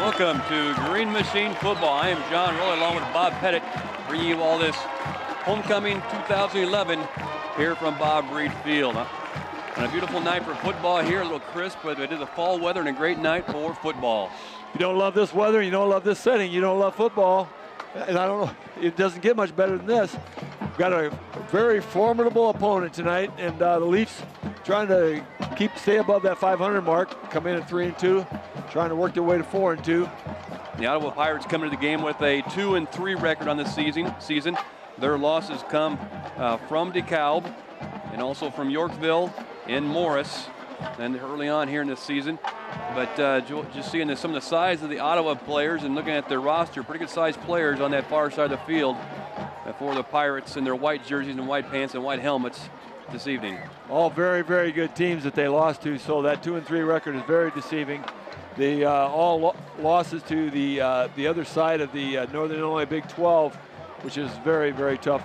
Welcome to Green Machine Football. I am John Rowley along with Bob Pettit, bringing you all this homecoming 2011 here from Bob Reed Field. And a beautiful night for football here, a little crisp, but it is a fall weather and a great night for football. You don't love this weather, you don't love this setting, you don't love football. And I don't know, it doesn't get much better than this. We've got a very formidable opponent tonight, and the Leafs trying to stay above that 500 mark, come in at 3-2, trying to work their way to 4-2. The Ottawa Pirates come into the game with a 2-3 record on the season. Their losses come from DeKalb and also from Yorkville and Morris, and early on here in the season. But just seeing some of the size of the Ottawa players and looking at their roster, pretty good sized players on that far side of the field for the Pirates in their white jerseys and white pants and white helmets this evening. All very, very good teams that they lost to, so that 2-3 record is very deceiving. The all losses to the other side of the Northern Illinois Big 12, which is very, very tough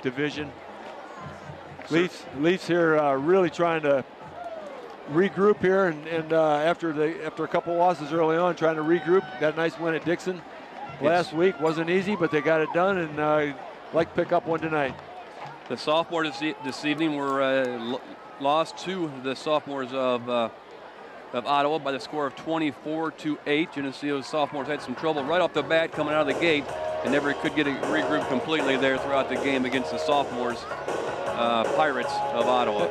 division. Leafs here really trying to regroup here, and after a couple losses early on, trying to regroup. Got a nice win at Dixon last week. Wasn't easy, but they got it done, and like to pick up one tonight. The sophomores this evening were lost to the sophomores of Ottawa by the score of 24-8. Geneseo's sophomores had some trouble right off the bat coming out of the gate and never could get regrouped completely there throughout the game against the sophomores Pirates of Ottawa.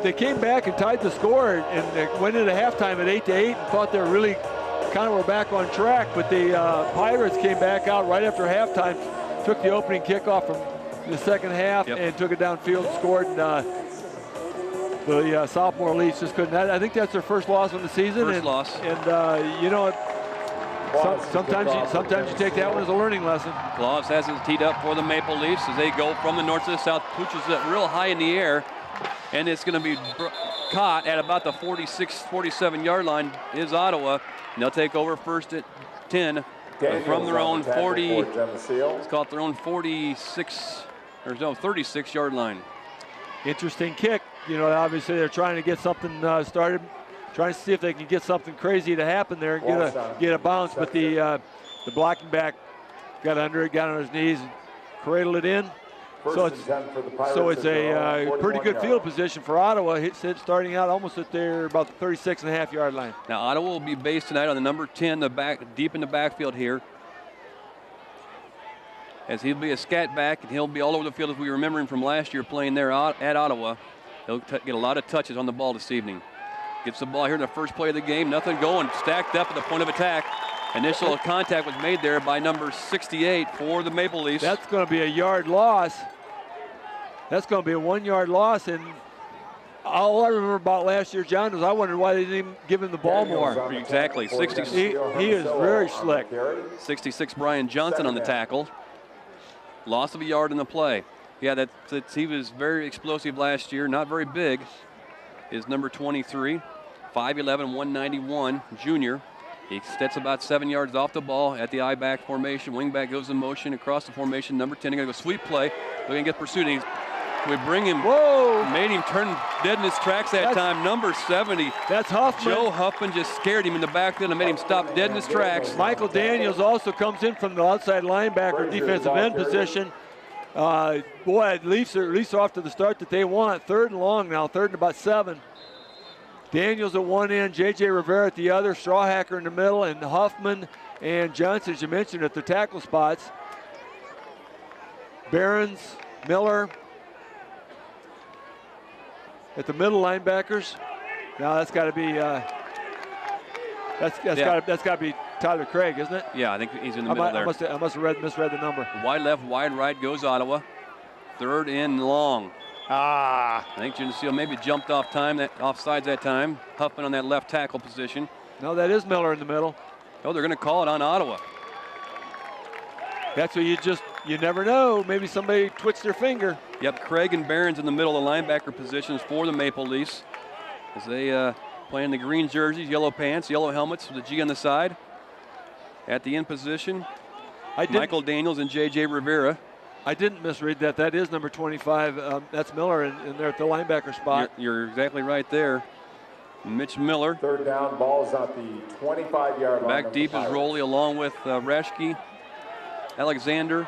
They came back and tied the score and they went into halftime at 8-8 and thought they really kind of were back on track, but the Pirates came back out right after halftime, took the opening kickoff from the second half and took it downfield, scored, and the sophomore Leafs just couldn't. I think that's their first loss of the season. First loss. And you know, sometimes you take that one as a learning lesson. Claus has it teed up for the Maple Leafs as they go from the north to the south. Pooches it real high in the air, and it's going to be caught at about the 47-yard line is Ottawa. And they'll take over first at 10 from their own 40. It's called their own 36-yard line. Interesting kick. You know, obviously they're trying to get something started, trying to see if they can get something crazy to happen there and get a bounce. But the blocking back got under it, got on his knees, and cradled it in. So it's a pretty good field position for Ottawa. It's starting out almost at their about the 36.5-yard line. Now Ottawa will be based tonight on the number 10, deep in the backfield here, as he'll be a scat back and he'll be all over the field as we remember him from last year playing there at Ottawa. He'll get a lot of touches on the ball this evening. Gets the ball here in the first play of the game. Nothing going. Stacked up at the point of attack. Initial contact was made there by number 68 for the Maple Leafs. That's going to be a yard loss. That's going to be a 1-yard loss. And all I remember about last year, John, was I wondered why they didn't even give him the ball more. Exactly. He is very slick. 66 Brian Johnson on the tackle. Loss of a yard in the play. Yeah, he was very explosive last year, not very big. Is number 23, 5'11", 191, junior. He sets about 7 yards off the ball at the I-back formation. Wingback goes in motion across the formation. Number 10, going to go sweep play. Looking to get pursued. We bring him. Whoa! Made him turn dead in his tracks that time. Number 70. That's Huffman. Joe Huffman just scared him in the backfield and made him stop dead in his tracks. Michael Daniels also comes in from the outside linebacker defensive end position. Boy, Leafs are off to the start that they want. 3rd and long now, 3rd and about 7. Daniels at one end, J.J. Rivera at the other, Strawhacker in the middle, and Huffman and Johnson, as you mentioned, at the tackle spots. Behrens, Miller at the middle linebackers. Now that's got to be that's got to be Tyler Craig, isn't it? Yeah, I think he's in the middle there. I must have misread the number. Wide left, wide right goes Ottawa. 3rd and long. I think Geneseo maybe jumped offsides that time. Huffman on that left tackle position. No, that is Miller in the middle. Oh, they're going to call it on Ottawa. That's what you never know. Maybe somebody twitched their finger. Yep, Craig and Behrens in the middle of the linebacker positions for the Maple Leafs as they play in the green jerseys, yellow pants, yellow helmets with a G on the side. At the end position, Michael Daniels and J.J. Rivera. I didn't misread that. That is number 25. That's Miller in there at the linebacker spot. You're exactly right there. Mitch Miller. Third down, ball's at the 25-yard line. Back deep is Rowley along with Reschke, Alexander,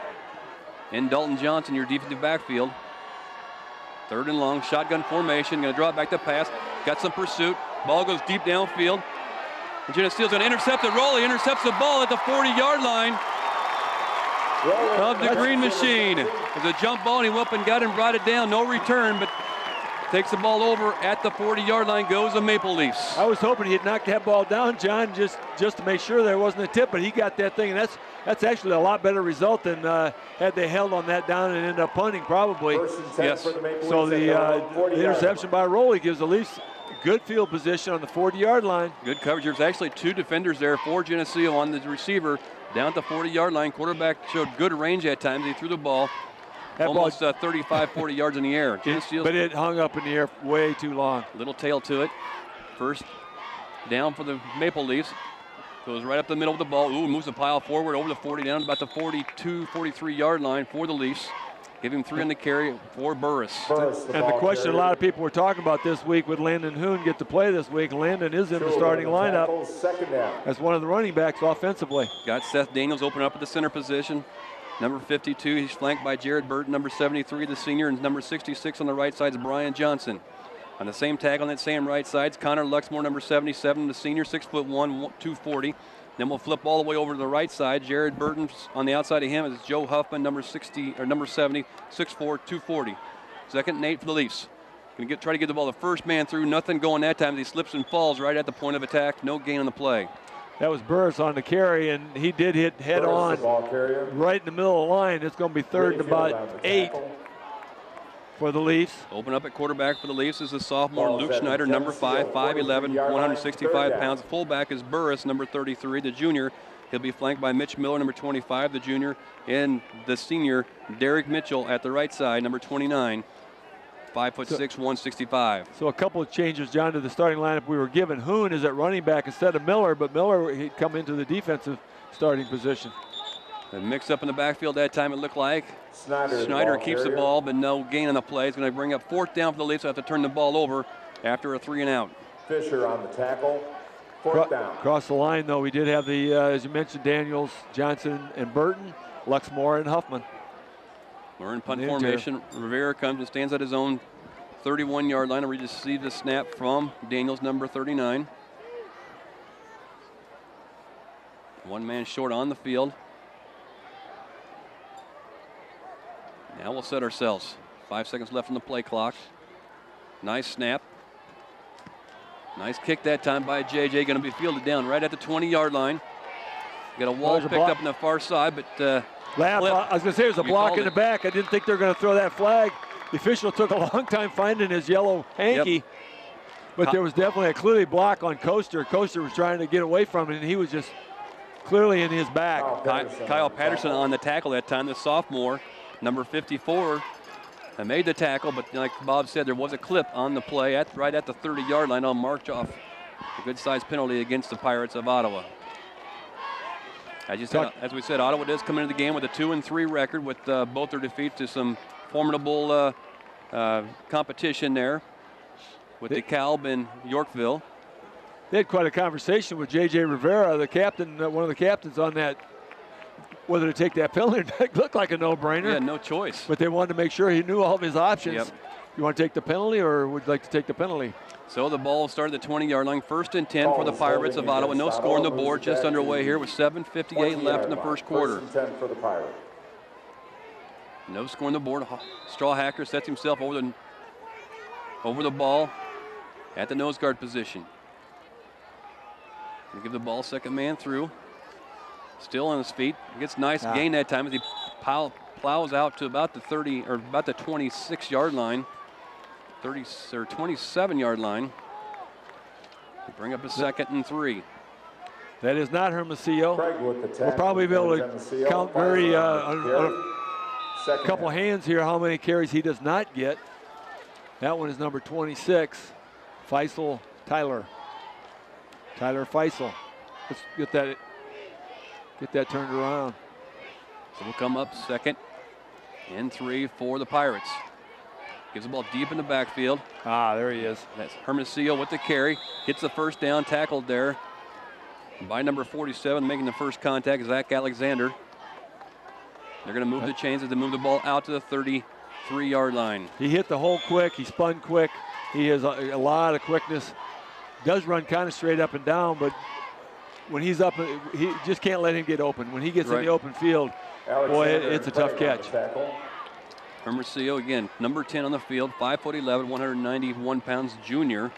and Dalton Johnson, your defensive backfield. Third and long, shotgun formation, going to drop back to pass. Got some pursuit. Ball goes deep downfield. And Geneseo's going to intercept it. Rowley intercepts the ball at the 40-yard line of the Green Machine. There's a jump ball, and he went up and got and brought it down. No return, but takes the ball over at the 40-yard line, goes the Maple Leafs. I was hoping he'd knock that ball down, John, just to make sure there wasn't a tip, but he got that thing, and that's actually a lot better result than had they held on that down and ended up punting probably. Yes. So the interception by Rowley gives the Leafs good field position on the 40-yard line. Good coverage. There's actually two defenders there for Geneseo on the receiver down at the 40-yard line. Quarterback showed good range at times. He threw the ball almost 35, 40 yards in the air. But it hung up in the air way too long. Little tail to it. First down for the Maple Leafs. Goes right up the middle of the ball. Ooh, moves the pile forward over the 40, down about the 42, 43-yard line for the Leafs. Give him 3 on the carry for Burris. And the question a lot of people were talking about this week, would Landon Hoon get to play this week? Landon is in the starting lineup as one of the running backs offensively. Got Seth Daniels open up at the center position. Number 52, he's flanked by Jared Burton. Number 73, the senior, and number 66 on the right side is Brian Johnson. On the same tag on that same right side is Connor Luxmore, number 77, the senior, 6'1", 240. Then we'll flip all the way over to the right side. Jared Burton on the outside of him is Joe Huffman, number 70, 6'4", 240. Second and 8 for the Leafs. Going to try to get the ball the first man through. Nothing going that time. He slips and falls right at the point of attack. No gain on the play. That was Burris on the carry, and he did hit head on right in the middle of the line. It's going to be third and about 8 for the Leafs. Open up at quarterback for the Leafs is the sophomore Luke Schneider, number 5, 5'11", 165 pounds. Fullback is Burris, number 33, the junior. He'll be flanked by Mitch Miller, number 25, the junior, and the senior Derek Mitchell at the right side, number 29. 5'6", 165. So a couple of changes, John, to the starting lineup. We were given Hoon is at running back instead of Miller, but Miller, he'd come into the defensive starting position. A mix up in the backfield that time, it looked like. Schneider keeps the ball, but no gain on the play. It's going to bring up fourth down for the Leafs. Have to turn the ball over after a 3 and out. Fisher on the tackle. Fourth down. Across the line, though, we did have the, as you mentioned, Daniels, Johnson, and Burton, Luxmore, and Huffman. We're in punt formation. Rivera comes and stands at his own 31-yard line. We just see the snap from Daniels, number 39. One man short on the field. Now we'll set ourselves. 5 seconds left on the play clock. Nice snap. Nice kick that time by JJ. Going to be fielded down right at the 20-yard line. Got a wall picked up on the far side, but I was going to say there's a block in the back. I didn't think they were going to throw that flag. The official took a long time finding his yellow hanky, but there was definitely a clearly block on Coaster. Coaster was trying to get away from it, and he was just clearly in his back. Kyle Patterson on the tackle that time, the sophomore, number 54, made the tackle, but like Bob said, there was a clip on the play right at the 30-yard line. I'll march off a good-sized penalty against the Pirates of Ottawa. As we said, Ottawa does come into the game with a 2-3 record with both their defeats to some formidable competition there with DeKalb and Yorkville. They had quite a conversation with J.J. Rivera, the captain, one of the captains on that, whether to take that penalty. It looked like a no-brainer. Yeah, no choice. But they wanted to make sure he knew all of his options. Yep. You want to take the penalty, or would you like to take the penalty? So the ball started at the 20-yard line. 1st and 10 for the Pirates of Ottawa. No score on the board, just underway here with 7:58 left in the first quarter. 1st and 10 for the Pirates. No score on the board. Strawhacker sets himself over the ball at the nose guard position. We'll give the ball second man through. Still on his feet. Gets nice gain that time as he plows out to about the 30 or about the 26-yard line. 30 or 27-yard line. Bring up a 2nd and 3. That is not Hermosillo. We'll probably be able to count very on a couple hands here how many carries he does not get. That one is number 26, Faisal Tyler. Tyler Faisal. Let's get that turned around. So we'll come up 2nd and 3 for the Pirates. Gives the ball deep in the backfield. Ah, there he is. That's Geneseo with the carry. Gets the first down, tackled there by number 47, making the first contact, Zach Alexander. They're going to move the chains as they move the ball out to the 33-yard line. He hit the hole quick. He spun quick. He has a lot of quickness. Does run kind of straight up and down, but when he's up, he just can't let him get open. When he gets in the open field, boy, it's a tough catch. Geneseo, again, number 10 on the field, 5'11", 191 pounds, junior.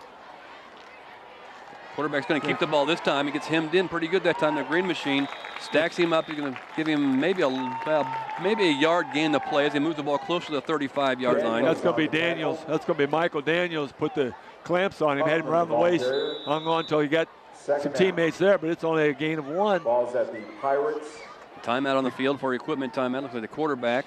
Quarterback's going to keep the ball this time. He gets hemmed in pretty good that time. The green machine stacks him up. He's going to give him maybe a yard gain to play as he moves the ball closer to the 35-yard line. That's going to be Daniels. That's going to be Michael Daniels. Put the clamps on him, had him around the waist, hung on until he got some teammates there, but it's only a gain of 1. Ball's at the Pirates. Timeout on the field for equipment timeout. Looks like the quarterback.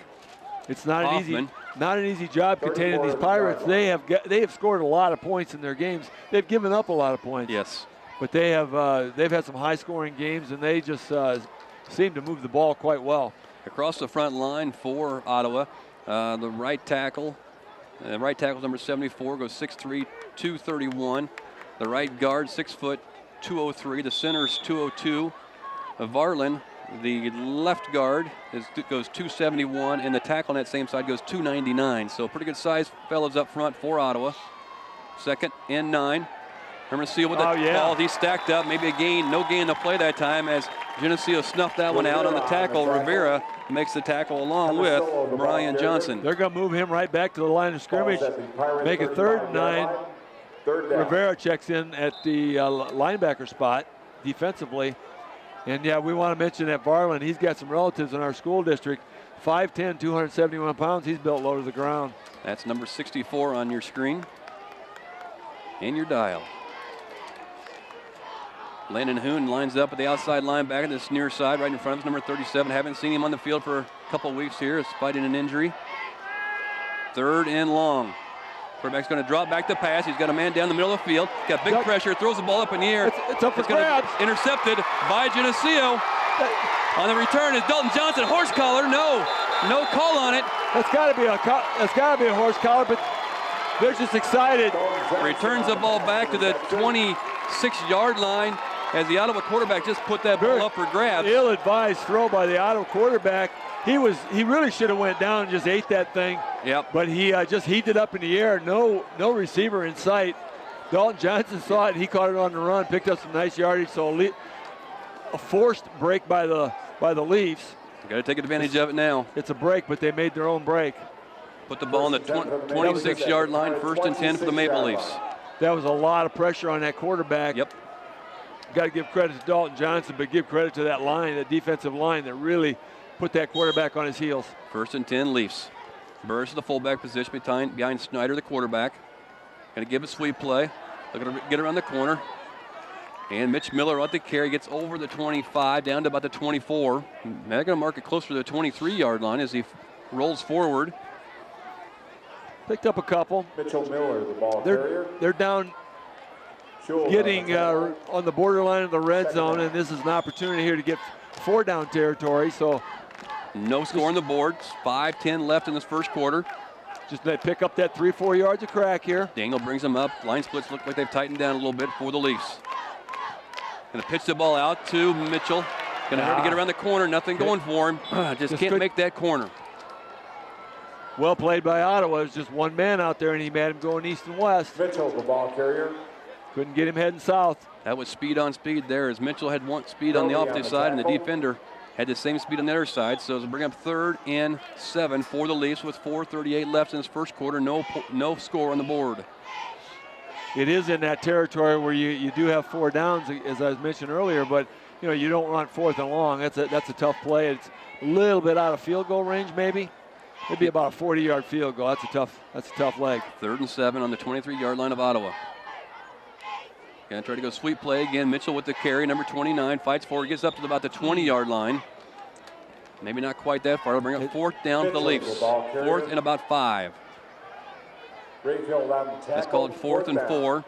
It's not an easy job containing these Pirates. They have scored a lot of points in their games. They've given up a lot of points. Yes, but they've had some high-scoring games, and they just seem to move the ball quite well. Across the front line for Ottawa, the right tackle. Right tackle number 74 goes 6'3", 231. The right guard 6 foot 203. The center's 202. Varlin. The left guard goes 271, and the tackle on that same side goes 299. So pretty good size fellows up front for Ottawa. 2nd and 9. Geneseo with the ball. He's stacked up. Maybe a gain. No gain to play that time as Geneseo snuffed that one out on the tackle. Rivera makes the tackle along with Brian Johnson. They're going to move him right back to the line of scrimmage. Make it 3rd and 9. Rivera checks in at the linebacker spot defensively. And, yeah, we want to mention that Varlin, he's got some relatives in our school district. 5'10", 271 pounds. He's built low to the ground. That's number 64 on your screen and your dial. Landon Hoon lines up at the outside linebacker, this near side, right in front of us, number 37. Haven't seen him on the field for a couple of weeks here. He's fighting an injury. 3rd and long. Quarterback's going to drop back to pass. He's got a man down the middle of the field. Got big pressure, throws the ball up in the air. It's up for grabs. Intercepted by Geneseo. On the return is Dalton Johnson. Horse collar, no call on it. That's got to be a horse collar, but they're just excited. Returns the ball back to the 26-yard line as the Ottawa quarterback just put that ball up for grabs. Ill-advised throw by the Ottawa quarterback. He really should have went down and just ate that thing. Yep. But he just heaved it up in the air. No receiver in sight. Dalton Johnson saw it. He caught it on the run, picked up some nice yardage. So a forced break by the Leafs. Got to take advantage of it now. It's a break, but they made their own break. Put the ball on the 26-yard line, 1st and 10 for the Maple Leafs. That was a lot of pressure on that quarterback. Yep. Got to give credit to Dalton Johnson, but give credit to that line, that defensive line that really put that quarterback on his heels. 1st and 10 Leafs. Burris the fullback position behind Snyder, the quarterback. Going to give a sweep play. Looking to get around the corner. And Mitch Miller at the carry gets over the 25, down to about the 24. They're going to mark it closer to the 23-yard line as he rolls forward. Picked up a couple. Mitchell Miller, the ball carrier. They're down getting on the borderline of the red zone, and this is an opportunity here to get 4-down territory. So no score on the board. 5:10 left in this first quarter. Just they pick up that 3-4 yards of crack here. Daniel brings them up. Line splits look like they've tightened down a little bit for the Leafs. Going to pitch the ball out to Mitchell. Going to have to get around the corner. Nothing going for him. Just can't make that corner. Well played by Ottawa. There's just one man out there, and he made him going east and west. Mitchell, the ball carrier. Couldn't get him heading south. That was speed on speed there, as Mitchell had one speed on the offensive side, and the defender had the same speed on the other side. So it'll bring up 3rd and 7 for the Leafs with 4:38 left in this first quarter. No score on the board. It is in that territory where you do have 4 downs, as I mentioned earlier, but you don't want 4th and long. That's a tough play. It's a little bit out of field goal range, maybe. Maybe about a 40-yard field goal. That's a tough leg. 3rd and 7 on the 23-yard line of Ottawa. Gonna try to go sweep play again. Mitchell with the carry, number 29, fights forward, gets up to about the 20-yard line. Maybe not quite that far. It'll bring up 4th down for the Leafs. 4th and about 5. That's called 4th and 4.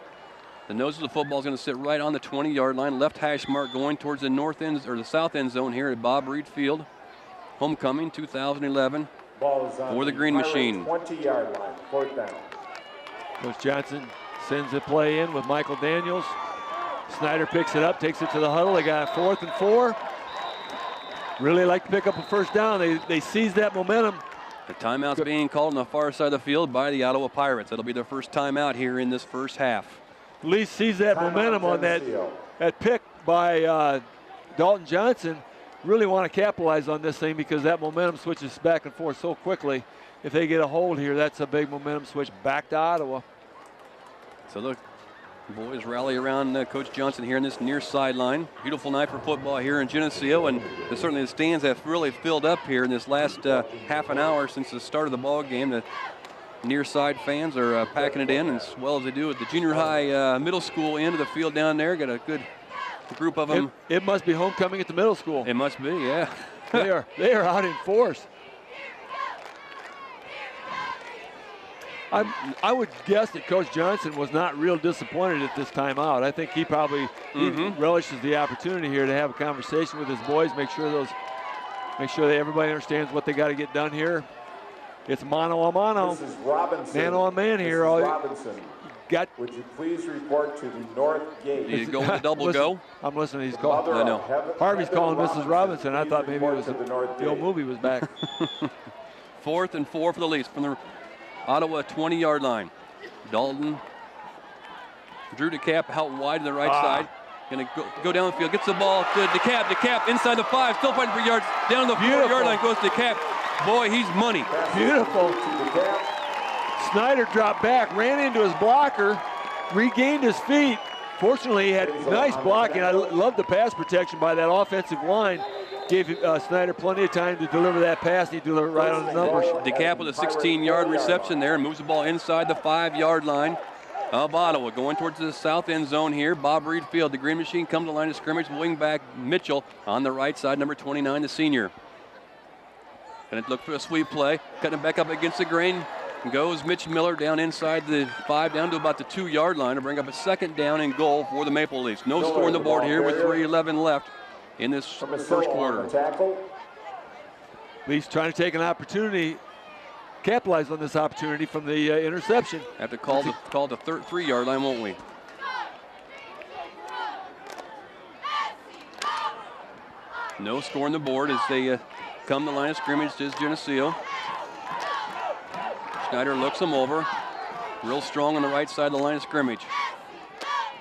The nose of the football is going to sit right on the 20-yard line. Left hash mark going towards the north end or the south end zone here at Bob Reed Field. Homecoming 2011. Ball is on for the Green Pirates Machine. 20-yard line, 4th down. Coach Johnson sends the play in with Michael Daniels. Snyder picks it up, takes it to the huddle. They got 4th and 4. Really like to pick up a first down. They seize that momentum. The timeout's being called on the far side of the field by the Ottawa Pirates. That'll be their first timeout here in this first half. At least seize that momentum on that pick by Dalton Johnson. Really want to capitalize on this thing because that momentum switches back and forth so quickly. If they get a hold here, that's a big momentum switch back to Ottawa. So the boys rally around Coach Johnson here in this near sideline. Beautiful night for football here in Geneseo, and certainly the stands have really filled up here in this last half an hour since the start of the ball game. The near side fans are packing it in as well as they do at the junior high middle school end of the field down there. Got a good group of them. It must be homecoming at the middle school. It must be, yeah. They are out in force. I would guess that Coach Johnson was not real disappointed at this timeout. I think he probably he relishes the opportunity here to have a conversation with his boys, make sure that everybody understands what they got to get done here. It's mano a mano, This is Robinson. man on man here. This is Robinson. Would you please report to the north gate? You go with the double go? I'm listening. He's calling. I know. Harvey's calling Mrs. Robinson. I thought maybe it was the old movie was back. 4th and 4 for the Leafs from the Ottawa 20-yard line. Dalton drew DeCap out wide to the right side. Going to go down the field, gets the ball to DeCap. DeCap inside the 5, still fighting for yards. Down the 4-yard line goes DeCap. Boy, he's money. Beautiful. Snyder dropped back, ran into his blocker, regained his feet. Fortunately, he had nice blocking. I love the pass protection by that offensive line. Gave Snyder plenty of time to deliver that pass. He delivered right on the numbers. DeCap with a 16-yard reception there and moves the ball inside the 5-yard line of Ottawa. Going towards the south end zone here. Bob Reed Field. The Green Machine comes to the line of scrimmage. Wingback Mitchell on the right side, number 29, the senior. Going to look for a sweep play. Cutting it back up against the grain. Goes Mitch Miller down inside the 5, down to about the 2-yard line to bring up a 2nd down and goal for the Maple Leafs. No score on the board here with 3:11 left in this first quarter. Leafs trying to take an opportunity, capitalize on this opportunity from the interception. Have to call the 3-yard line, won't we? No score on the board as they come to the line of scrimmage to Geneseo. Snyder looks him over. Real strong on the right side of the line of scrimmage.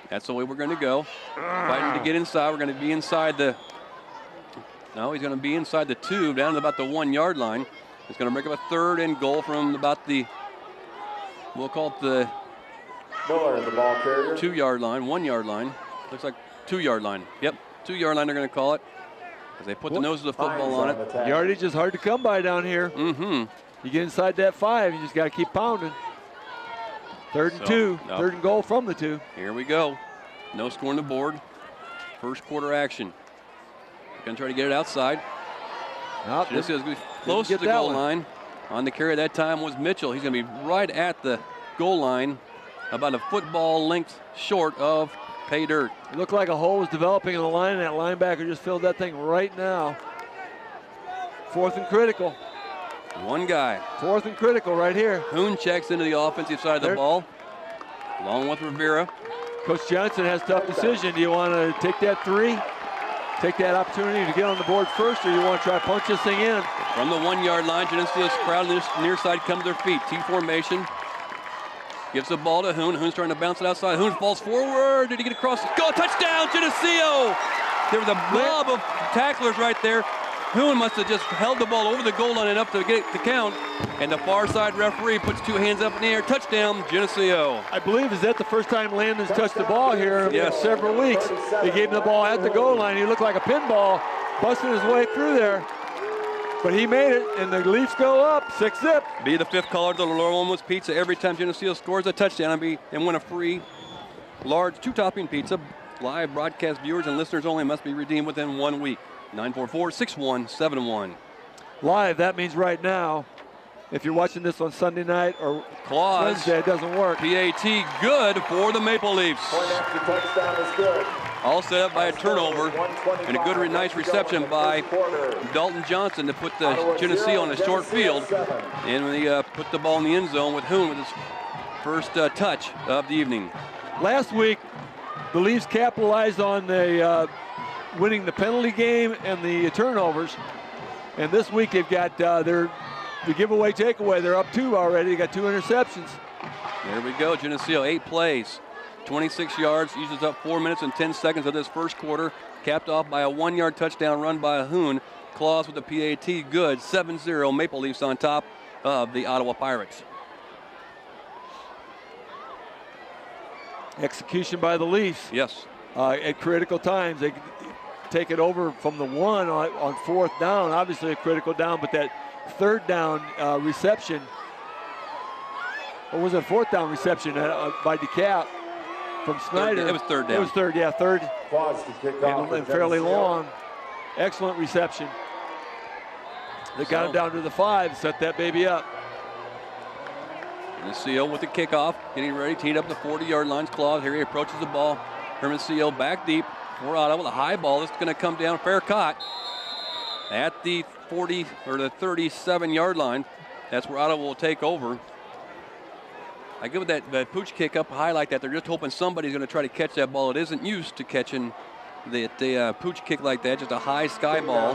That's the way we're going to go. Fighting to get inside. We're going to be inside the... No, he's going to be inside the 2, down to about the 1-yard line. He's going to break up a 3rd and goal from about the... We'll call it the... Miller, the ball carrier. 2-yard line, 1-yard line. Looks like 2-yard line. Yep, 2-yard line they're going to call it. As they put the nose of the football on it. Yardage is hard to come by down here. You get inside that 5, you just got to keep pounding. 3rd and 2, 3rd and goal from the 2. Here we go. No score on the board. First quarter action. Going to try to get it outside. This is close to the goal line. On the carry that time was Mitchell. He's going to be right at the goal line, about a football length short of pay dirt. It looked like a hole was developing in the line, and that linebacker just filled that thing right now. 4th and critical. One guy. 4th and critical right here. Hoon checks into the offensive side of the ball, along with Rivera. Coach Johnson has a tough decision. Do you want to take that 3? Take that opportunity to get on the board first, or you want to try to punch this thing in? From the 1-yard line, Geneseo's crowd on the near side come to their feet. T formation. Gives the ball to Hoon. Hoon's trying to bounce it outside. Hoon falls forward. Did he get across? Go! Touchdown, Geneseo! There was a mob of tacklers right there. Hoon must have just held the ball over the goal line enough to get it to count. And the far side referee puts 2 hands up in the air. Touchdown, Geneseo. I believe is that the first time Landon's touched the ball here in several weeks. They gave him the ball at the goal line. He looked like a pinball, busting his way through there. But he made it, and the Leafs go up 6-zip. Be the 5th caller to the Lorel's Pizza every time Geneseo scores a touchdown and win a free large 2-topping pizza. Live broadcast viewers and listeners only must be redeemed within 1 week. 944-6171. Live, that means right now. If you're watching this on Sunday night or Wednesday, it doesn't work. PAT good for the Maple Leafs. Point after touchdown is good. All set up by a turnover and a good, nice reception by Dalton Johnson to put the Geneseo on a short field. And we put the ball in the end zone with Hoon with his first touch of the evening. Last week, the Leafs capitalized on the winning the penalty game and the turnovers. And this week they've got the giveaway takeaway. They're up 2 already. They got 2 interceptions. There we go. Geneseo 8 plays, 26 yards, uses up 4 minutes and 10 seconds of this first quarter, capped off by a 1-yard touchdown run by Hoon. Claus with the PAT, good. 7-0 Maple Leafs on top of the Ottawa Pirates. Execution by the Leafs. Yes. At critical times. They take it over from the 1 on 4th down. Obviously a critical down, but that 3rd down reception, or was it 4th down reception by DeCap from Snyder? It was 3rd down. It was 3rd, yeah, 3rd. Claus to kick off And fairly long. Excellent reception. They got him down to the 5, set that baby up. Geneseo with the kickoff, getting ready, teed up the 40-yard lines. Claus, here he approaches the ball. Hermosillo back deep for Ottawa with a high ball. It's going to come down, fair caught at the 40 or the 37-yard line. That's where Ottawa will take over. I give it that pooch kick up high like that. They're just hoping somebody's going to try to catch that ball. It isn't used to catching the pooch kick like that, just a high sky ball.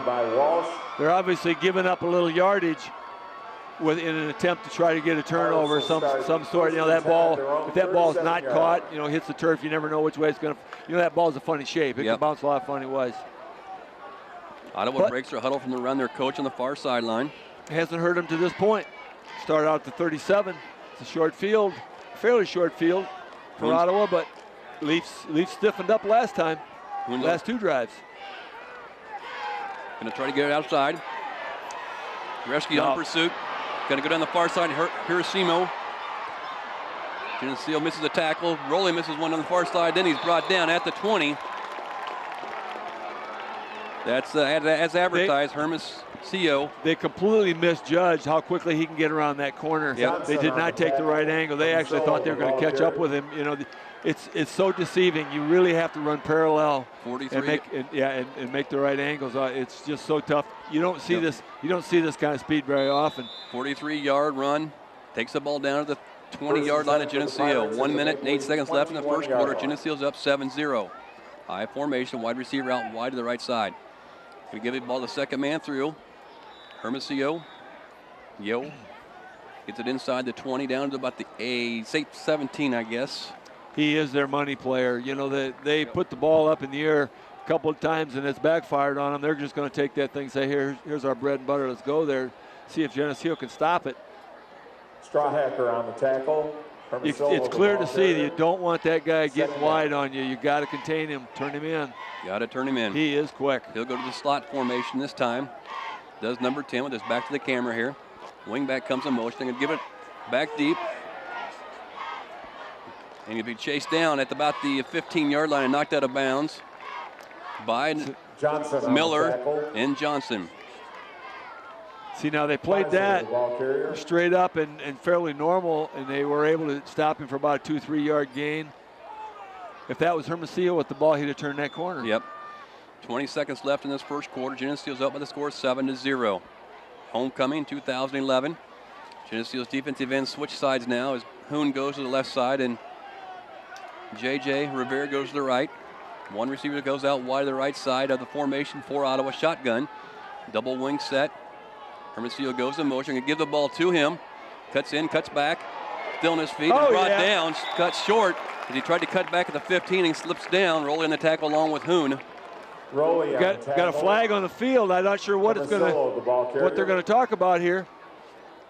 They're obviously giving up a little yardage in an attempt to try to get a turnover, some sort. You know, that ball, if that ball's not caught, you know, hits the turf, you never know which way it's going to. You know, that ball's a funny shape. It can bounce a lot of funny ways. Ottawa breaks their huddle from the run. Their coach on the far sideline. Hasn't hurt him to this point. Started out at the 37. It's a short field, fairly short field for Ottawa, but Leafs stiffened up last time. Last 2 drives. Going to try to get it outside. Rescue on pursuit. Going to go down the far side. Hiroshima. Geneseo misses a tackle. Rowley misses one on the far side. Then he's brought down at the 20. That's as advertised. Hermosillo. They completely misjudged how quickly he can get around that corner. Yep. They did not take the right angle. They actually thought they were going to catch up with him. You know, it's so deceiving. You really have to run parallel 43. and make the right angles. It's just so tough. You don't see this. You don't see this kind of speed very often. 43-yard run. Takes the ball down to the 20-yard line of Geneseo. 1 minute and 8 seconds left in the first quarter. Geneseo's up 7-0. High formation, wide receiver out wide to the right side. Going to give the ball to the second man through. Hermosillo. Gets it inside the 20 down to about the 17, I guess. He is their money player. You know, they put the ball up in the air a couple of times and it's backfired on them. They're just going to take that thing and say, here's our bread and butter. Let's go there. See if Geneseo can stop it. Strawhacker on the tackle. It's clear to see that you don't want that guy getting wide on you. You got to contain him, turn him in. Got to turn him in. He is quick. He'll go to the slot formation this time. Does number 10 with his back to the camera here. Wingback comes in motion. Going to give it back deep. And he'll be chased down at about the 15-yard line and knocked out of bounds by Miller and Johnson. See, now they played that straight up and fairly normal, and they were able to stop him for about a 2-3 yard gain. If that was Hermosillo with the ball, he'd have turned that corner. Yep. 20 seconds left in this first quarter. Geneseo's up by the score 7-0. Homecoming 2011. Geneseo's defensive end switch sides now as Hoon goes to the left side and J.J. Rivera goes to the right. One receiver goes out wide to the right side of the formation for Ottawa. Shotgun. Double wing set. Hermosillo goes in motion. Can give the ball to him. Cuts in, cuts back. Still on his feet. And brought down. Cut short. As he tried to cut back at the 15 and slips down. Rolling the tackle along with Hoon. Got a flag on the field. I'm not sure what they're going to talk about here.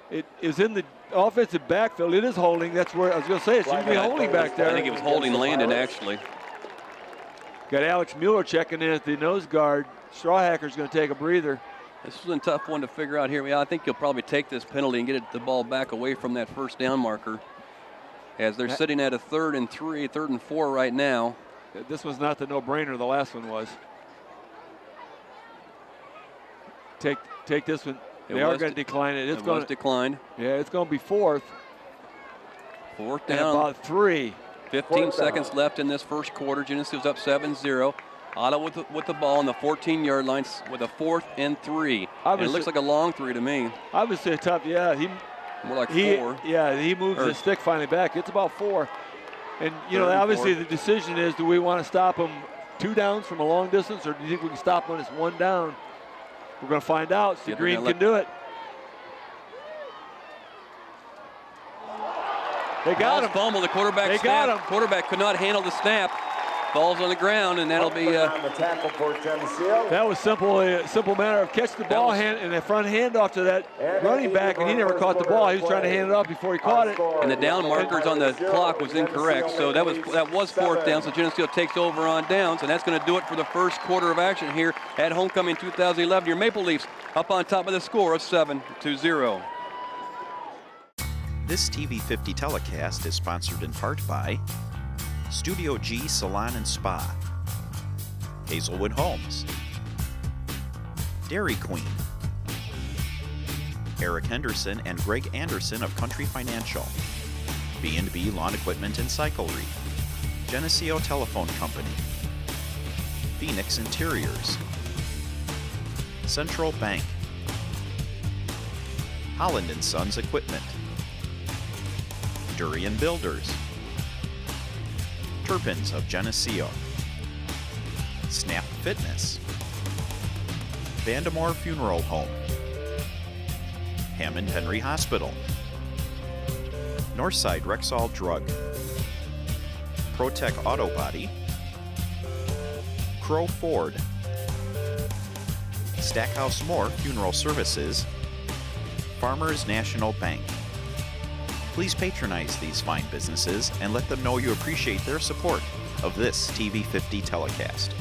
It is in the offensive backfield. It is holding. That's where I was going to say it should be holding back there. I think it was holding Landon actually. Got Alex Mueller checking in at the nose guard. Strawhacker's going to take a breather. This was a tough one to figure out here. I think he'll probably take this penalty and get the ball back away from that first down marker. As they're sitting at a 3rd and 3, 3rd and 4 right now. This was not the no-brainer. The last one was. Take this one. They are going to decline it. It's going to decline. Yeah, it's going to be 4th. 4th down. About 3. 15 seconds left in this first quarter. Geneseo's up 7-0. Ottawa with the ball on the 14-yard line with a 4th and 3. And it looks like a long 3 to me. Obviously a tough, yeah. More like 4. Yeah, he moves the stick finally back. It's about 4. And, you know, obviously the decision is, do we want to stop him 2 downs from a long distance, or do you think we can stop when it's 1 down? We're going to find out. See, Green can do it. They got him. Fumble. The quarterback They snap. got him. Quarterback could not handle the snap. Falls on the ground, and that'll be on the tackle for Geneseo. That was a simple matter of catch the ball and a front handoff to that running back, and he never caught the ball. He was trying to hand it off before he caught it. And the down markers on the clock was incorrect, so that was 4th down. So Geneseo takes over on downs, and that's going to do it for the first quarter of action here at Homecoming 2011. Your Maple Leafs up on top of the score of 7-0. This TV50 telecast is sponsored in part by Studio G Salon and Spa, Hazelwood Homes, Dairy Queen, Eric Henderson and Greg Anderson of Country Financial, B&B Lawn Equipment and Cyclery, Geneseo Telephone Company, Phoenix Interiors, Central Bank, Holland & Sons Equipment, Durian Builders, Turpins of Geneseo, Snap Fitness, Vandemore Funeral Home, Hammond Henry Hospital, Northside Rexall Drug, Protec Auto Body, Crow Ford, Stackhouse Moore Funeral Services, Farmers National Bank. Please patronize these fine businesses and let them know you appreciate their support of this TV50 telecast.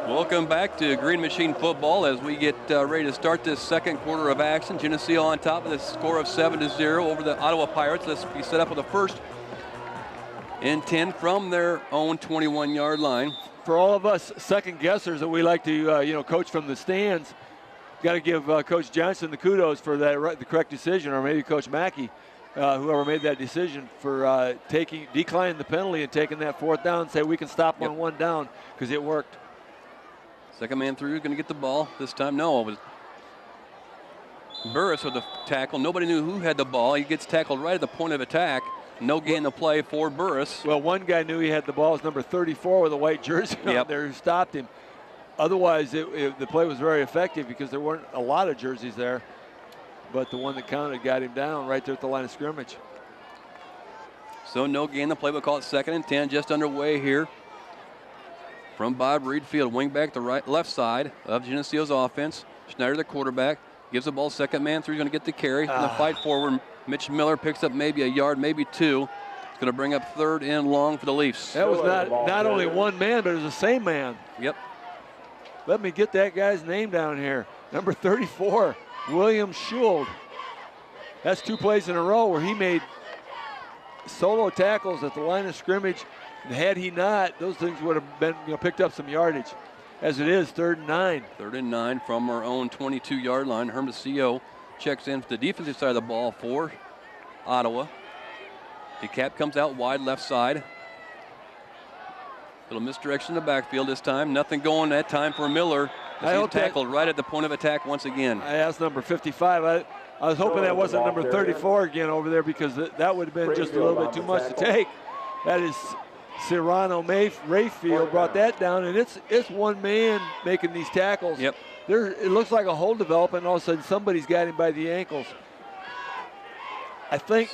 Welcome back to Green Machine Football as we get ready to start this second quarter of action. Geneseo on top of the score of 7-0 over the Ottawa Pirates. Let's be set up with a 1st and 10 from their own 21-yard line. For all of us second guessers that we like to coach from the stands, got to give Coach Johnson the kudos for the correct decision, or maybe Coach Mackey, whoever made that decision, for declining the penalty and taking that 4th down and say we can stop on 1 down, because it worked. Second man through, going to get the ball this time. No, it was Burris with the tackle. Nobody knew who had the ball. He gets tackled right at the point of attack. No gain of play for Burris. Well, one guy knew he had the ball. It was number 34 with a white jersey on there, who stopped him. Otherwise, the play was very effective because there weren't a lot of jerseys there. But the one that counted got him down right there at the line of scrimmage. So no gain. The play will call it 2nd and 10, just underway here. From Bob Reed Field, wingback the left side of Geneseo's offense. Schneider, the quarterback, gives the ball second man through. He's going to get the carry. And the fight forward, Mitch Miller picks up maybe a yard, maybe 2. It's going to bring up 3rd and long for the Leafs. That was not only one man, but it was the same man. Yep. Let me get that guy's name down here. Number 34, William Schuld. That's 2 plays in a row where he made solo tackles at the line of scrimmage. And had he not, those things would have been, picked up some yardage. As it is, 3rd and 9. 3rd and 9 from our own 22-yard line. Hermosillo checks in for the defensive side of the ball for Ottawa. DeCap comes out wide left side. Little misdirection in the backfield this time. Nothing going that time for Miller. He's tackled right at the point of attack once again. I asked number 55. I was hoping that wasn't number 34 again over there, because that would have been just a little bit too much to take. That is Serrano Rayfield brought that down, and it's one man making these tackles. Yep. It looks like a hole developing, and all of a sudden somebody's got him by the ankles. I think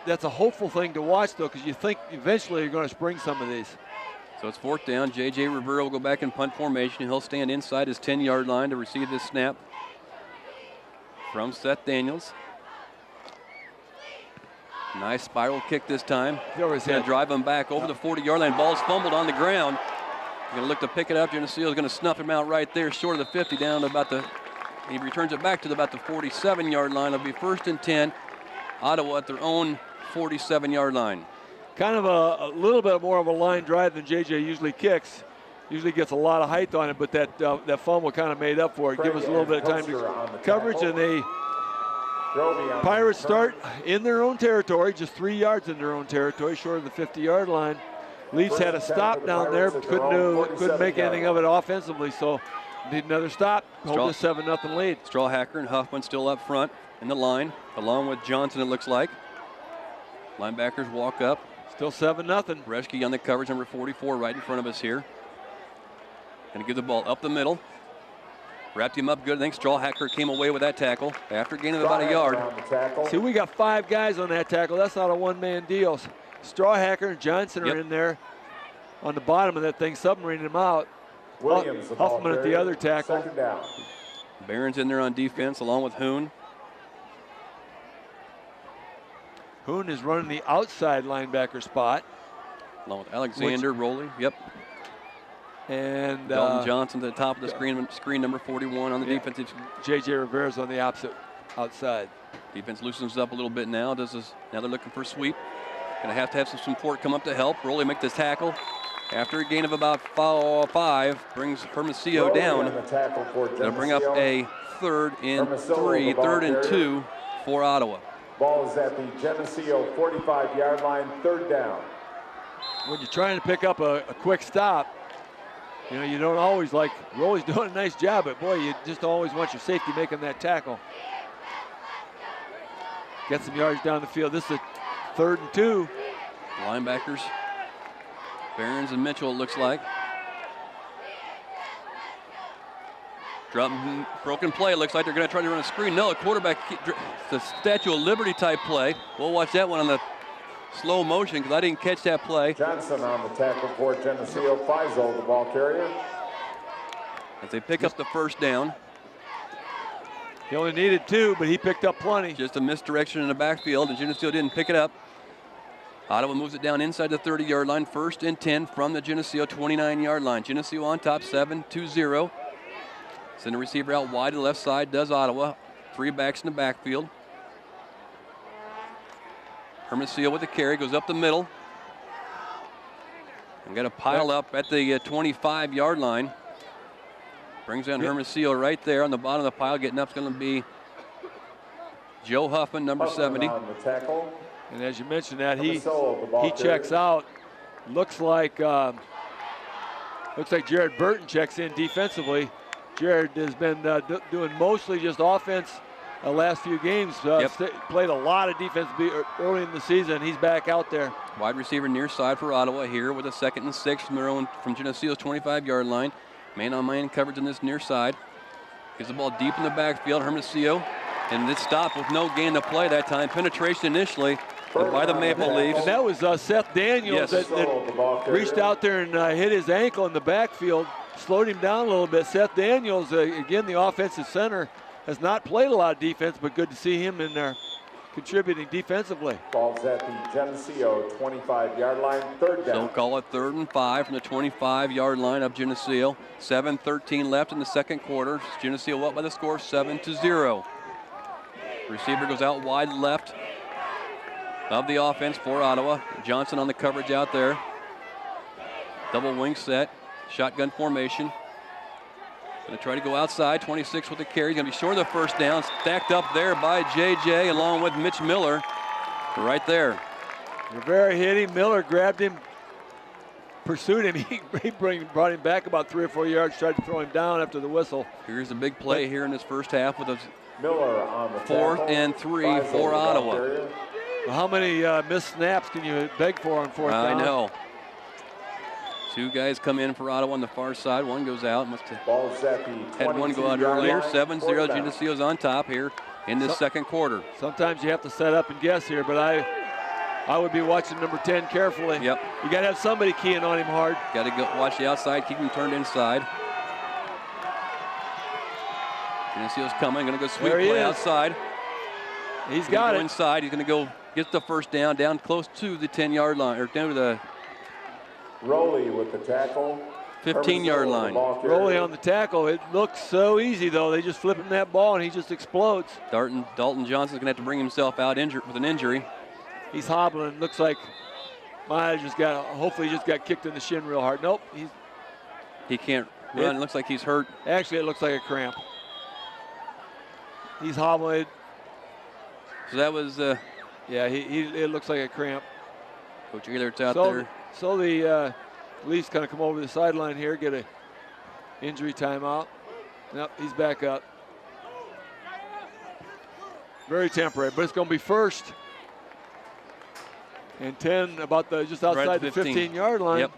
that's a hopeful thing to watch, though, because you think eventually you're going to spring some of these. So it's 4th down. J.J. Rivera will go back in punt formation. He'll stand inside his 10-yard line to receive this snap from Seth Daniels. Nice spiral kick this time. He's going to drive him back over the 40-yard line. Ball's fumbled on the ground. He's going to look to pick it up. Geneseo is going to snuff him out right there, short of the 50, down to about he returns it back to about the 47-yard line. It'll be 1st and 10. Ottawa at their own 47-yard line. Kind of a little bit more of a line drive than J.J. usually kicks. Usually gets a lot of height on it, but that fumble kind of made up for it. Give us a little bit of time to coverage, and they Pirates start in their own territory, just 3 yards in their own territory, short of the 50-yard line. Leafs had a stop down there, couldn't make anything of it offensively, so need another stop. Hold this 7-0 lead. Strawhacker and Huffman still up front in the line, along with Johnson, it looks like. Linebackers walk up. Still 7-0. Reschke on the coverage, number 44, right in front of us here. Going to give the ball up the middle. Wrapped him up good. I think Strawhacker came away with that tackle after gain of about a yard. See, we got 5 guys on that tackle. That's not a one-man deal. Strawhacker and Johnson are in there on the bottom of that thing, submarining him out. Huffman at the other tackle. Barron's in there on defense along with Hoon. Hoon is running the outside linebacker spot. Along with Alexander, Rowley. Yep. And Dalton Johnson at the top of the screen number 41 on the defensive. J.J. Rivera's on the opposite outside. Defense loosens up a little bit now. Now they're looking for a sweep. Going to have some support come up to help. Rowley make this tackle. After a gain of about 5, brings Hermosillo down. They'll bring up a 3rd and 3, 3rd and 2 for Ottawa. Ball is at the Geneseo 45-yard line, 3rd down. When you're trying to pick up a quick stop, you know, you don't always like, Rowley's doing a nice job, but boy, you just always want your safety making that tackle. Get some yards down the field. This is a 3rd and 2. Linebackers, Barons and Mitchell, it looks like. Broken play. It looks like they're going to try to run a screen. No, a quarterback, the Statue of Liberty type play. We'll watch that one on the slow motion because I didn't catch that play. Johnson on the tackle for Geneseo. Faisal, the ball carrier. As they pick up the 1st down. He only needed 2, but he picked up plenty. Just a misdirection in the backfield, and Geneseo didn't pick it up. Ottawa moves it down inside the 30-yard line. 1st and 10 from the Geneseo 29-yard line. Geneseo on top, 7-2-0. Send the receiver out wide to the left side, does Ottawa. 3 backs in the backfield. Hermosillo with the carry, goes up the middle. And got a pile up at the 25-yard line. Brings down Hermosillo right there on the bottom of the pile. Getting up is going to be Joe Huffman, number 70. And as you mentioned that, he checks out. Looks like Jared Burton checks in defensively. Jared has been doing mostly just offense the last few games. Played a lot of defense early in the season. He's back out there. Wide receiver near side for Ottawa here with a 2nd and 6 from Geneseo's 25-yard line. Man-on-man coverage on this near side. Gives the ball deep in the backfield. Hermosillo, and it stopped with no gain to play that time. Penetration initially by the Maple Leafs. And that was Seth Daniels that reached out there and hit his ankle in the backfield. Slowed him down a little bit. Seth Daniels, again, the offensive center, has not played a lot of defense, but good to see him in there contributing defensively. Ball's at the Geneseo 25-yard line, 3rd down. So call it 3rd and 5 from the 25-yard line of Geneseo. 7:13 left in the 2nd quarter. Geneseo up by the score, 7-0. Receiver goes out wide left of the offense for Ottawa. Johnson on the coverage out there. Double wing set. Shotgun formation. Going to try to go outside. 26 with the carry. Going to be short of the 1st down. Stacked up there by J.J. along with Mitch Miller. Right there. Rivera hit him. Miller grabbed him, pursued him. He brought him back about 3 or 4 yards. Tried to throw him down after the whistle. Here's a big play here in this 1st half with a Miller on the 4th and 3 for Ottawa. Well, how many missed snaps can you beg for on 4th down? I know. 2 guys come in for Ottawa on the far side. One goes out. Must have had one go out earlier. 7-0. Geneseo's on top here in this 2nd quarter. Sometimes you have to set up and guess here, but I would be watching number 10 carefully. Yep. You got to have somebody keying on him hard. Got to go watch the outside, keep him turned inside. Geneseo's coming. Going to go sweep play outside. He's got it. Inside. He's going to go get the 1st down close to the 10-yard line, or down to the Rowley with the tackle. 15-yard line. Rowley on the tackle. It looks so easy, though. They just flip him that ball, and he just explodes. Dalton Johnson's going to have to bring himself out with an injury. He's hobbling. Looks like hopefully he just got kicked in the shin real hard. Nope. He can't run. It looks like he's hurt. Actually, it looks like a cramp. He's hobbling. So that was. Yeah, it looks like a cramp. Coach Ehlert's out there. So the Leafs kind of come over the sideline here, get a injury timeout. Nope, he's back up. Very temporary, but it's going to be first and 10, about just outside right the 15-yard line. Yep.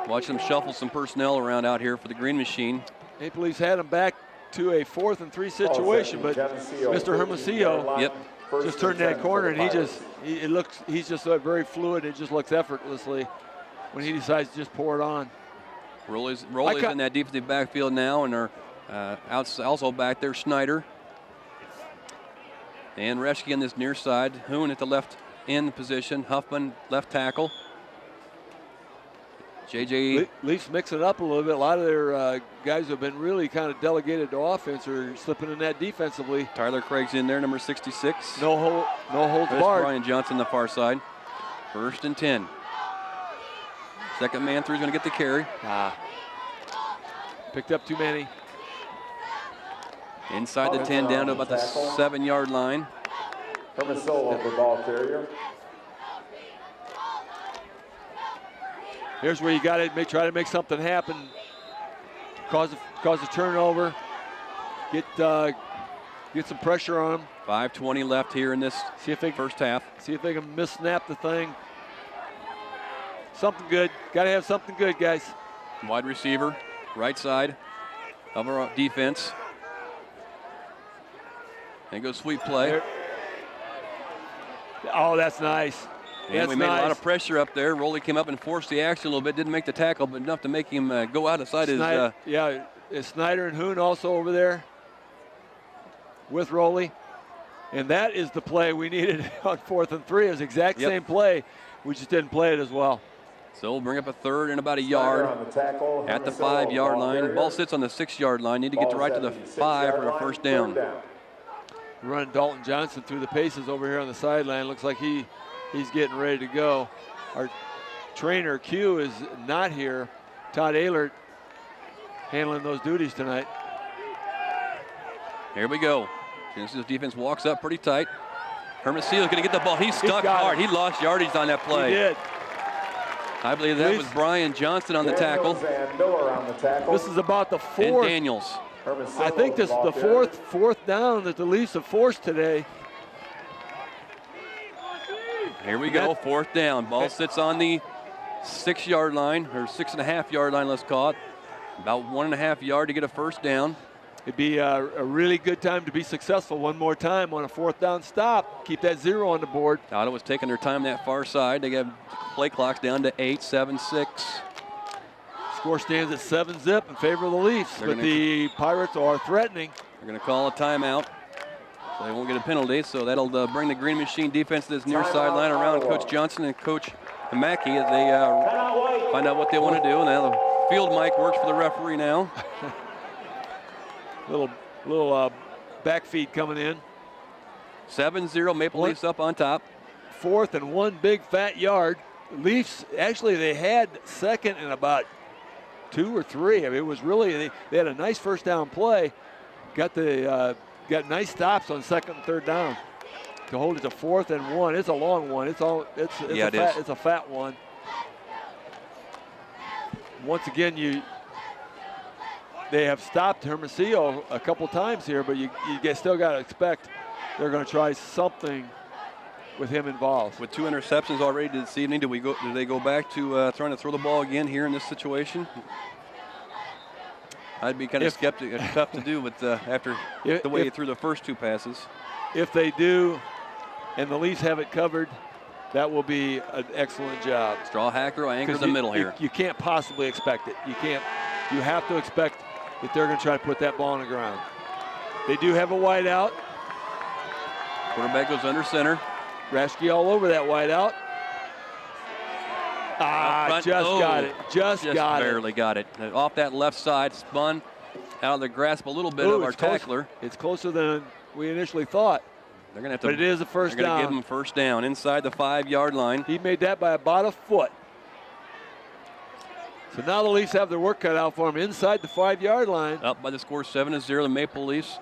Watch them shuffle some personnel around out here for the Green Machine. Maple Leafs had him back to a 4th and 3 situation, but Mr. Hermosillo just turned that corner, and he's just very fluid. It just looks effortlessly when he decides to just pour it on. Roley's in that defensive backfield now, and are also back there, Snyder. And Reschke on this near side. Hoon at the left end position. Huffman left tackle. JJ. Leafs mix it up a little bit. A lot of their guys who have been really kind of delegated to offense are slipping in that defensively. Tyler Craig's in there, number 66. No holds barred. Brian Johnson, the far side. 1st and 10. Second man through is going to get the carry. Picked up too many. Inside the 10, down to about the 7-yard line. Hermosillo, the ball carrier. Here's where you got to try to make something happen. Cause a turnover. Get some pressure on them. 5:20 left here in this first half. See if they can miss-snap the thing. Something good. Got to have something good, guys. Wide receiver, right side of our defense. And goes sweep play. There. Oh, that's nice. And we made a lot of pressure up there. Roley came up and forced the action a little bit. Didn't make the tackle, but enough to make him go outside his. Yeah, Snyder and Hoon also over there with Roley. And that is the play we needed on 4th and 3. It was the exact same play. We just didn't play it as well. So we'll bring up a 3rd and about a yard at the 5-yard line. Ball sits on the 6-yard line. Need to get right to the 5 for a first down. Running Dalton Johnson through the paces over here on the sideline. Looks like he's getting ready to go. Our trainer, Q, is not here. Todd Ehlert handling those duties tonight. Here we go. Geneseo's defense walks up pretty tight. Hermosillo's going to get the ball. He's stuck hard. He lost yardage on that play. He did. I believe that was Brian Johnson on the tackle. This is about the 4th. And Daniels. I think this is the fourth down that the Leafs have forced today. Here we go, 4th down. Ball sits on the 6-yard line, or 6.5-yard line, let's call it. About 1.5 yard to get a first down. It'd be a really good time to be successful one more time on a 4th down stop. Keep that 0 on the board. Ottawa's taking their time that far side. They got play clocks down to 8, 7, 6. Score stands at 7-zip in favor of the Leafs, but the Pirates are threatening. They're going to call a timeout. So they won't get a penalty, so that'll bring the Green Machine defense to this near sideline around Coach Johnson and Coach Mackey as they find out what they want to do. And now the field mic works for the referee now. little back feed coming in. 7-0, Maple Leafs up on top. 4th and 1 big fat yard. Leafs, actually they had 2nd and about 2 or 3. I mean, it was really, they had a nice first down play. Got nice stops on 2nd and 3rd down to hold it to 4th and 1. It's a long one. It's a fat one. Once again, they have stopped Hermosillo a couple times here, but you still got to expect they're going to try something with him involved. With 2 interceptions already this evening, do they go back to trying to throw the ball again here in this situation? I'd be kind of skeptic. It's tough to do with after the way he threw the first 2 passes. If they do, and the Leafs have it covered, that will be an excellent job. Straw Hacker anchor the middle here. You can't possibly expect it. You can't. You have to expect that they're going to try to put that ball on the ground. They do have a wide out. Quarterback goes under center. Reschke all over that wide out. Got it. Just barely got it. Off that left side, spun out of the grasp a little bit of our tackler. It's closer than we initially thought. They're going to have to. But it is a first down. They're going to give him first down inside the 5-yard line. He made that by about a foot. So now the Leafs have their work cut out for him inside the 5-yard line. Up by the score 7-0, the Maple Leafs.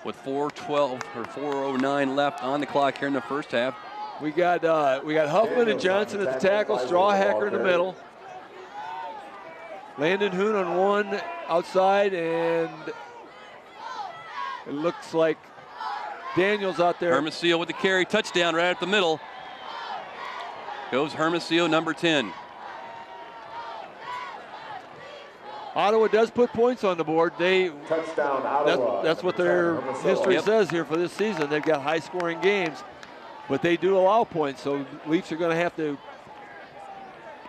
with 4:12 or 4:09 left on the clock here in the first half. We got Huffman and Johnson at the tackle, Strawhacker in the middle. Landon Hoon on one outside, and it looks like Daniels out there. Hermosillo with the carry, touchdown right at the middle. Goes Hermosillo, number 10. Ottawa does put points on the board. Touchdown, Ottawa. That's what their history says here for this season. They've got high-scoring games, but they do allow points. So Leafs are going to have to.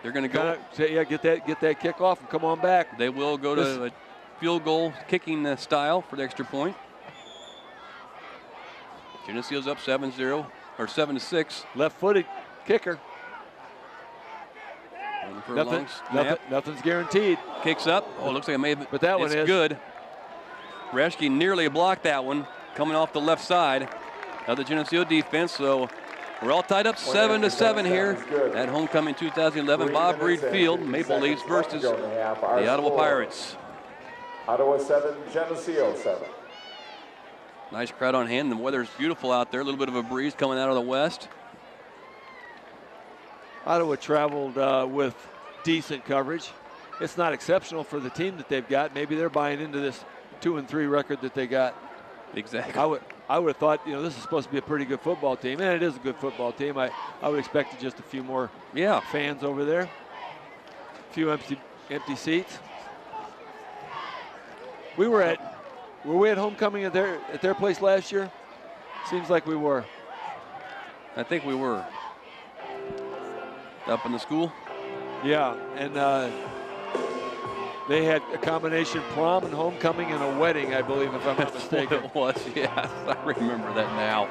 They're going to go. Get that kickoff and come on back. They will go to a field goal kicking style for the extra point. Geneseo's up 7-0 or 7-6. Left-footed kicker. Nothing's guaranteed. Kicks up. Oh, it looks like it may have. But that one is good. Reschke nearly blocked that one, coming off the left side of the Geneseo defense. So we're all tied up 7-7 here at homecoming 2011 Bob Reed Field. Maple Leafs versus the Ottawa Pirates. Ottawa 7, Geneseo 7. Nice crowd on hand. The weather's beautiful out there. A little bit of a breeze coming out of the west. Ottawa traveled with decent coverage. It's not exceptional for the team that they've got. Maybe they're buying into this 2-3 record that they got. Exactly. I would have thought, this is supposed to be a pretty good football team, and it is a good football team. I would expect just a few more fans over there. A few empty seats. Were we at homecoming at their place last year? Seems like we were. I think we were. Up in the school? Yeah, and they had a combination prom and homecoming and a wedding, I believe, if I'm not mistaken. It was, yes. I remember that now.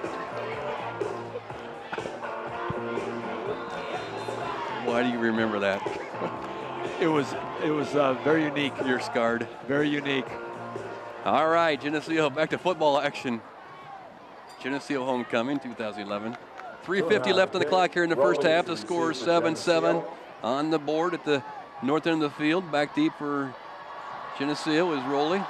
Why do you remember that? It was very unique. You're scarred. Very unique. All right, Geneseo back to football action. Geneseo homecoming 2011. 3:50 left on the clock here in the first half. The score is 7-7 on the board at the north end of the field. Back deep for Geneseo is Rowley.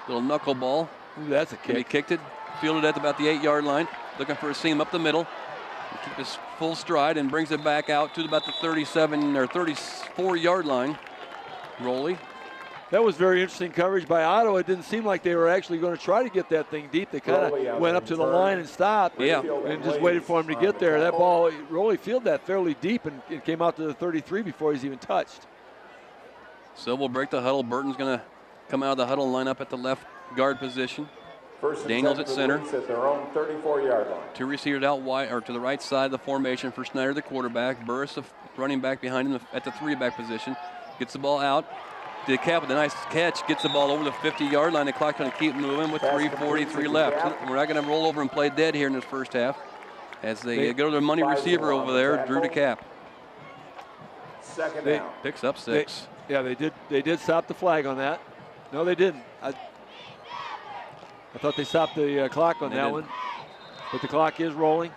Little knuckleball. Ooh, that's a kick. He kicked it, fielded at about the 8-yard line. Looking for a seam up the middle. Keep his full stride and brings it back out to about the 37 or 34-yard line. Rowley. That was very interesting coverage by Ottawa. It didn't seem like they were actually going to try to get that thing deep. They kind of went up to the line and stopped and just waited for him to get there. That ball, Rowley fielded that fairly deep, and it came out to the 33 before he's even touched. So we'll break the huddle. Burton's going to come out of the huddle and line up at the left guard position. Daniels at center. At their own 34-yard line. Two receivers out wide or to the right side of the formation for Snyder, the quarterback. Burris, the running back behind him at the 3-back position. Gets the ball out. DeCap with a nice catch, gets the ball over the 50-yard line. The clock's going to keep moving with 3:43 left. We're not going to roll over and play dead here in this first half as they go to their money receiver over there, Drew DeCap. Second down. Picks up 6. They did stop the flag on that. No, they didn't. I thought they stopped the clock on that one, but the clock is rolling.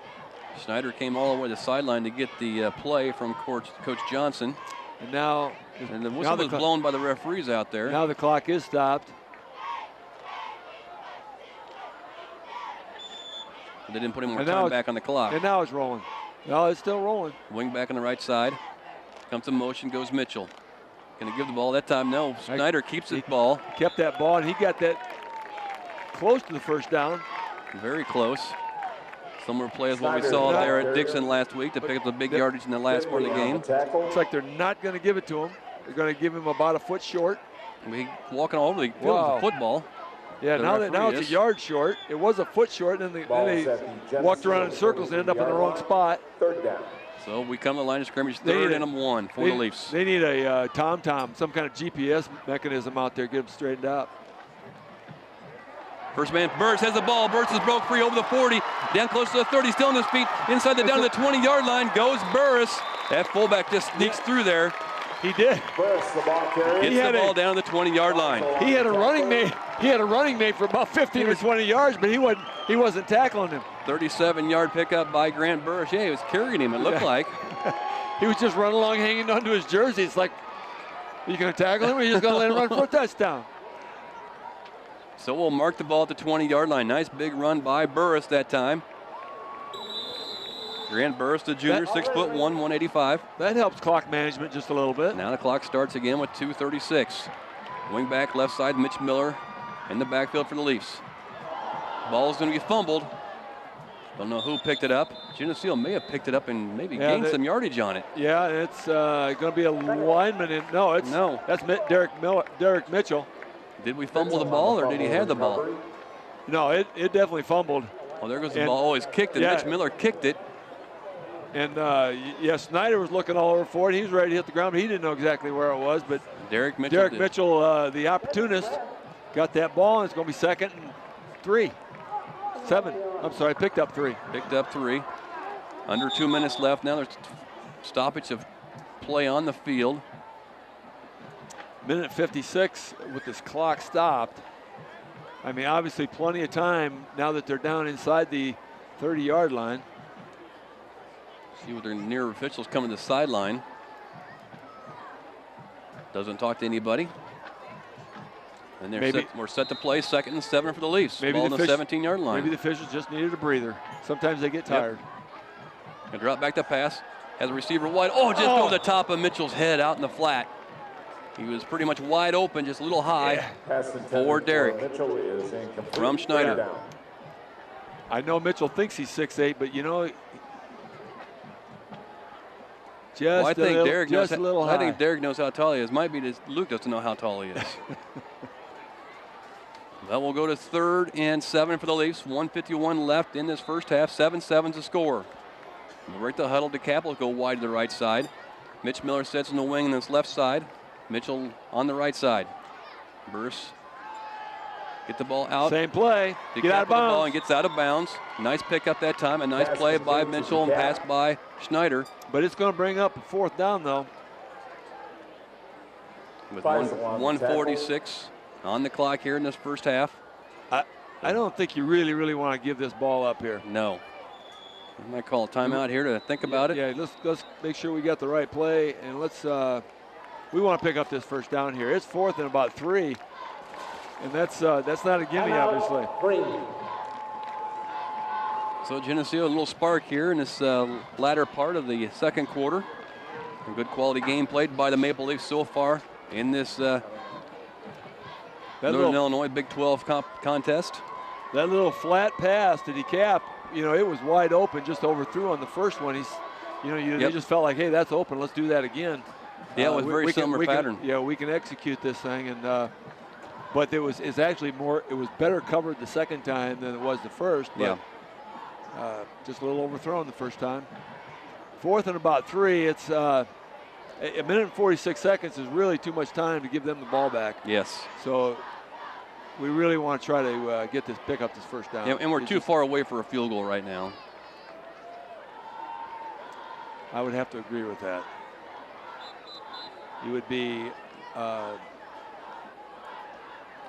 Snyder came all the way to the sideline to get the play from Coach Johnson. And now, the whistle was blown by the referees out there. Now the clock is stopped. They didn't put any more time back on the clock. And now it's rolling. No, it's still rolling. Wing back on the right side. Comes to motion, goes Mitchell. Going to give the ball that time. No, Snyder keeps the ball. Kept that ball, and he got that close to the first down. Very close. Similar play as what we saw there at Dixon last week to pick up the big yardage in the last part of the game. Looks like they're not going to give it to him. They're going to give him about a foot short. He walking all over the field with the football. Yeah, now it's a yard short. It was a foot short, and then they walked around in circles and ended up in the wrong spot. Third down. So we come to the line of scrimmage, 3rd and 1 for the Leafs. They need a tom-tom, some kind of GPS mechanism out there, get them straightened out. First man, Burris has the ball. Burris is broke free over the 40, down close to the 30, still on his feet. Inside down to the 20-yard line goes Burris. That fullback just sneaks through there. He did. Burris, the ball carrier. Gets the ball down to the 20-yard line. He had a running mate. He had a running mate for about 15 or 20 yards, but he wasn't tackling him. 37-yard pickup by Grant Burris. Yeah, he was carrying him, it looked like. He was just running along, hanging onto his jersey. It's like, are you going to tackle him, or are you just going to let him run for a touchdown? So we'll mark the ball at the 20-yard line. Nice big run by Burris that time. Grant Burris, the junior, 6'1", 185. That helps clock management just a little bit. Now the clock starts again with 2:36. Wing back left side, Mitch Miller in the backfield for the Leafs. Ball's going to be fumbled. Don't know who picked it up. Geneseo may have picked it up and maybe gained some yardage on it. Yeah, it's going to be a lineman. That's Derek Mitchell. Did we fumble the ball or did he have the ball? No, it definitely fumbled. Oh, there goes the ball. Oh, he's kicked it. Yeah. Mitch Miller kicked it. And, Snyder was looking all over for it. He was ready to hit the ground, but he didn't know exactly where it was. But Derek Mitchell, the opportunist, got that ball, and it's going to be 2nd and 3. 7. I'm sorry, picked up 3. Picked up 3. Under 2 minutes left. Now there's stoppage of play on the field. Minute 56 with this clock stopped. I mean, obviously plenty of time now that they're down inside the 30-yard line. See what their near officials coming to the sideline. Doesn't talk to anybody. And we're set to play 2nd and 7 for the Leafs. Ball on the 17-yard line. Maybe the officials just needed a breather. Sometimes they get tired. And drop back to pass. Has a receiver wide. Oh, just over the top of Mitchell's head out in the flat. He was pretty much wide open, just a little high for Derek. Mitchell is incomplete. From Schneider. I know Mitchell thinks he's 6'8", but you know, I think Derek knows how tall he is. Might be just Luke doesn't know how tall he is. That will go to 3rd and 7 for the Leafs. 1:51 left in this first half. 7-7's the score. Right the huddle. DeCap will go wide to the right side. Mitch Miller sits in the wing on this left side. Mitchell on the right side. Burris get the ball out. Same play. Get out of bounds. The ball and gets out of bounds. Nice pickup that time. A nice play by Mitchell and pass by Schneider. But it's going to bring up a 4th down though. With 1:46 on the clock here in this first half. I don't think you really want to give this ball up here. No. I might call a timeout here to think about it. Yeah, let's make sure we got the right play, and we want to pick up this first down here. It's 4th and about 3, and that's not a gimme, obviously. So Geneseo, a little spark here in this latter part of the second quarter. A good quality game played by the Maple Leafs so far in this Northern Illinois Big 12 contest. That little flat pass to DeCap, you know, it was wide open, just overthrew on the first one. They just felt like, hey, that's open. Let's do that again. Yeah, it was very similar pattern. We can execute this thing, and but it was better covered the second time than it was the first. But, just a little overthrown the first time. 4th and about 3. It's a minute and 46 seconds is really too much time to give them the ball back. Yes. So we really want to try to pick up this first down. And we're too far away for a field goal right now. I would have to agree with that. You would be.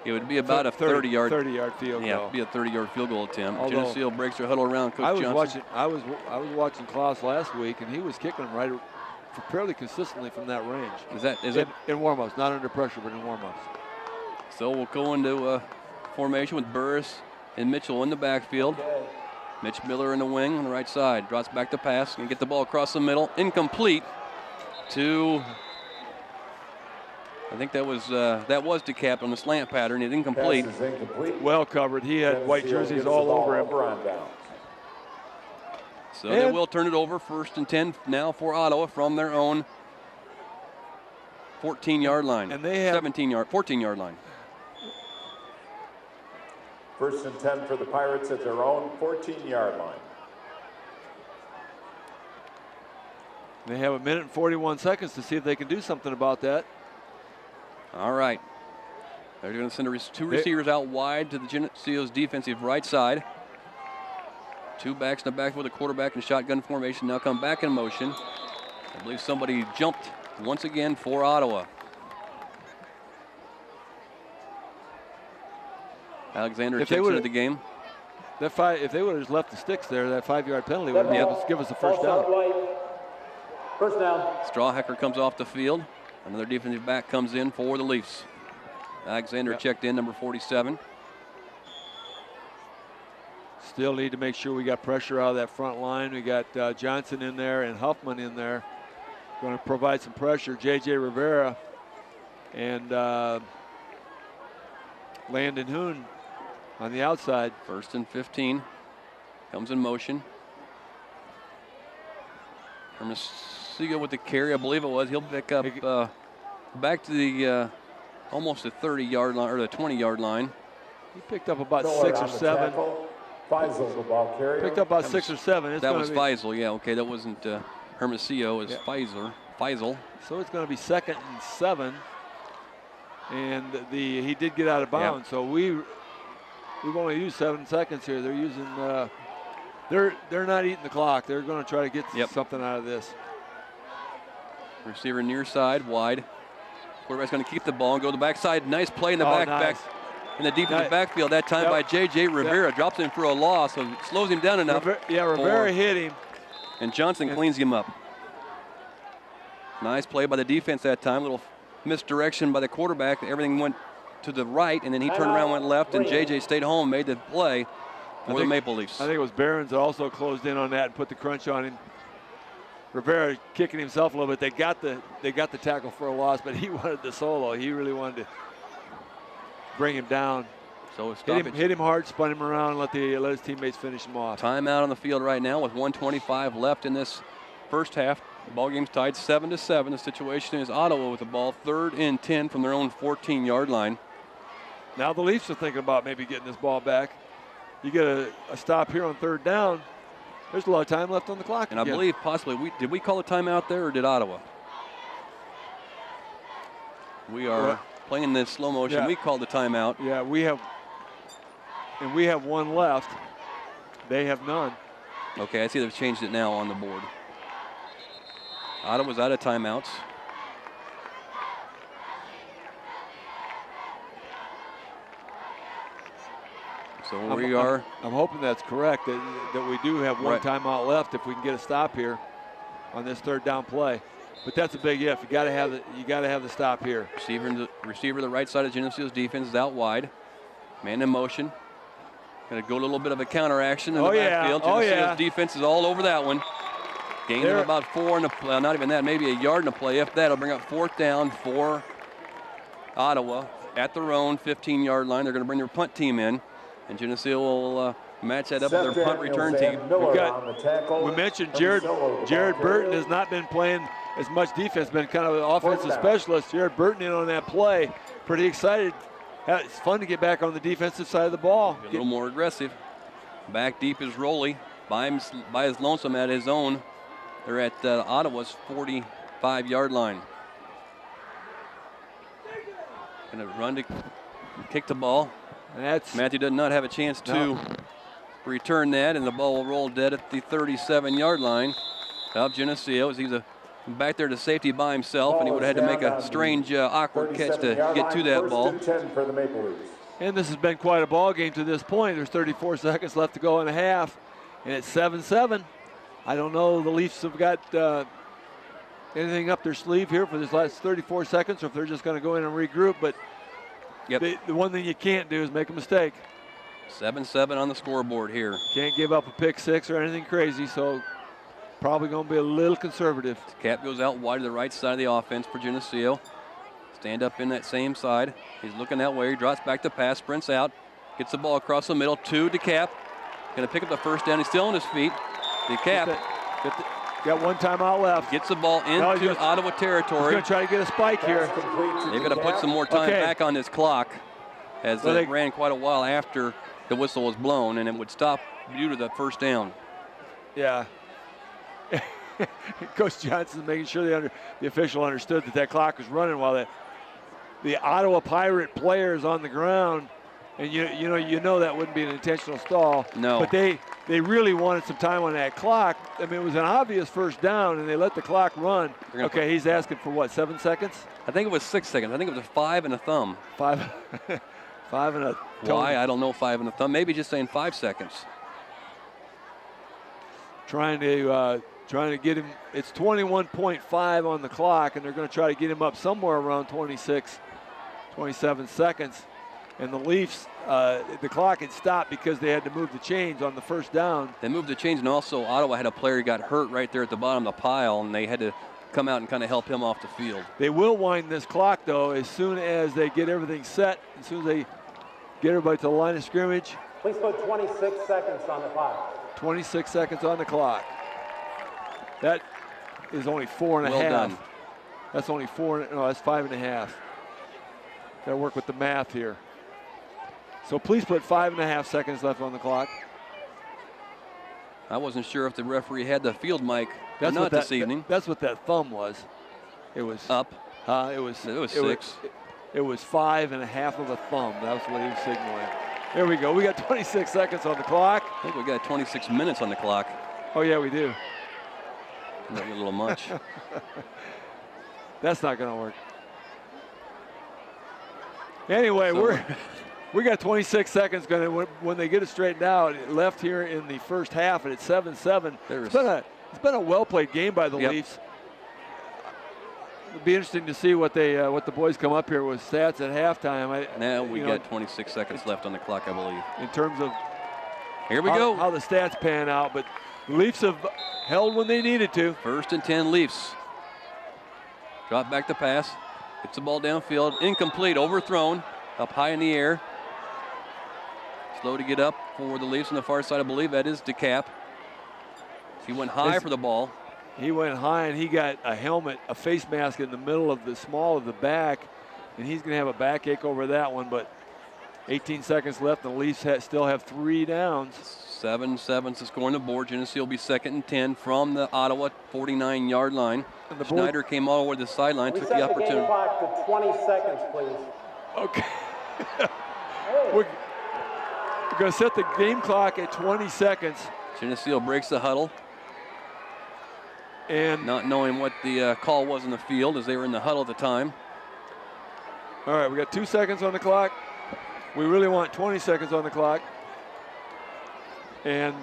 It would be about a 30-yard field goal. Yeah, it'd be a 30-yard field goal attempt. Geneseo breaks their huddle around Coach Johnson. I was watching Klaus last week, and he was kicking them right fairly consistently from that range. Is it in warm-ups, not under pressure, but in warm-ups. So we'll go into formation with Burris and Mitchell in the backfield. Mitch Miller in the wing on the right side. Drops back to pass and get the ball across the middle. Incomplete to, I think that was DeCap on the slant pattern. It's incomplete. Well covered. He had white jerseys all over him. So they will turn it over. 1st and 10 now for Ottawa from their own 14-yard line. And they have 14-yard line. 1st and 10 for the Pirates at their own 14-yard line. They have a minute and 41 seconds to see if they can do something about that. All right. They're going to send two receivers out wide to the Geneseo's defensive right side. 2 backs in the back with a quarterback in shotgun formation. Now come back in motion. I believe somebody jumped once again for Ottawa. Alexander checks into the game. If they would have just left the sticks there, that 5-yard penalty would have give us a first down. First down. Strawhacker comes off the field. Another defensive back comes in for the Leafs. Alexander checked in, number 47. Still need to make sure we got pressure out of that front line. We got Johnson in there and Huffman in there. Going to provide some pressure. J.J. Rivera and Landon Hoon on the outside. 1st and 15. Comes in motion. Hermosillo with the carry, I believe it was. He'll pick up back to the almost the 30-yard line or the 20-yard line. He picked up about 6 or 7. Feisel, the ball carrier. Picked up about 6 or 7. That was Feisel, yeah. Okay, that wasn't Hermosillo. It was Feisel. So it's going to be 2nd and 7, and he did get out of bounds. So we've only used 7 seconds here. They're using they're not eating the clock. They're going to try to get something out of this. Receiver near side, wide. Quarterback's going to keep the ball and go to the backside. Nice play in the back in the defensive backfield that time by J.J. Rivera. Drops him for a loss, so slows him down enough. Rivera hit him. And Johnson cleans him up. Nice play by the defense that time. Little misdirection by the quarterback. Everything went to the right, and then he turned around, went left, and J.J. stayed home, made the play for the Maple Leafs. I think it was Barons that also closed in on that and put the crunch on him. Rivera kicking himself a little bit. They got the tackle for a loss, but he wanted the solo. He really wanted to bring him down. So hit him hard, spun him around, let his teammates finish him off. Timeout on the field right now with 1:25 left in this first half. The ball game's tied 7-7. The situation is Ottawa with the ball 3rd and 10 from their own 14-yard line. Now the Leafs are thinking about maybe getting this ball back. You get a stop here on 3rd down. There's a lot of time left on the clock. And again. I believe possibly did we call a timeout there or did Ottawa? We are playing this slow motion. Yeah. We called the timeout. Yeah, we have 1 left. They have none. Okay, I see they've changed it now on the board. Ottawa's out of timeouts. So we are. I'm hoping that's correct, that we do have 1 timeout left if we can get a stop here on this 3rd down play. But that's a big if. You got to have the stop here. Receiver the right side of Geneseo's defense is out wide. Man in motion. Going to go a little bit of a counter action in the backfield. Geneseo's defense is all over that one. Gain of about 4 in the not even that, maybe a yard in the play. If that'll bring up 4th down for Ottawa at their own 15-yard line. They're going to bring their punt team in. And Geneseo will match that up with their punt return team. We mentioned Jared Burton has not been playing as much defense, been kind of an offensive specialist. Jared Burton in on that play. Pretty excited. It's fun to get back on the defensive side of the ball. A little more aggressive. Back deep is Rowley by his lonesome at his own. They're at Ottawa's 45-yard line. Going to run to kick the ball. Matthew does not have a chance to return that, and the ball will roll dead at the 37-yard line of Geneseo as he's back there to safety by himself, and he would have had to make a strange, awkward catch to get to that ball. And this has been quite a ball game to this point. There's 34 seconds left to go in a half, and it's 7-7. I don't know the Leafs have got anything up their sleeve here for this last 34 seconds, or if they're just going to go in and regroup, but the one thing you can't do is make a mistake. 7-7 on the scoreboard here. Can't give up a pick 6 or anything crazy, so probably going to be a little conservative. Cap goes out wide to the right side of the offense for Geneseo. Stand up in that same side. He's looking that way. He drops back to pass, sprints out, gets the ball across the middle to DeCap. Going to pick up the 1st down. He's still on his feet. DeCap. Got 1 timeout left. Gets the ball into Ottawa territory. He's going to try to get a spike here. They've got to put some more time back on this clock as it ran quite a while after the whistle was blown, and it would stop due to the 1st down. Yeah. Coach Johnson's making sure the official understood that clock was running while the Ottawa Pirate players on the ground, and you know that wouldn't be an intentional stall. No. But they really wanted some time on that clock. I mean, it was an obvious 1st down, and they let the clock run. Okay, he's asking for what, 7 seconds? I think it was 6 seconds. I think it was a 5 and a thumb. 5 and a toe. Why? I don't know, 5 and a thumb. Maybe just saying 5 seconds. Trying to get him. It's 21.5 on the clock, and they're going to try to get him up somewhere around 26, 27 seconds. And the Leafs, the clock had stopped because they had to move the chains on the first down. They moved the chains, and also Ottawa had a player who got hurt right there at the bottom of the pile, and they had to come out and kind of help him off the field. They will wind this clock, though, as soon as they get everything set, as soon as they get everybody to the line of scrimmage. Please put 26 seconds on the clock. 26 seconds on the clock. That is only 4.5. Well done. That's only 4, no, that's 5.5. Got to work with the math here. So please put 5.5 seconds left on the clock. I wasn't sure if the referee had the field mic That's not what that, this evening. That's what that thumb was. It was up. It was 6. It was 5.5 of a thumb. That's what he was signaling. There we go. We got 26 seconds on the clock. I think we got 26 minutes on the clock. Oh yeah, we do. Might be a little much. That's not going to work. Anyway, So we got 26 seconds. When they get it straightened out, it left here in the first half, and it's 7-7. It's been a well played game by the Leafs. It'll be interesting to see what the boys come up here with stats at halftime. Now we got 26 seconds left on the clock, I believe. In terms of here we go. How the stats pan out, but the Leafs have held when they needed to. 1st and 10 Leafs. Drop back the pass. Gets the ball downfield. Incomplete. Overthrown. Up high in the air. Slow to get up for the Leafs on the far side, I believe. That is DeCap. He went high for the ball. He went high, and he got a helmet, a face mask in the middle of the small of the back, and he's going to have a backache over that one. But 18 seconds left, and the Leafs still have 3 downs. 7-7 to score on the board. Geneseo will be 2nd and 10 from the Ottawa 49-yard line. Schneider came all over the sideline, took the opportunity. Game clock to 20 seconds, please. Okay. We're going to set the game clock at 20 seconds. Geneseo breaks the huddle. And not knowing what the call was in the field as they were in the huddle at the time. All right, we got 2 seconds on the clock. We really want 20 seconds on the clock. And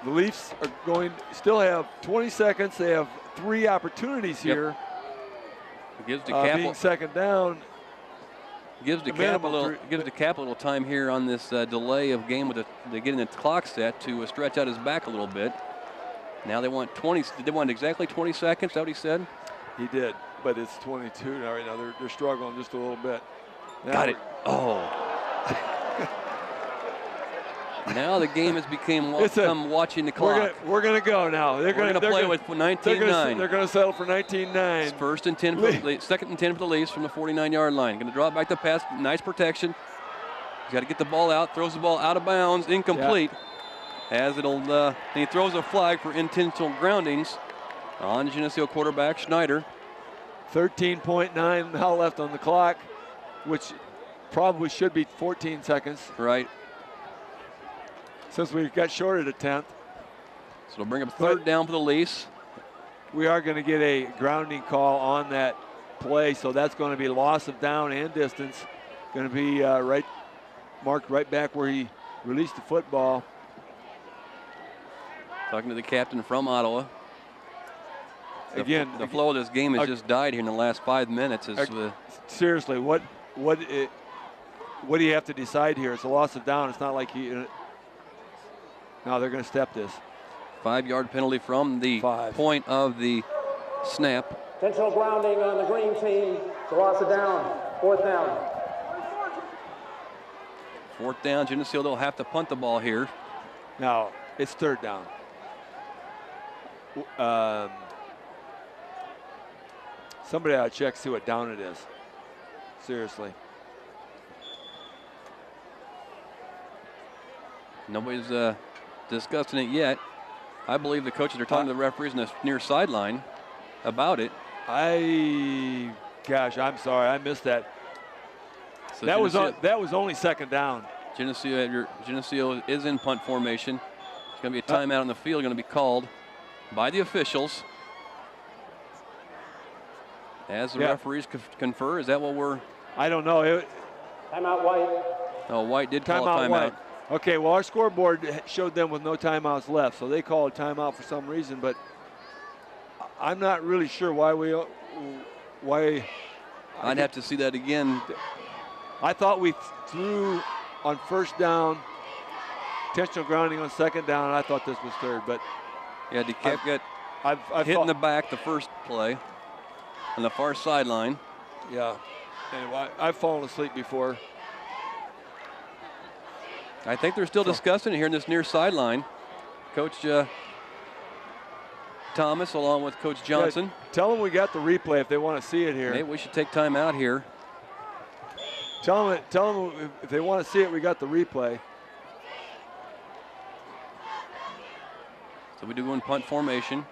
the Leafs are still have 20 seconds. They have 3 opportunities here. It gives DeCap being second down. Gives DeCap a little time here on this delay of game with getting the clock set to stretch out his back a little bit. Now they want 20. Did they want exactly 20 seconds? Is that what he said? He did, but it's 22 now. Right now they're struggling just a little bit. Got it. Oh. Now the game has become watching the clock. We're gonna go now. They're gonna play with 19-9. They're gonna settle for 19-9. It's 1st and 10 for the Leafs, 2nd and 10 for the Leafs from the 49-yard line. Going to drop back the pass. Nice protection. He's got to get the ball out. Throws the ball out of bounds. Incomplete. As he throws a flag for intentional groundings on Geneseo quarterback Schneider. 13.9 now left on the clock, which probably should be 14 seconds. Right. Since we got short at a 10th. So it'll bring up 3rd down for the Leafs. We are going to get a grounding call on that play, so that's going to be loss of down and distance. Going to be marked right back where he released the football. Talking to the captain from Ottawa. Again, the flow of this game has just died here in the last 5 minutes. Seriously, what do you have to decide here? It's a loss of down. It's not like now they're going to step this. 5-yard penalty from the point of the snap. Intentional grounding on the green team. It's a loss of down. 4th down. 4th down. Geneseo, they'll have to punt the ball here. Now it's 3rd down. Somebody ought to check, see what down it is. Seriously. Nobody's discussing it yet. I believe the coaches are talking to the referees in the near sideline about it. Gosh, I'm sorry, I missed that. So that was only 2nd down. Geneseo is in punt formation. It's going to be a timeout on the field, going to be called by the officials. As the referees confer, is that what we're? I don't know. Timeout, White. Oh, White did call a timeout. White. Okay, well, our scoreboard showed them with no timeouts left, so they called a timeout for some reason, but I'm not really sure why. I'd have to see that again. I thought we threw on first down, intentional grounding on second down, and I thought this was third. But yeah, DeKalb got hit in the back the first play on the far sideline. Yeah. Anyway, I've fallen asleep before. I think they're still discussing it here in this near sideline. Coach Thomas along with Coach Johnson. Yeah, tell them we got the replay if they want to see it here. Maybe we should take time out here. Tell them if they want to see it, we got the replay. So we do go in punt formation.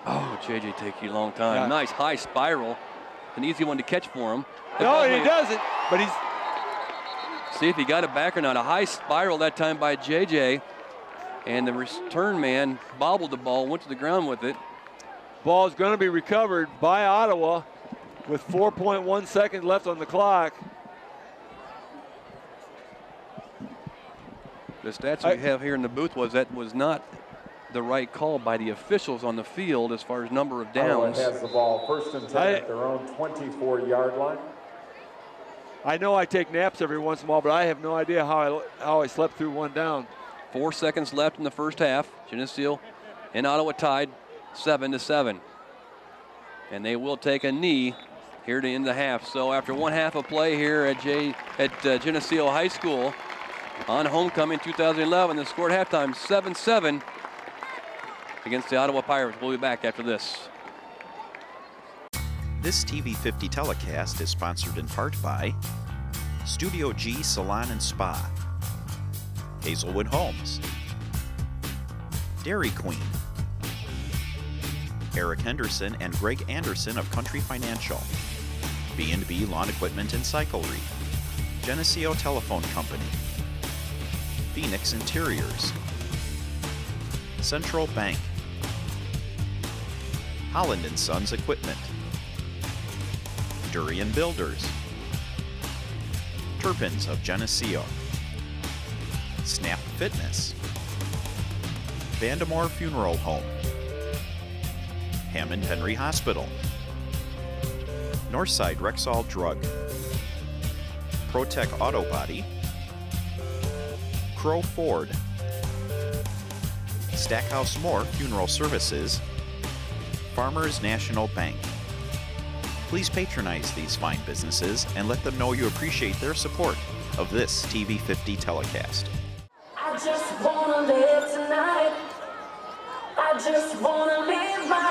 Oh, JJ taking a long time. Yeah. Nice high spiral. An easy one to catch for him. No, he doesn't, but he's... See if he got it back or not. A high spiral that time by JJ. And the return man bobbled the ball, went to the ground with it. Ball is going to be recovered by Ottawa with 4.1 seconds left on the clock. The stats we have here in the booth was that was not the right call by the officials on the field as far as number of downs. Ottawa has the ball first and 10 at their own 24-yard line. I know I take naps every once in a while, but I have no idea how I slept through one down. 4 seconds left in the first half. Geneseo and Ottawa tied 7-7. And they will take a knee here to end the half. So after one half of play here at Geneseo High School on homecoming 2011, the score at halftime 7-7 against the Ottawa Pirates. We'll be back after this. This TV50 telecast is sponsored in part by Studio G Salon and Spa, Hazelwood Homes, Dairy Queen, Eric Henderson and Greg Anderson of Country Financial, B&B Lawn Equipment and Cyclery, Geneseo Telephone Company, Phoenix Interiors, Central Bank, Holland & Sons Equipment, Durian Builders, Turpins of Geneseo, Snap Fitness, Vandemore Funeral Home, Hammond Henry Hospital, Northside Rexall Drug, Protec Auto Body, Crow Ford, Stackhouse Moore Funeral Services, Farmers National Bank. Please patronize these fine businesses and let them know you appreciate their support of this TV50 telecast. I just wanna live tonight. I just wanna live my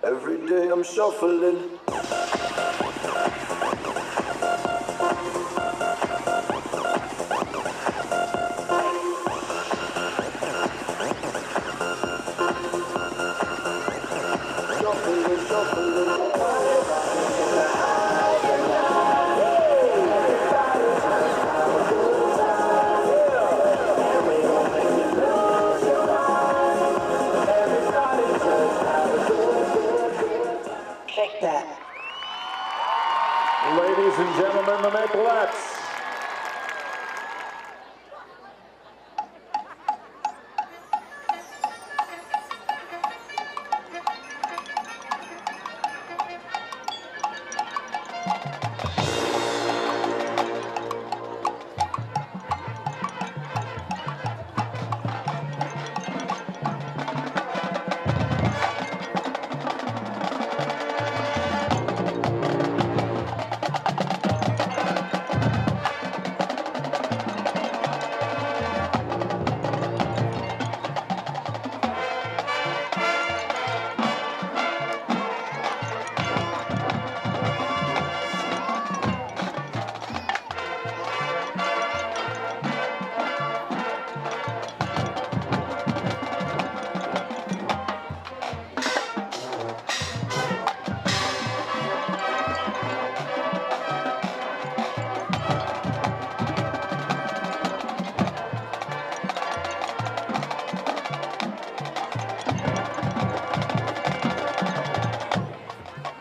Every day I'm shuffling. on the Maplettes.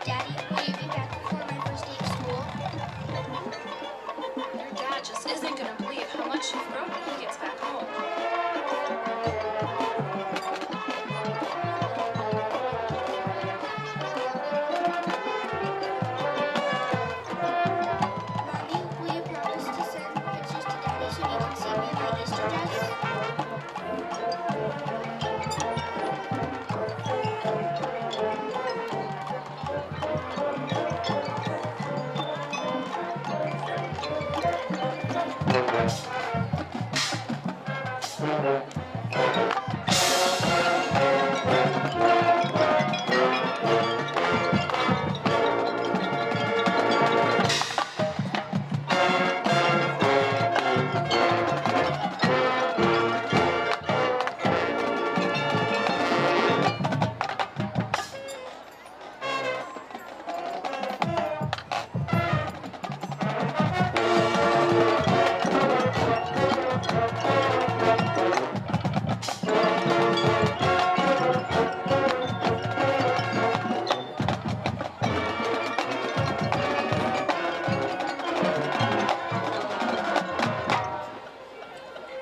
Daddy, will you be back before my first day of school? Your dad just isn't gonna believe how much you've grown when he gets back home. Mommy, will you promise to send pictures to Daddy so he can see me in my Easter dress?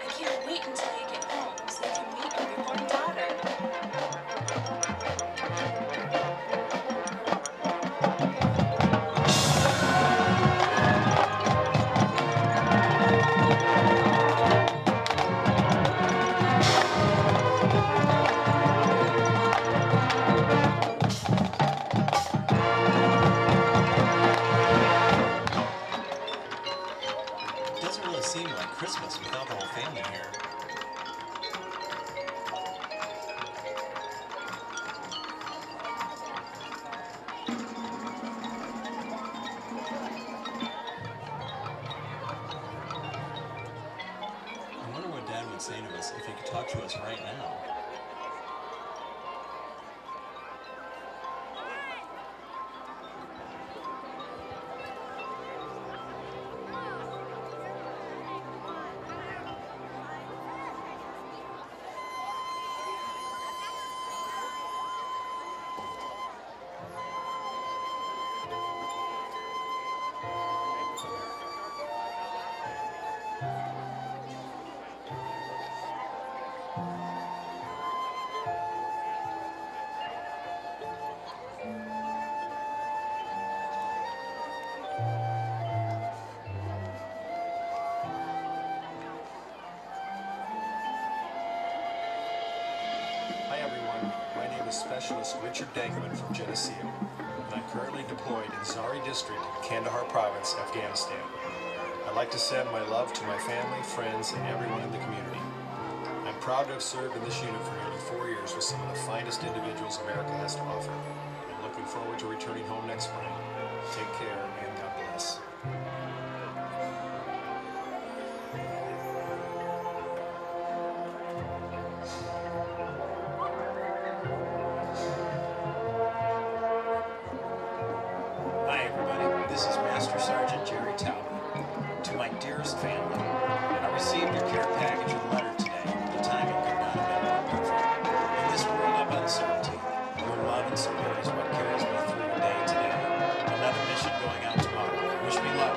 I can't wait until you get home so you can meet your newborn daughter. It doesn't really seem like Christmas without the whole family here. I wonder what Dad would say to us if he could talk to us right now. Hi everyone, my name is Specialist Richard Degman from Geneseo, and I'm currently deployed in Zari District, Kandahar Province, Afghanistan. I'd like to send my love to my family, friends, and everyone in the community. I'm proud to have served in this unit for nearly 4 years with some of the finest individuals America has to offer. I'm looking forward to returning home next spring. Take care and God bless. Hi everybody, this is Master Sergeant Jerry Talbot. To my dearest family, I received your care package with a letter today. The timing could not have been more perfect. In this world of uncertainty, your love and support is what carries me through the day today. Another mission going out tomorrow. Wish me luck.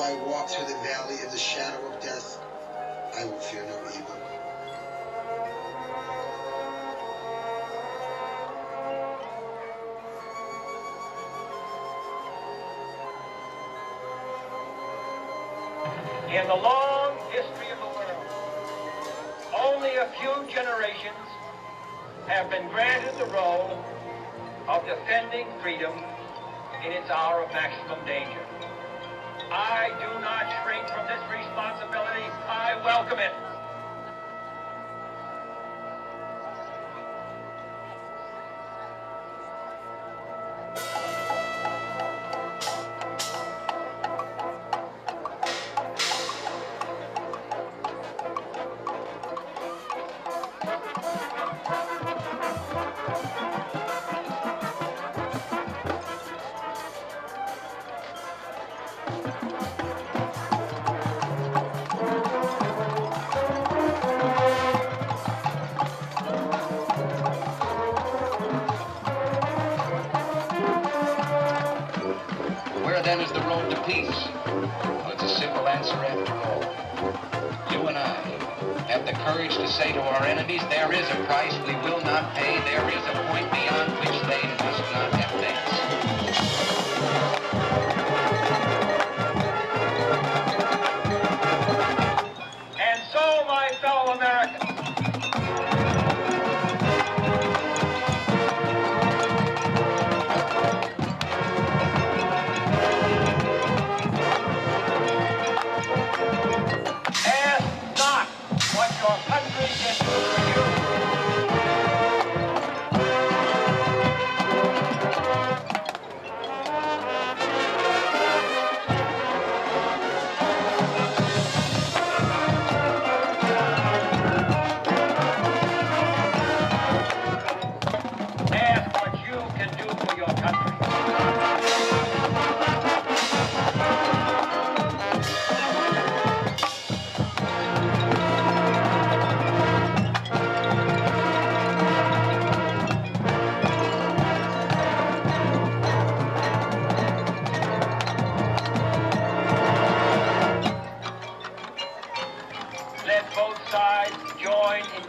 I walk through the valley of the shadow of death, I will fear no evil. In the long history of the world, only a few generations have been granted the role of defending freedom in its hour of maximum danger. I do not shrink from this responsibility. I welcome it. Then is the road to peace? Well, it's a simple answer after all. You and I have the courage to say to our enemies, there is a price we will not pay. There is a point beyond which they must not advance. And so, my fellow Americans,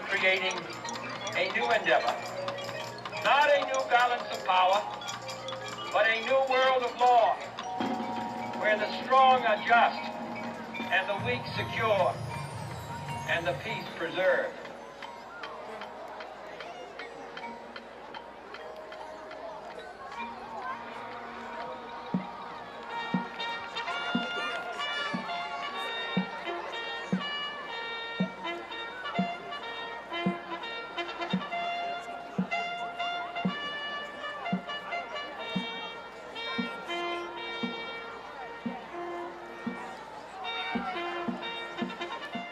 creating a new endeavor. Not a new balance of power, but a new world of law, where the strong are just, and the weak secure, and the peace preserved.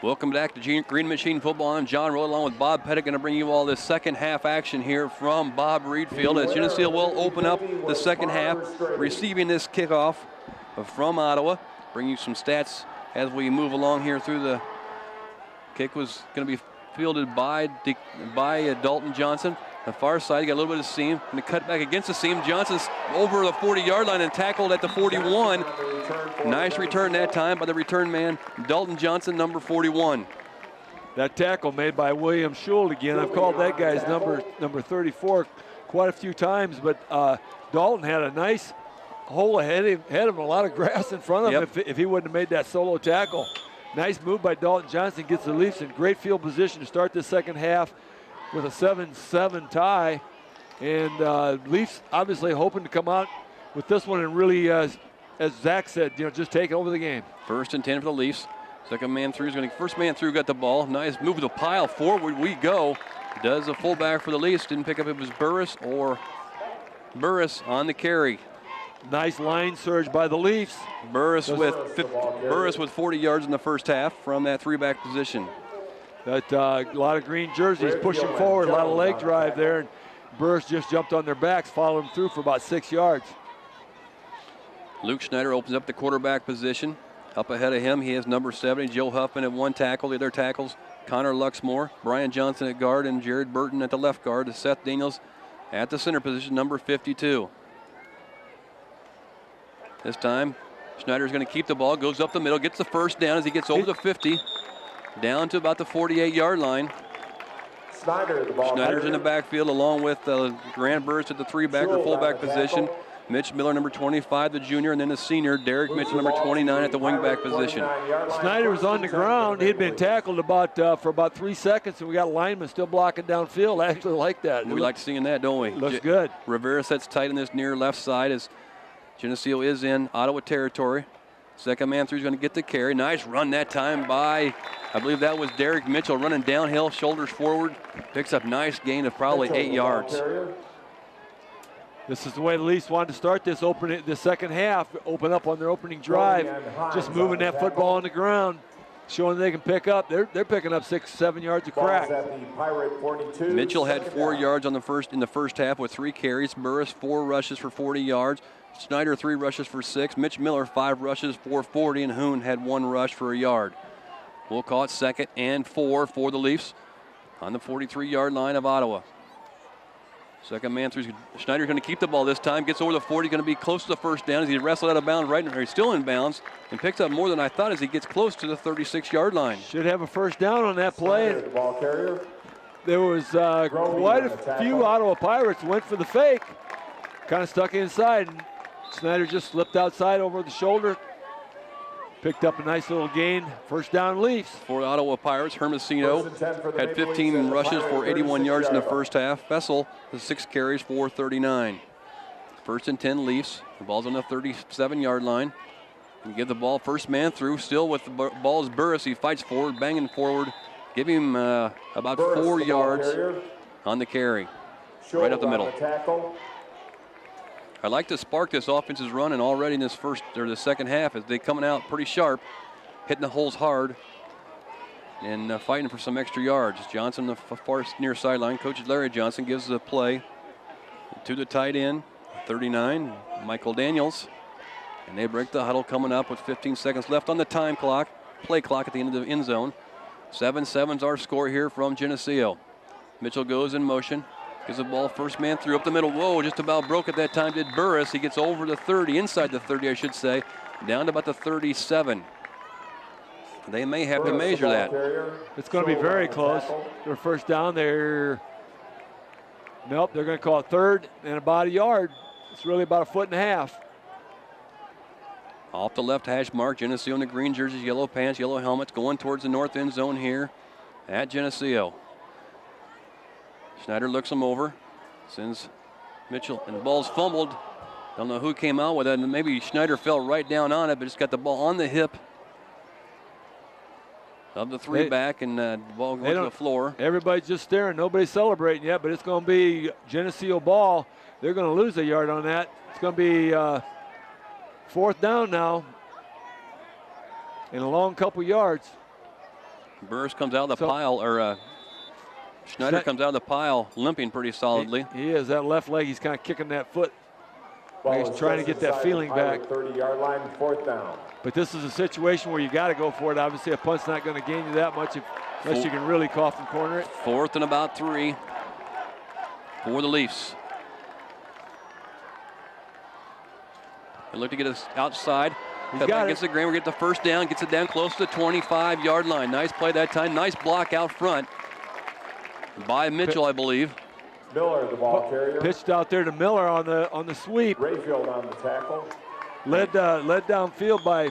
Welcome back to Green Machine Football. I'm John Rowe along with Bob Pettit, going to bring you all this second half action here from Bob Reed Field as Geneseo will open up the second half, receiving this kickoff from Ottawa. Bring you some stats as we move along here through the kick. Was going to be fielded by Dalton Johnson. The far side, you got a little bit of seam. Going to cut back against the seam. Johnson's over the 40-yard line and tackled at the 41. Nice return that time by the return man, Dalton Johnson, number 41. That tackle made by William Schuld again. I've called that guy's number 34 quite a few times, but Dalton had a nice hole ahead of him, a lot of grass in front of him if he wouldn't have made that solo tackle. Nice move by Dalton Johnson, gets the Leafs in great field position to start this second half with a 7-7 tie. And Leafs obviously hoping to come out with this one and really, as Zach said, just take over the game. 1st and 10 for the Leafs. Second man through is going to, first man through got the ball. Nice move to the pile. Forward we go. Does the fullback for the Leafs. Didn't pick up if it was Burris on the carry. Nice line surge by the Leafs. Burris with 40 yards in the first half from that three-back position. That a lot of green jerseys pushing forward, a lot of leg drive there, and Burris just jumped on their backs, followed him through for about 6 yards. Luke Schneider opens up the quarterback position. Up ahead of him, he has number 70, Joe Huffman at one tackle. The other tackles, Connor Luxmore, Brian Johnson at guard, and Jared Burton at the left guard. Seth Daniels at the center position, number 52. This time, Schneider's going to keep the ball, goes up the middle, gets the first down as he gets over the 50, down to about the 48-yard line. Schneider's in the backfield along with Grant Burris at the 3-back or fullback position. Mitch Miller, number 25, the junior, and then the senior, Derek Mitchell, number 29, at the wingback position. Snyder was on the ground. He had been tackled for about 3 seconds, and we got linemen still blocking downfield. I actually like that. We like seeing that, don't we? Looks good. Rivera sets tight in this near left side as Geneseo is in Ottawa territory. Second man through is going to get the carry. Nice run that time by, I believe that was Derek Mitchell, running downhill, shoulders forward. Picks up nice gain of probably 8 yards. This is the way the Leafs wanted to start this second half, open up on their opening drive, just moving that football on the ground, showing they can pick up. They're picking up 6, 7 yards of crack. Mitchell had 4 yards in the first half with 3 carries. Burris 4 rushes for 40 yards. Schneider 3 rushes for 6. Mitch Miller 5 rushes for 40, and Hoon had 1 rush for a yard. We'll call it 2nd and 4 for the Leafs on the 43-yard line of Ottawa. Second man through. Schneider's going to keep the ball this time. Gets over the 40. Going to be close to the first down as he wrestled out of bounds he's still in bounds and picks up more than I thought as he gets close to the 36-yard line. Should have a first down on that play. There was quite a few Ottawa Pirates went for the fake. Kind of stuck inside. And Schneider just slipped outside over the shoulder. Picked up a nice little gain. First down Leafs. For the Ottawa Pirates, Hermosillo had 15 rushes for 81 yards in the first half. Fessel has 6 carries for 39. First and 10 Leafs. The ball's on the 37-yard line. And give the ball first man through. Still with the ball's Burris. He fights forward, banging forward. Give him about 4 yards on the carry. Right up the middle. I like to spark this offense's run, and already in this the second half, as they coming out pretty sharp, hitting the holes hard, and fighting for some extra yards. Johnson, the far near sideline. Coach Larry Johnson gives the play to the tight end, 39, Michael Daniels, and they break the huddle coming up with 15 seconds left on the time clock, play clock at the end of the end zone. 7-7's our score here from Geneseo. Mitchell goes in motion. Gives the ball first man through up the middle. Whoa, just about broke at that time did Burris. He gets over the 30, inside the 30 I should say, down to about the 37. They may have to measure that. It's going to be very close. Their first down there. Nope, they're going to call it third and about a yard. It's really about 1.5 feet. Off the left hash mark, Geneseo in the green jerseys, yellow pants, yellow helmets, going towards the north end zone here at Geneseo. Schneider looks him over, sends Mitchell, and the ball's fumbled. Don't know who came out with it, and maybe Schneider fell right down on it, but it's got the ball on the hip of the 3-back, and the ball goes to the floor. Everybody's just staring. Nobody's celebrating yet, but it's going to be Geneseo ball. They're going to lose a yard on that. It's going to be 4th down now and a long couple yards. Burris comes out of the pile, or Schneider comes out of the pile limping pretty solidly. He is. That left leg, he's kind of kicking that foot. He's trying to get that feeling back. 30-yard line, 4th down. But this is a situation where you got to go for it. Obviously, a punt's not going to gain you that much unless you can really cough and corner it. 4th and about 3 for the Leafs. They look to get us outside. Gets the Graham, get the first down, gets it down close to the 25-yard line. Nice play that time. Nice block out front by Mitchell, I believe. Miller, the ball carrier. Pitched out there to Miller on the sweep. Rayfield on the tackle. Led downfield by,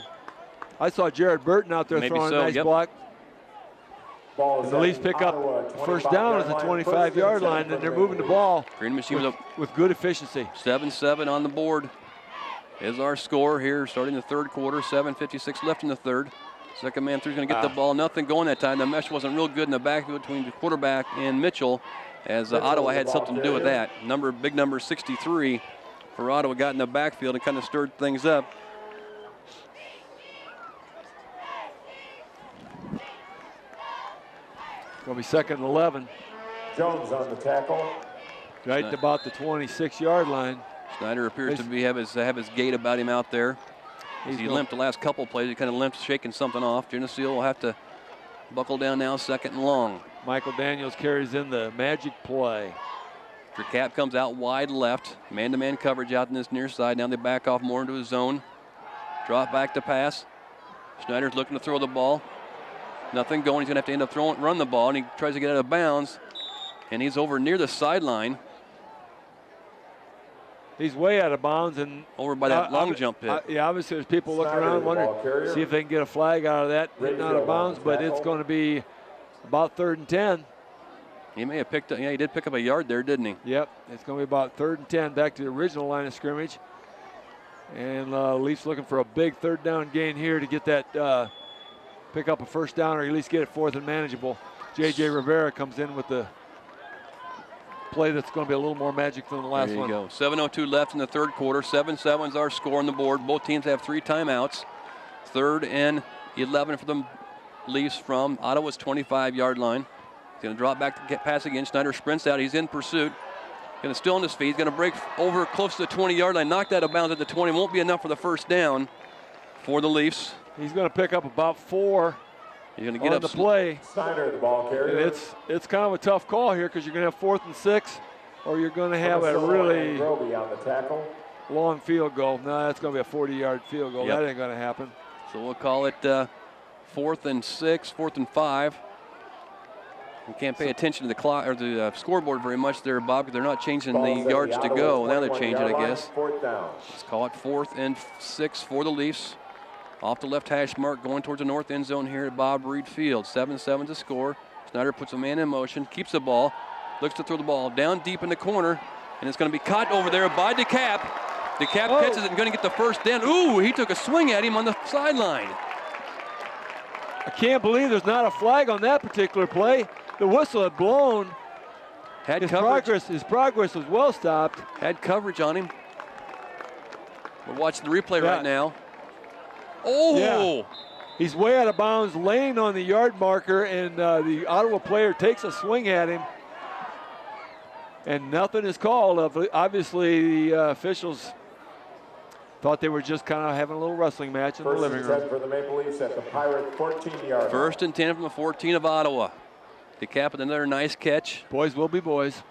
I saw Jared Burton out there throwing a nice block. And the Leafs pick up first down at the 25-yard line, and they're moving the ball Green Machine with good efficiency. 7-7 on the board is our score here starting the third quarter. 7:56 left in the third. Second man through is going to get the ball. Nothing going that time. The mesh wasn't real good in the backfield between the quarterback and Mitchell, as Ottawa had something to do with that. Big number 63 for Ottawa got in the backfield and kind of stirred things up. Going to be 2nd and 11. Jones on the tackle. Right at about the 26-yard line. Schneider appears to have his gait about him out there. He limped the last couple plays. He kind of limped, shaking something off. Geneseo will have to buckle down now, 2nd and long. Michael Daniels carries in the magic play. Cap comes out wide left. Man-to-man coverage out in this near side. Now they back off more into his zone. Drop back to pass. Schneider's looking to throw the ball. Nothing going. He's going to have to end up run the ball, and he tries to get out of bounds. And he's over near the sideline. He's way out of bounds and over by that long jump pit. Yeah, obviously there's people looking around wondering, see if they can get a flag out of that, hitting out of bounds, but it's going to be about 3rd and 10. He may have picked up, yeah, he did pick up a yard there, didn't he? Yep, it's going to be about 3rd and 10, back to the original line of scrimmage. And Leafs looking for a big 3rd down gain here to get that, pick up a 1st down or at least get it 4th and manageable. J.J. Rivera comes in with the play that's going to be a little more magic than the last one. There you go. 7:02 left in the 3rd quarter. 7-7 is our score on the board. Both teams have 3 timeouts. 3rd and 11 for the Leafs from Ottawa's 25-yard line. He's going to drop back to pass again. Schneider sprints out. He's in pursuit. Going to still on his feet. He's going to break over close to the 20-yard line. Knocked out of bounds at the 20. Won't be enough for the 1st down for the Leafs. He's going to pick up about 4. He's going to get on the play. Snyder, the ball carrier. And it's kind of a tough call here because you're going to have 4th and 6, or you're going to have a really on the tackle. Long field goal. No, that's going to be a 40-yard field goal. Yep. That ain't going to happen. So we'll call it 4th and 6, 4th and 5. You can't pay attention to the clock or the scoreboard very much there, Bob, because they're not changing the yards to go. Now they're changing, I guess. 4th down. Let's call it 4th and 6 for the Leafs. Off the left hash mark, going towards the north end zone here at Bob Reed Field. 7-7 to score. Snyder puts a man in motion, keeps the ball, looks to throw the ball down deep in the corner, and it's going to be caught over there by DeCap. DeCap catches it and going to get the 1st down. Ooh, he took a swing at him on the sideline. I can't believe there's not a flag on that particular play. The whistle had blown. His progress was well stopped. Had coverage on him. We're watching the replay right now. Oh! Yeah. He's way out of bounds, laying on the yard marker, and the Ottawa player takes a swing at him. And nothing is called. Obviously, the officials thought they were just kind of having a little wrestling match in the living room. 1st and 10 for the Maple Leafs at the Pirate 14-yard line. 1st and 10 from the 14 of Ottawa. DeCap with another nice catch. Boys will be boys.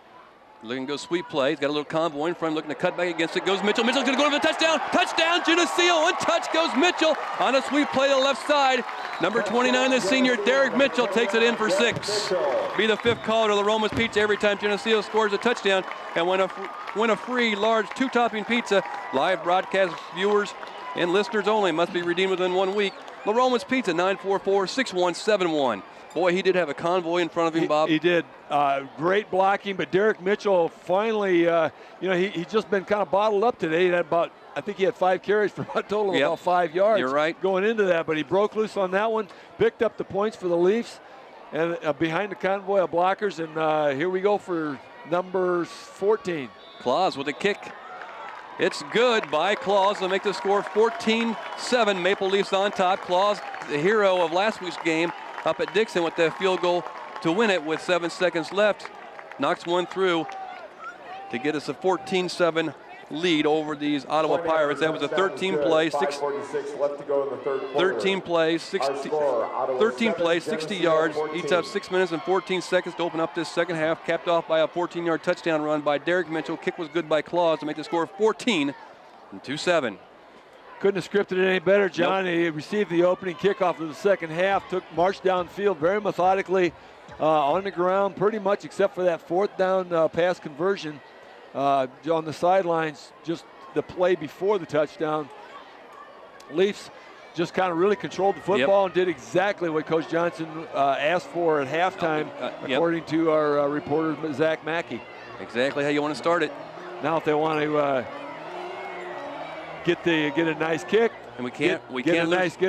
Looking to go sweep play. He's got a little convoy in front, looking to cut back against it. Goes Mitchell. Mitchell's going to go to the touchdown. Touchdown, Geneseo. One touch goes Mitchell on a sweep play to the left side. Number 29, the senior, Derek Mitchell, takes it in for 6. Be the 5th caller to the Roma's Pizza every time Geneseo scores a touchdown. And win a free, large, 2-topping pizza. Live broadcast viewers and listeners only. Must be redeemed within 1 week. La Roma's Pizza, 944-6171. Boy, he did have a convoy in front of him, Bob. He did. Great blocking, but Derek Mitchell finally, he's just been kind of bottled up today. He had I think he had 5 carries for a total of about 5 yards. You're right. Going into that, but he broke loose on that one, picked up the points for the Leafs, and behind the convoy of blockers, and here we go for number 14. Claus with a kick. It's good by Claus to make the score 14-7. Maple Leafs on top. Claus, the hero of last week's game, up at Dixon with the field goal to win it with 7 seconds left. Knocks one through to get us a 14-7 lead over these Ottawa Pirates. That was a 13 play, 60 yards. Eats up 6 minutes and 14 seconds to open up this second half. Capped off by a 14-yard touchdown run by Derek Mitchell. Kick was good by Claus to make the score 14-7. Couldn't have scripted it any better, John. Nope. He received the opening kickoff of the second half, marched downfield very methodically on the ground, pretty much except for that 4th down pass conversion on the sidelines, just the play before the touchdown. Leafs just kind of really controlled the football and did exactly what Coach Johnson asked for at halftime, according to our reporter, Zach Mackey. Exactly how you want to start it. Now if they want to get a nice kick, and get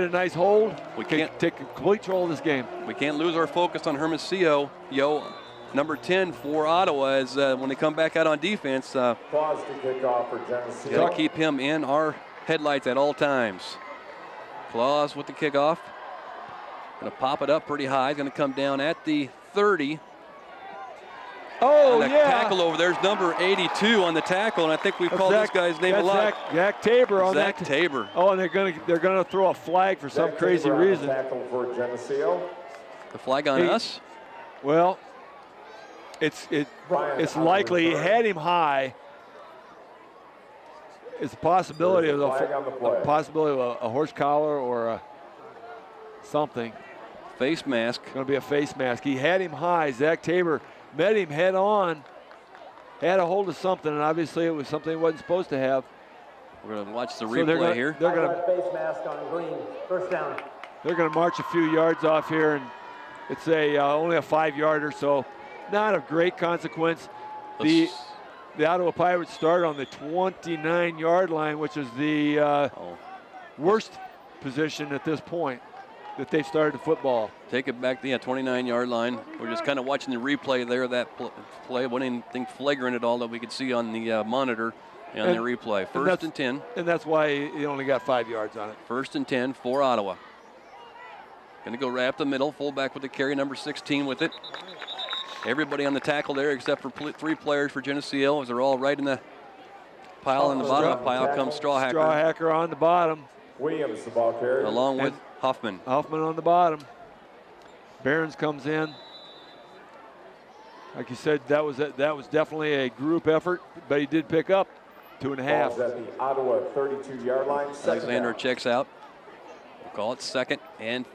a nice hold. We can't take complete control of this game. We can't lose our focus on Hermosillo, number 10 for Ottawa, as when they come back out on defense. Pause to kick off for Geneseo. Got to keep him in our headlights at all times. Claus with the kickoff. Going to pop it up pretty high. He's going to come down at the 30. Oh, and tackle over there's number 82 on the tackle, and I think we've called this guy's name a lot. Zach Tabor on that. Zach Tabor. Oh, and they're gonna throw a flag for some crazy reason. Tackle for Geneseo. The flag on us? Well, it's likely he had him high. it's a possibility of Flag on the play. a horse collar or something. Face mask. Going to be a face mask. He had him high. Zach Tabor met him head on, had a hold of something, and obviously it was something he wasn't supposed to have. We're going to watch the replay here. They're going to face mask on green. First down. They're going to march a few yards off here, and it's only a 5-yarder, so not of great consequence. The Ottawa Pirates start on the 29-yard line, which is the worst position at this point that they've started the football. Take it back to the 29-yard line. We're just kind of watching the replay there of that play. Wasn't anything flagrant at all that we could see on the monitor and the replay. First and 10. And that's why he only got 5 yards on it. First and 10 for Ottawa. Going to go right up the middle. Fullback with the carry, number 16 with it. Everybody on the tackle there except for 3 players for Geneseo, as they're all right in the pile. In the bottom of the pile comes Strawhacker. Strawhacker on the bottom. Williams, the ball carrier. Along with Huffman. Huffman on the bottom. Behrens comes in. Like you said, that was definitely a group effort, but he did pick up 2.5. Ball's at the Ottawa 32-yard line. Alexander checks out. We'll call it 2nd and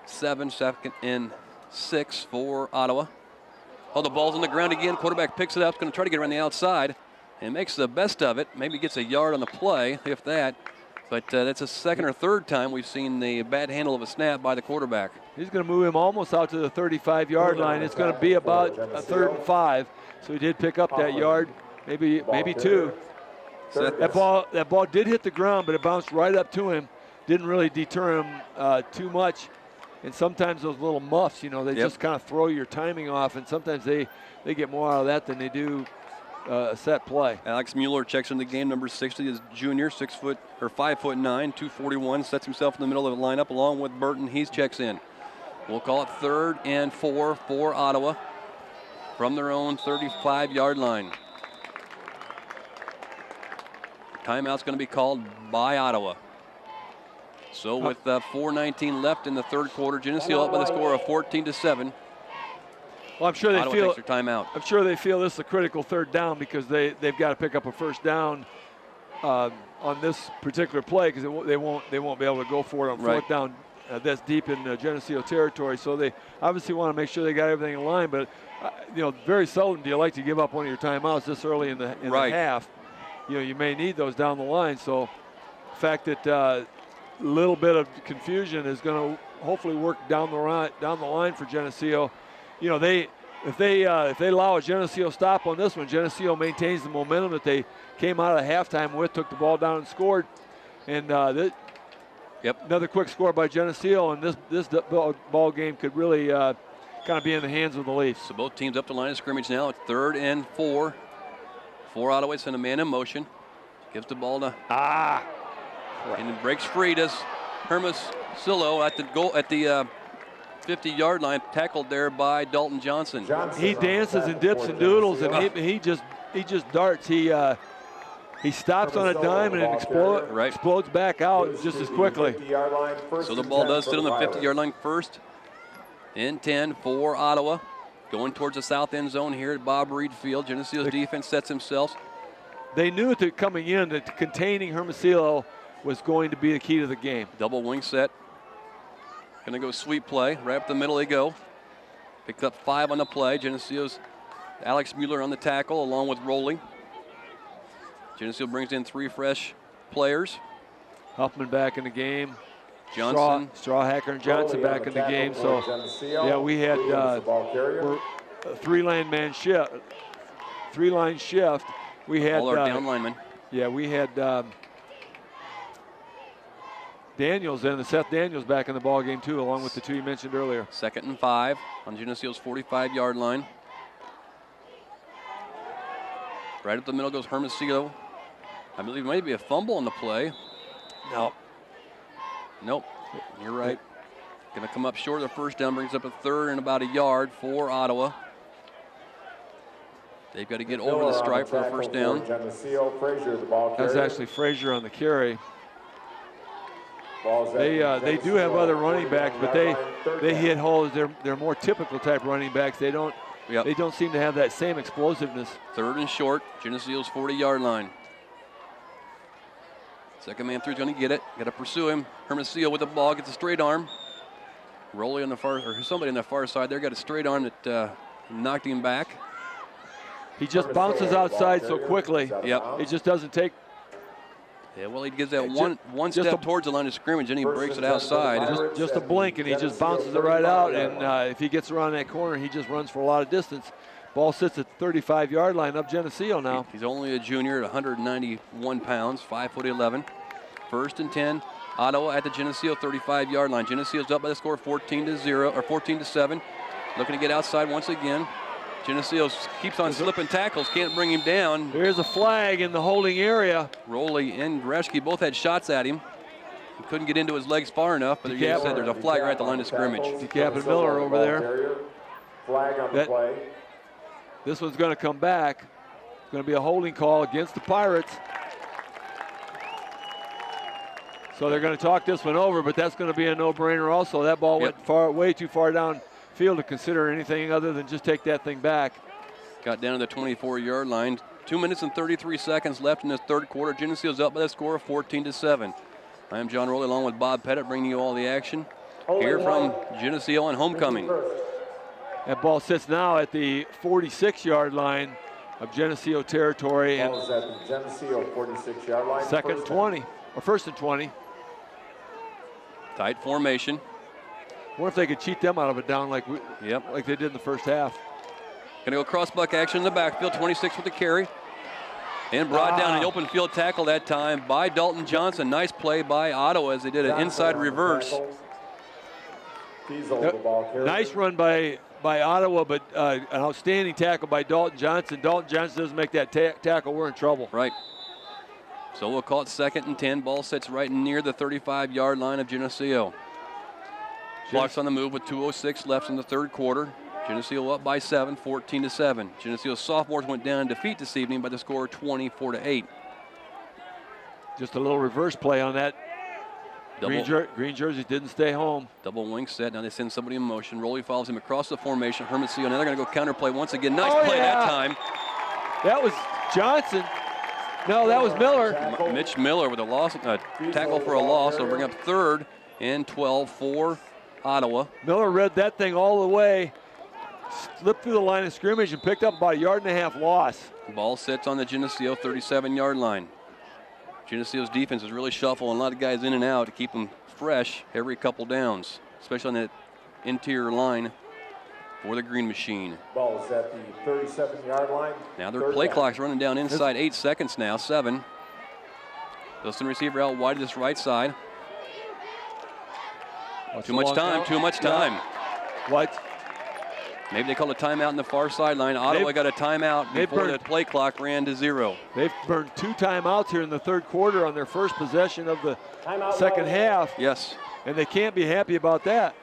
7, 2nd and 6 for Ottawa. Oh, the ball's on the ground again. Quarterback picks it up. Going to try to get around the outside and makes the best of it. Maybe gets a yard on the play, if that. But that's a second or third time we've seen the bad handle of a snap by the quarterback. He's going to move him almost out to the 35-yard line. It's going to be about a 3rd and 5. So he did pick up that yard, maybe 2. That ball did hit the ground, but it bounced right up to him. Didn't really deter him too much. And sometimes those little muffs, they just kind of throw your timing off, and sometimes they get more out of that than they do a set play. Alex Mueller checks in the game, number 60, is junior, 5'9", 241, sets himself in the middle of the lineup along with Burton. He checks in. We'll call it 3rd and 4 for Ottawa from their own 35-yard line. Timeout's going to be called by Ottawa. So with 4:19 left in the 3rd quarter, Geneseo up by the score of 14-7. Well, I'm sure they Ottawa feel takes their timeout. I'm sure they feel this is a critical 3rd down because they've got to pick up a 1st down on this particular play because they won't be able to go for it on 4th down. That's deep in Geneseo territory, so they obviously want to make sure they got everything in line. But very seldom do you like to give up one of your timeouts this early in the half. You may need those down the line. So the fact that little bit of confusion is going to hopefully work down the line for Geneseo. If they allow a Geneseo stop on this one, Geneseo maintains the momentum that they came out of halftime with, took the ball down and scored. And another quick score by Geneseo, and this ball game could really kind of be in the hands of the Leafs. So both teams up the line of scrimmage now. It's 3rd and 4 for Ottawa. Send a man in motion. Gives the ball to and it breaks free. Does Hermosillo at the goal at the 50-yard line, tackled there by Dalton Johnson. He dances and dips and doodles, and he just darts. He stops on a dime and it explodes back out just as quickly. So the ball does sit on the 50-yard line. 1st and 10 for Ottawa. Going towards the south end zone here at Bob Reed Field. Geneseo's defense sets themselves. They knew that coming in that containing Hermosillo was going to be the key to the game. Double wing set. Going to go sweep play. Right up the middle they go. Picked up 5 on the play. Geneseo's Alex Mueller on the tackle along with Rowley. Geneseo brings in 3 fresh players. Huffman back in the game. Johnson. Strawhacker and Johnson back in the game. So, we had a 3-line shift. 3-line shift. We had all our down linemen. Yeah, we had Daniels and Seth Daniels back in the ball game too, along with the 2 you mentioned earlier. 2nd and 5 on Geneseo's 45-yard line. Right up the middle goes Hermosillo. I believe it might be a fumble on the play. Nope. You're right. Going to come up short of the 1st down, brings up a 3rd and about a yard for Ottawa. They've got to get over the stripe for the 1st down. That's actually Frazier on the carry. They do have other running backs, but they hit holes. They're more typical type running backs. They don't seem to have that same explosiveness. 3rd and short, Geneseo's 40-yard line. Second man through is going to get it. Got to pursue him. Hermosillo with the ball, gets a straight arm. Rolly on the far, or somebody on the far side there got a straight arm that knocked him back. He just bounces outside so quickly. Yep. It just doesn't take. Yeah, well, he gives that one step towards the line of scrimmage, and he breaks it outside. Just a blink, and he just bounces it right out. And if he gets around that corner, he just runs for a lot of distance. Ball sits at the 35-yard line of Geneseo now. He's only a junior at 191 pounds, 5'11". First and 10. Ottawa at the Geneseo 35-yard line. Geneseo's up by the score 14-0 or 14-7. Looking to get outside once again. Geneseo keeps on slipping tackles, can't bring him down. Here's a flag in the holding area. Rowley and Greshke both had shots at him. He couldn't get into his legs far enough, but you said there's a flag right at the line of scrimmage. DeCap and Miller over there. Flag on the play. This one's going to come back. It's going to be a holding call against the Pirates. So they're going to talk this one over, but that's going to be a no-brainer also. That ball went way too far downfield to consider anything other than just take that thing back. Got down to the 24-yard line. 2 minutes and 33 seconds left in this third quarter. Geneseo's up by the score of 14-7. I am John Rowley along with Bob Pettit bringing you all the action here from Geneseo on homecoming. That ball sits now at the 46-yard line of Geneseo territory. Ball is at the Geneseo 46-yard line. Second and 20, or first and 20. Tight formation. Wonder if they could cheat them out of it down like they did in the first half. Gonna go cross-buck action in the backfield. 26 with the carry. And brought down an open field tackle that time by Dalton Johnson. Nice play by Ottawa as they did an inside reverse. Nice run by Ottawa, but an outstanding tackle by Dalton Johnson. Dalton Johnson doesn't make that tackle, we're in trouble. Right. So we'll call it second and 10. Ball sits right near the 35-yard line of Geneseo. Clock's on the move with 2:06 left in the third quarter. Geneseo up by 7, 14-7. Geneseo's sophomores went down in defeat this evening by the score 24-8. Just a little reverse play on that. Green jersey didn't stay home. Double wing set. Now they send somebody in motion. Rowley follows him across the formation. Hermosillo. Now they're going to go counter play once again. Nice play that time. That was Johnson. No, that was Miller. Mitch Miller with a loss, tackle for a loss. They'll bring up third and 12 for Ottawa. Miller read that thing all the way, slipped through the line of scrimmage and picked up about a yard and a half loss. Ball sits on the Geneseo 37-yard line. Geneseo's defense is really shuffling a lot of guys in and out to keep them fresh every couple downs, especially on that interior line for the Green Machine. Ball is at the 37-yard line. Now their play clock's running down inside 8 seconds now, 7. Wilson receiver out wide to this right side. Too much time. What? Maybe they called a timeout in the far sideline. Ottawa got a timeout before the play clock ran to 0. They've burned 2 timeouts here in the third quarter on their first possession of the second half. Yes. And they can't be happy about that.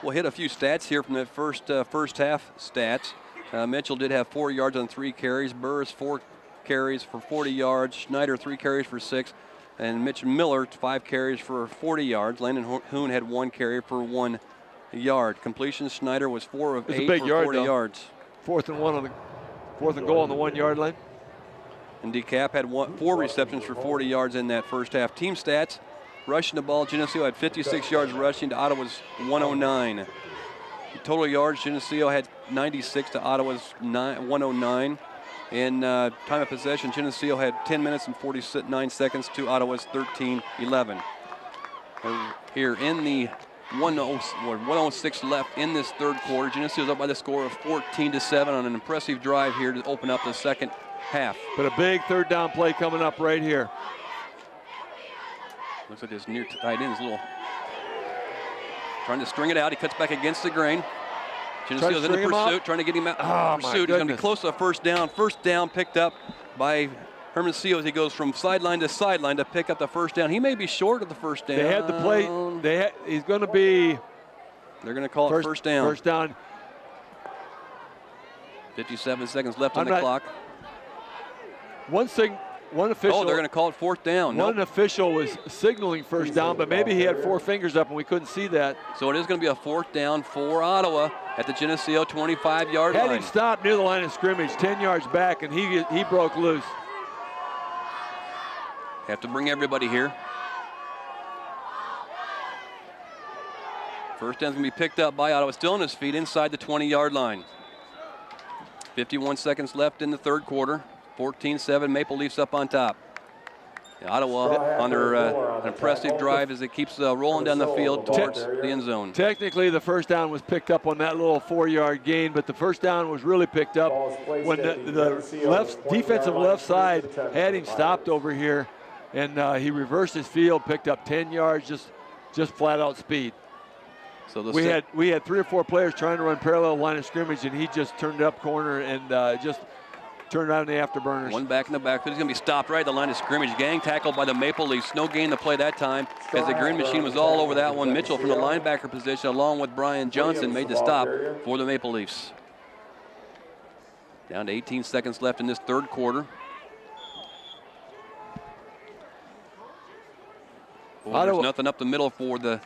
We'll hit a few stats here from the first half stats. Mitchell did have 4 yards on 3 carries. Burris 4 carries for 40 yards. Schneider 3 carries for 6. And Mitch Miller 5 carries for 40 yards. Landon Hoon had 1 carry for 1 yard. Completion, Schneider was 4 of 8 for 40 yards. Fourth and goal on the 1 yard line. And DeCap had 4 receptions for 40 yards in that first half. Team stats, rushing the ball, Geneseo had 56 yards rushing to Ottawa's 109. Total yards, Geneseo had 96 to Ottawa's 109. In time of possession, Geneseo had 10 minutes and 49 seconds to Ottawa's 13-11. Here in the 106 left in this third quarter. Geneseo's up by the score of 14-7 on an impressive drive here to open up the second half. But a big third down play coming up right here. Looks like this near tight end is a little trying to string it out. He cuts back against the grain. Geneseo's in the pursuit, trying to get him out. Pursuit. He's going to be close to a first down. First down picked up by Hermosillo as he goes from sideline to sideline to pick up the first down. He may be short of the first down. They had the play. He's going to be. They're going to call it first down. First down. 57 seconds left on the clock. One official. Oh, they're going to call it fourth down. One official was signaling first down, but maybe he had 4 fingers up and we couldn't see that. So it is going to be a fourth down for Ottawa at the Geneseo 25-yard line. Had him stopped near the line of scrimmage, 10 yards back, and he broke loose. Have to bring everybody here. First down's going to be picked up by Ottawa, still on his feet inside the 20-yard line. 51 seconds left in the third quarter. 14-7, Maple Leafs up on top. Ottawa on their impressive drive as it keeps rolling down the field towards the end zone. Technically, the first down was picked up on that little 4-yard gain, but the first down was really picked up when the defensive left side had him stopped over here, and he reversed his field, picked up 10 yards, just flat out speed. So we had 3 or 4 players trying to run parallel line of scrimmage, and he just turned up corner and just turned out in the afterburners. One back in the backfield. He's going to be stopped right at the line of scrimmage. Gang tackled by the Maple Leafs. No gain to play that time as the Green Machine was all over that one. Mitchell from the linebacker position along with Brian Johnson made the stop for the Maple Leafs. Down to 18 seconds left in this third quarter. There's nothing up the middle for the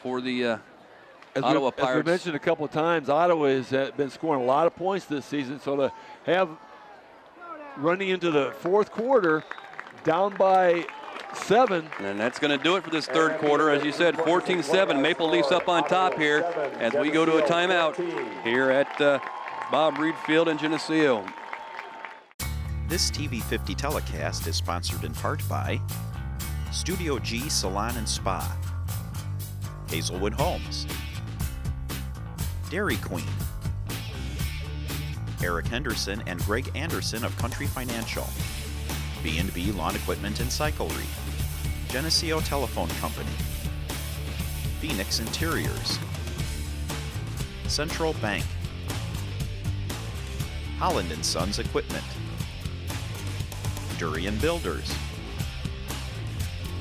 Ottawa Pirates. As we mentioned a couple of times, Ottawa has been scoring a lot of points this season, so to have running into the fourth quarter down by 7. And that's going to do it for this third quarter. As you said, 14-7, Maple Leafs up on top here as we go to a timeout here at Bob Reed Field in Geneseo. This TV50 telecast is sponsored in part by Studio G Salon and Spa, Hazelwood Homes, Dairy Queen, Eric Henderson and Greg Anderson of Country Financial, B&B Lawn Equipment and Cyclery, Geneseo Telephone Company, Phoenix Interiors, Central Bank, Holland & Sons Equipment, Durian Builders,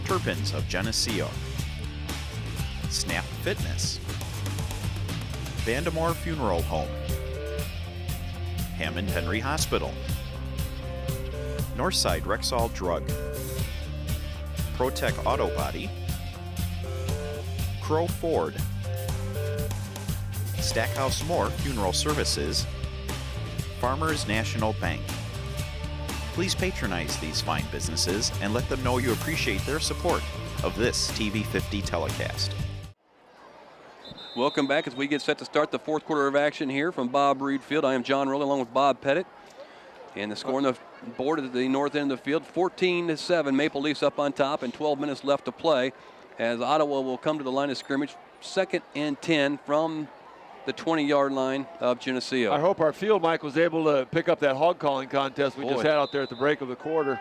Turpins of Geneseo, Snap Fitness, Vandemore Funeral Home, Hammond Henry Hospital, Northside Rexall Drug, Protec Auto Body, Crow Ford, Stackhouse Moore Funeral Services, Farmers National Bank. Please patronize these fine businesses and let them know you appreciate their support of this TV50 telecast. Welcome back as we get set to start the fourth quarter of action here from Bob Reed Field. I am John Rowley along with Bob Pettit. And the score on the board at the north end of the field, 14-7, Maple Leafs up on top and 12 minutes left to play as Ottawa will come to the line of scrimmage, 2nd and 10 from the 20-yard line of Geneseo. I hope our field, Mike, was able to pick up that hog calling contest we just had out there at the break of the quarter.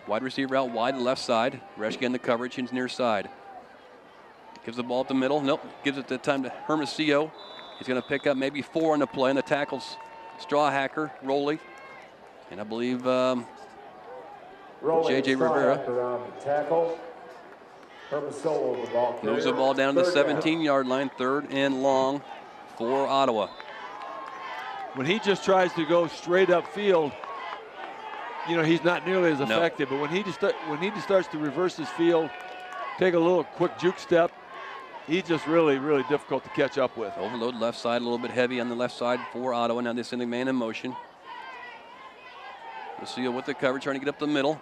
Wide receiver out wide, left side. Reschke in the coverage, in near side. Gives the ball up the middle. Nope. Gives it the time to Hermosillo. He's going to pick up maybe 4 on the play, and the tackles Strawhacker, Rowley, and I believe J.J. Rivera. Tackle. Hermosillo, the ball carrier. Moves the ball down to the 17-yard line, 3rd and long for Ottawa. When he just tries to go straight upfield, you know, he's not nearly as effective. But when he just starts to reverse his field, take a little quick juke step, he's just really, really difficult to catch up with. Overload left side, a little bit heavy on the left side for Ottawa. Now they're sending man in motion. Lucio with the coverage, trying to get up the middle.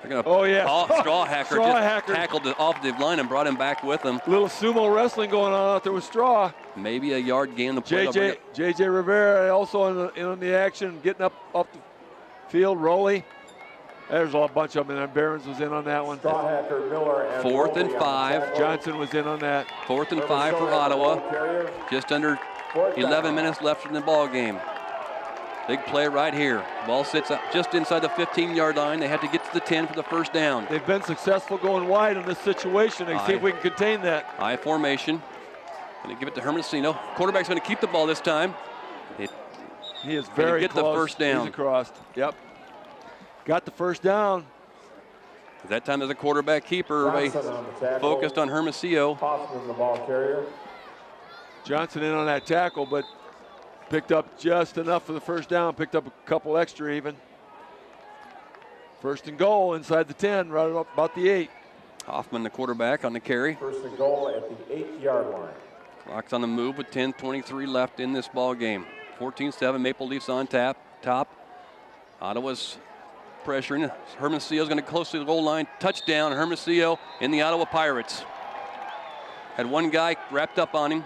They're going to Strawhacker just tackled the offensive line and brought him back with him. Little sumo wrestling going on out there with Straw. Maybe a yard gain the play. J.J. Rivera also in on the action, getting up the field. Rowley. There's a bunch of them, and Barons was in on that one. Strawhacker, Miller, and 4th and 5. Johnson was in on that. 4th and 5 for Ottawa. Just under 11 minutes left in the ball game. Big play right here. Ball sits up just inside the 15-yard line. They have to get to the 10 for the first down. They've been successful going wide in this situation. They see if we can contain that. I formation. Going to give it to Hermosillo. Quarterback's going to keep the ball this time. He is very get close. The first down. He's across. Yep. Got the first down. That time as a quarterback keeper, focused on Hermosillo. Hoffman, the ball carrier. Johnson in on that tackle, but picked up just enough for the first down. Picked up a couple extra even. 1st and goal inside the 10, right about the 8. Hoffman, the quarterback, on the carry. 1st and goal at the 8-yard line. Clock's on the move with 10:23 left in this ball game. 14-7, Maple Leafs on top. Ottawa's pressuring. Hermosillo is going to close to the goal line. Touchdown, Hermosillo in the Ottawa Pirates. Had one guy wrapped up on him.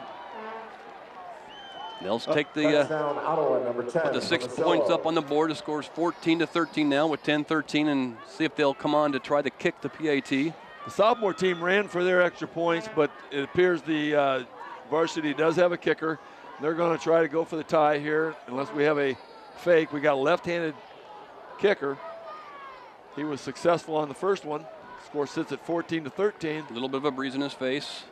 They'll take the Ottawa, number 10, put the 6 points up on the board. The score's 14-13 now with 10-13, and see if they'll come on to try to kick the PAT. The sophomore team ran for their extra points, but it appears the varsity does have a kicker. They're going to try to go for the tie here unless we have a fake. We got a left-handed kicker. He was successful on the first one. Score sits at 14-13. A little bit of a breeze in his face.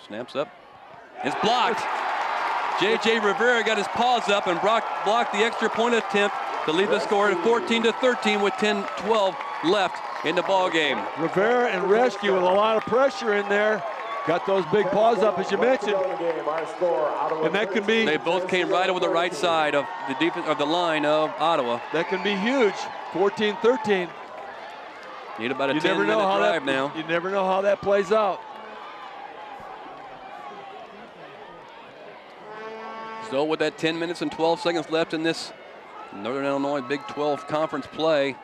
Snaps up. It's blocked. J.J. Rivera got his paws up and blocked the extra point attempt to lead the score at 14-13 with 10-12 left in the ball game. Rivera and Rescue with a lot of pressure in there. Got those big paws up, as you mentioned. And that can be... They both came right over the right side of the defense of the line of Ottawa. That can be huge. 14-13. Need about a 10-minute drive now. You never know how that plays out. So with that 10 minutes and 12 seconds left in this Northern Illinois Big 12 conference play,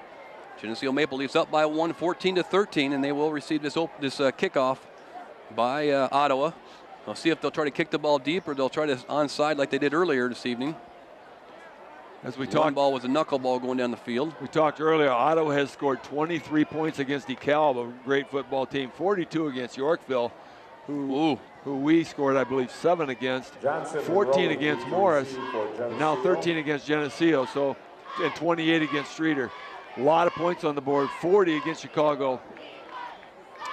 Geneseo Maple Leafs up by 1, 14-13, and they will receive this kickoff by Ottawa. We'll see if they'll try to kick the ball deep or they'll try to onside like they did earlier this evening. As we One talked, ball was a knuckleball going down the field. We talked earlier, Ottawa has scored 23 points against DeKalb, a great football team, 42 against Yorkville, who we scored, I believe, 7 against, 14 against Morris, and now 13 against Geneseo, and 28 against Streeter. A lot of points on the board, 40 against Chicago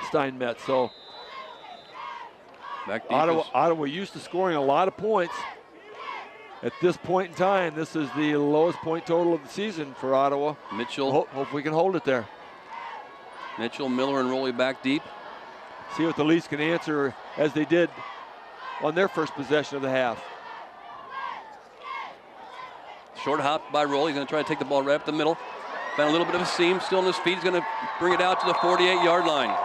Steinmetz. So Ottawa used to scoring a lot of points. At this point in time, this is the lowest point total of the season for Ottawa. Mitchell. Hope we can hold it there. Mitchell, Miller, and Rowley back deep. See what the Leafs can answer as they did on their first possession of the half. Short hop by Rowley. He's going to try to take the ball right up the middle. Found a little bit of a seam, still on his feet. He's going to bring it out to the 48-yard line.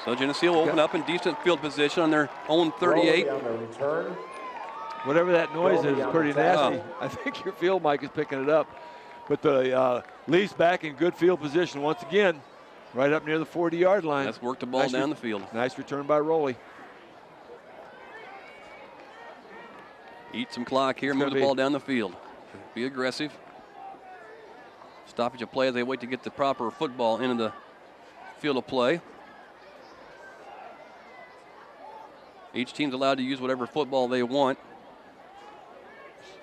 So Geneseo will open up in decent field position on their own 38. Whatever that noise is pretty nasty. I think your field mic is picking it up. But the Leafs back in good field position once again, right up near the 40-yard line. Let's work the ball down the field. Nice return by Rowley. Eat some clock here, move the ball down the field. Be aggressive. Stoppage of play as they wait to get the proper football into the field of play. Each team's allowed to use whatever football they want.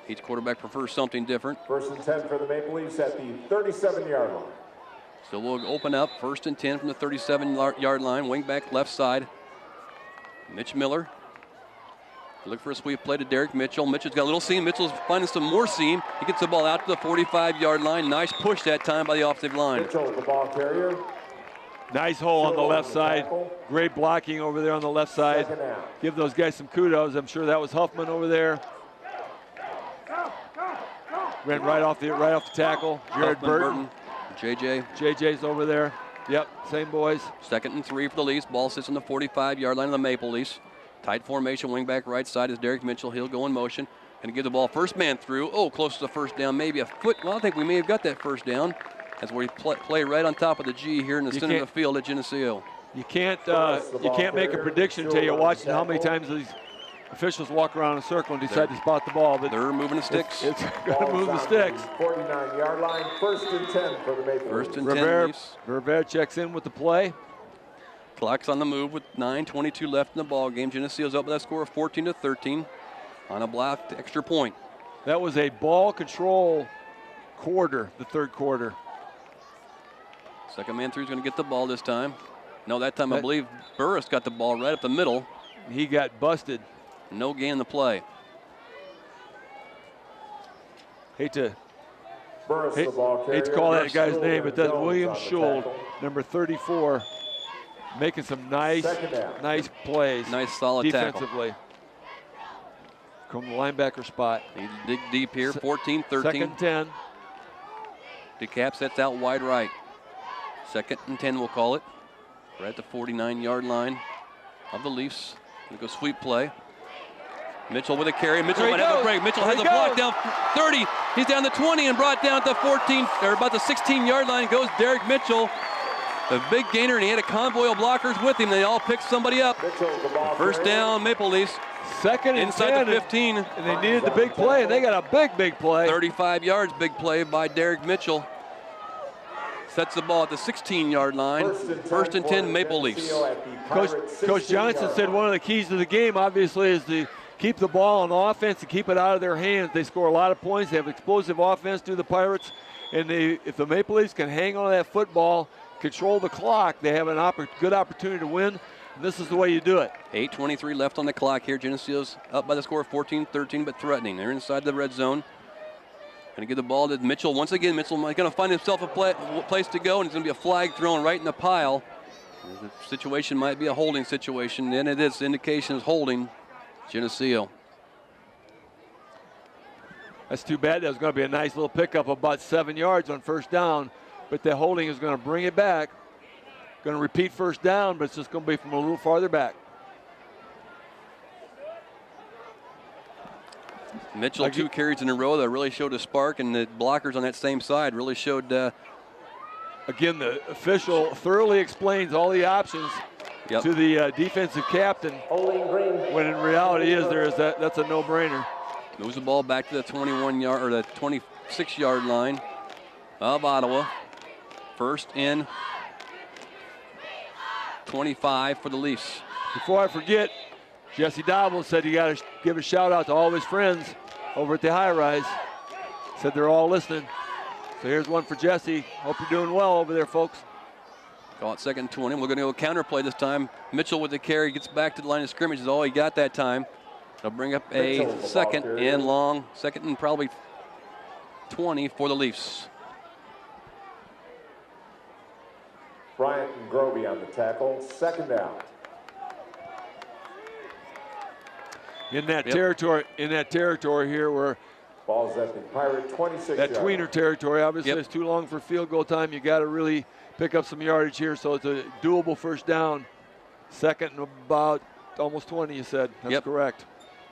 Each quarterback prefers something different. 1st and 10 for the Maple Leafs at the 37-yard line. So we'll open up 1st and 10 from the 37-yard line. Wing back left side. Mitch Miller. Look for a sweep play to Derek Mitchell. Mitchell's got a little seam. Mitchell's finding some more seam. He gets the ball out to the 45-yard line. Nice push that time by the offensive line. Mitchell, the ball carrier. Nice hole on the left side. Great blocking over there on the left side. Give those guys some kudos. I'm sure that was Huffman over there. Ran right off the tackle. Jared Burton. JJ's over there. Yep, same boys. 2nd and 3 for the Leafs. Ball sits on the 45-yard line of the Maple Leafs. Tight formation, wing back right side is Derek Mitchell. He'll go in motion and give the ball first man through. Oh, close to the first down, maybe a foot. Well, I think we may have got that first down as we play right on top of the G here in the center of the field at Geneseo. You can't make a prediction until you're watching how many times these officials walk around in a circle and decide to spot the ball. But they're moving the sticks. It's going to move the sticks. 49-yard line, 1st and 10 for the Maple Leafs. 1st and 10 Leafs. Rivera checks in with the play. Clock's on the move with 9:22 left in the ball game. Geneseo's up with that score of 14-13 on a blocked extra point. That was a ball control quarter, the third quarter. Second man through is going to get the ball this time. No, that time I believe Burris got the ball right up the middle. He got busted. No gain in the play. Hate to call that guy's name, but that's William Schuld, number 34. Making some nice plays. Nice solid defensively. tackle. From the linebacker spot. Need to dig deep here. 14-13. 2nd and 10. DeKalb sets out wide right. 2nd and 10 we'll call it. Right at the 49-yard line of the Leafs. Gonna go sweep play. Mitchell with a carry. Mitchell might have a break. Mitchell has a block down 30. He's down to 20 and brought down to 14, or about the 16-yard line goes Derek Mitchell. A big gainer, and he had a convoy of blockers with him. They all picked somebody up. First down, Maple Leafs. Second and inside the 15. And they needed the big play, and they got a big play. 35 yards, big play by Derek Mitchell. Sets the ball at the 16-yard line. First and 10, Maple Leafs. Coach Johnson said one of the keys to the game, obviously, is to keep the ball on offense and keep it out of their hands. They score a lot of points. They have explosive offense to the Pirates. And if the Maple Leafs can hang on to that football, control the clock, they have a good opportunity to win. And this is the way you do it. 8:23 left on the clock here. Geneseo's up by the score of 14-13, but threatening. They're inside the red zone. Going to give the ball to Mitchell. Once again, Mitchell going to find himself a place to go, and it's going to be a flag thrown right in the pile. The situation might be a holding situation, and it is. The indication is holding Geneseo. That's too bad. That was going to be a nice little pickup of about 7 yards on first down, but the holding is going to bring it back. Going to repeat first down, but it's just going to be from a little farther back. Mitchell, 2 carries in a row that really showed a spark, and the blockers on that same side really showed. Again, the official thoroughly explains all the options to the defensive captain, when in reality that's a no-brainer. Moves the ball back to the 21-yard or the 26-yard line of Ottawa. First and 25 for the Leafs. Before I forget, Jesse Dobble said you got to give a shout out to all of his friends over at the High Rise. Said they're all listening. So here's one for Jesse. Hope you're doing well over there, folks. Call it second 20. We're going to go counter play this time. Mitchell with the carry gets back to the line of scrimmage. Is all he got that time. They'll bring up a second and long, second and probably 20 for the Leafs. Bryant and Groby on the tackle. Second down. In that territory here where ball's at the Pirate 26. That tweener territory, obviously, it's too long for field goal time. You got to really pick up some yardage here, so it's a doable first down. Second and about almost 20, you said. That's correct.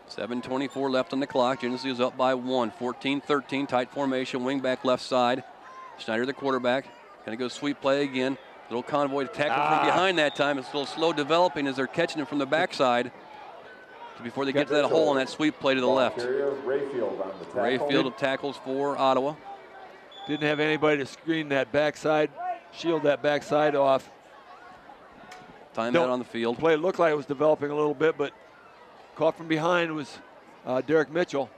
7:24 left on the clock. Geneseo's up by 1. 14-13, tight formation, wing back left side. Schneider, the quarterback, going to go sweep play again. Little convoy to tackle from behind that time. It's a little slow developing as they're catching him from the backside before they get to that hole on that sweep play to the left. Rayfield tackles for Ottawa. Didn't have anybody to screen that backside, shield that backside off. Timeout on the field. Play looked like it was developing a little bit, but caught from behind was Derek Mitchell.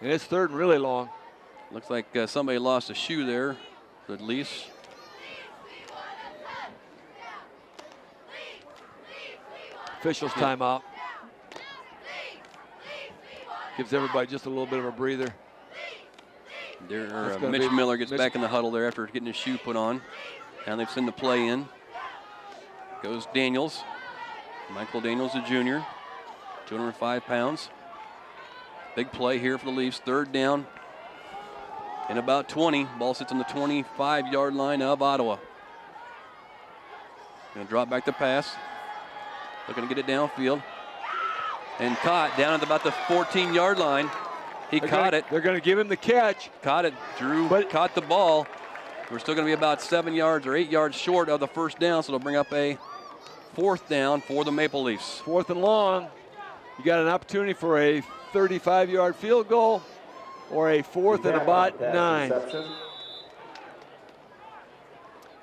And it's third and really long. Looks like somebody lost a shoe there, at least. Officials timeout. Gives everybody just a little bit of a breather. Mitch Miller gets back in the huddle there after getting his shoe put on. And they've sent the play in. Goes Daniels. Michael Daniels, a junior. 205 pounds. Big play here for the Leafs. Third down and about 20. Ball sits on the 25-yard line of Ottawa. Going to drop back the pass. Looking to get it downfield. And caught down at about the 14-yard line. They're going to give him the catch. Caught it. Caught the ball. We're still going to be about 7 yards or 8 yards short of the first down, so they'll bring up a fourth down for the Maple Leafs. Fourth and long. You got an opportunity for a 35-yard field goal or a fourth and about 9. I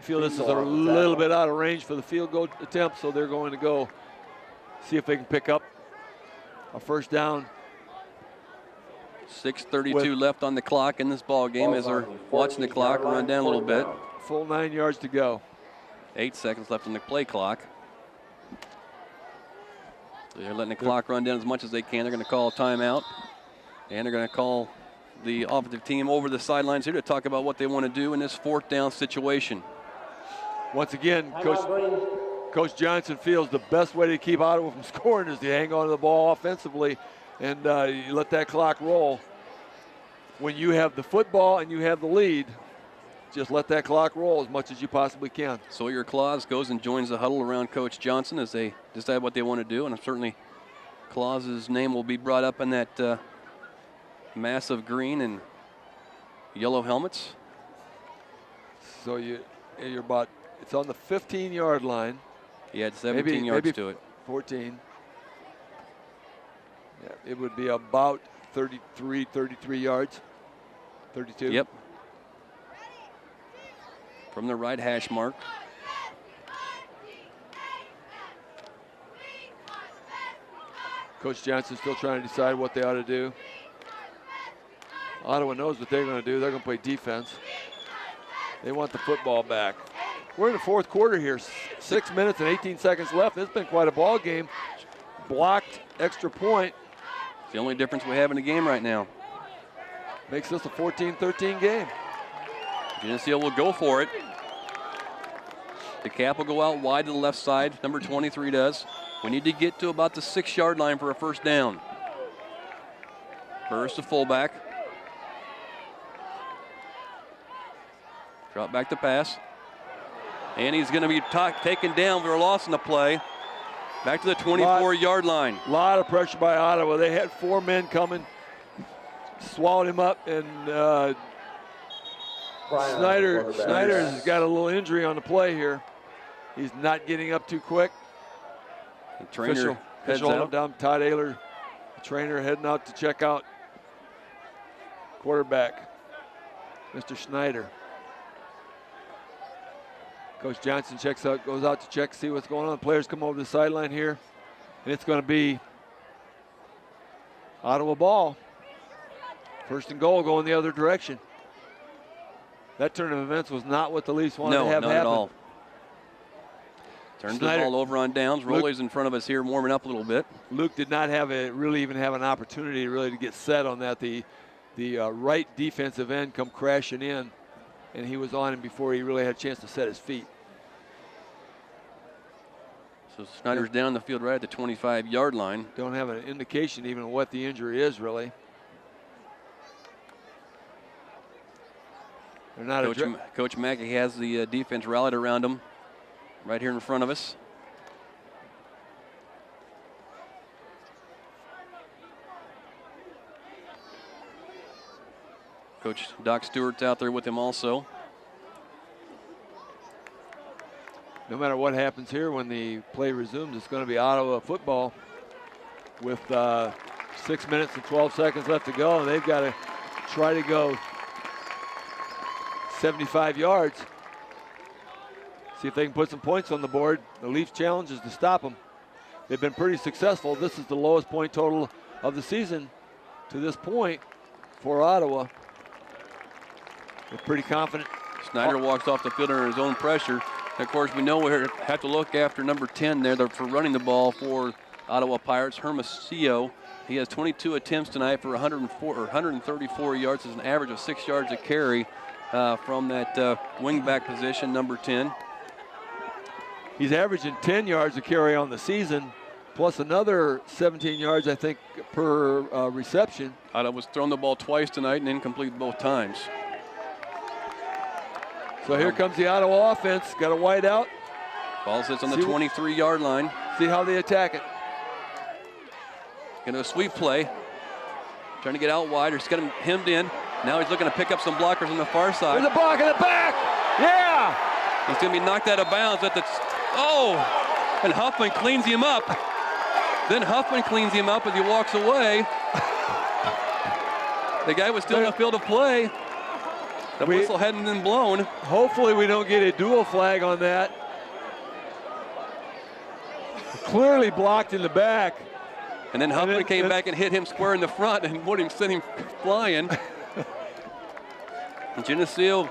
feel this is a little bit out of range for the field goal attempt, so they're going to go see if they can pick up a first down. 6:32 left on the clock in this ball game as they're watching the clock run down a little bit. Full 9 yards to go. 8 seconds left on the play clock. So they're letting the clock run down as much as they can. They're going to call a timeout, and they're going to call the offensive team over the sidelines here to talk about what they want to do in this fourth down situation. Once again, Coach Johnson feels the best way to keep Ottawa from scoring is to hang on to the ball offensively, and you let that clock roll. When you have the football and you have the lead, just let that clock roll as much as you possibly can. Sawyer Claus goes and joins the huddle around Coach Johnson as they decide what they want to do, and certainly Claus's name will be brought up in that massive green and yellow helmets. So you're about, it's on the 15-yard line. He had 17 yards to it. 14. Yeah, it would be about 33 yards. 32. Yep. From the right hash mark. Coach Johnson's still trying to decide what they ought to do. Ottawa knows what they're going to do. They're going to play defense. They want the football back. We're in the fourth quarter here. 6 minutes and 18 seconds left. It's been quite a ball game. Blocked extra point. It's the only difference we have in the game right now. Makes this a 14-13 game. Geneseo will go for it. The cap will go out wide to the left side. Number 23 does. We need to get to about the 6-yard line for a first down. Burris, the fullback. Drop back to pass. And he's going to be taken down for a loss in the play. Back to the 24-yard line. A lot of pressure by Ottawa. They had 4 men coming. Swallowed him up, and Snyder's got a little injury on the play here. He's not getting up too quick. The trainer heads out. Down. Todd Ayler, the trainer, heading out to check out quarterback, Mr. Snyder. Coach Johnson goes out to check, see what's going on. The players come over the sideline here, and it's going to be Ottawa ball. First and goal going the other direction. That turn of events was not what the Leafs wanted to have happen. No, not at all. Turns the ball over on downs. Roley's in front of us here, warming up a little bit. Luke did not really even have an opportunity to get set on that. The right defensive end come crashing in, and he was on him before he really had a chance to set his feet. So Snyder's down the field right at the 25-yard line. Don't have an indication even of what the injury is, really. They're not Coach Mackey has the defense rallied around him right here in front of us. Coach Doc Stewart's out there with him also. No matter what happens here when the play resumes, it's going to be Ottawa football with 6 minutes and 12 seconds left to go. And they've got to try to go 75 yards. See if they can put some points on the board. The Leafs' challenge is to stop them. They've been pretty successful. This is the lowest point total of the season to this point for Ottawa. They're pretty confident. Snyder walks off the field under his own pressure. And of course, we know we have to look after number 10 there for running the ball for Ottawa Pirates, Hermosillo. He has 22 attempts tonight for 134 yards. It's an average of 6 yards a carry from that wingback position, number 10. He's averaging 10 yards a carry on the season, plus another 17 yards, I think, per reception. Ottawa's thrown the ball twice tonight and incomplete both times. So here comes the Ottawa offense. Got a wide out. Ball sits on the 23-yard line. See how they attack it. Going to a sweep play. Trying to get out wide. He's got him hemmed in. Now he's looking to pick up some blockers on the far side. There's a block in the back. Yeah. He's going to be knocked out of bounds at the... Oh! And Huffman cleans him up. Then Huffman cleans him up as he walks away. The guy was still in the field of play. The whistle hadn't been blown. Hopefully we don't get a dual flag on that. Clearly blocked in the back. And then Huffman came back and hit him square in the front and sent him flying. And Geneseo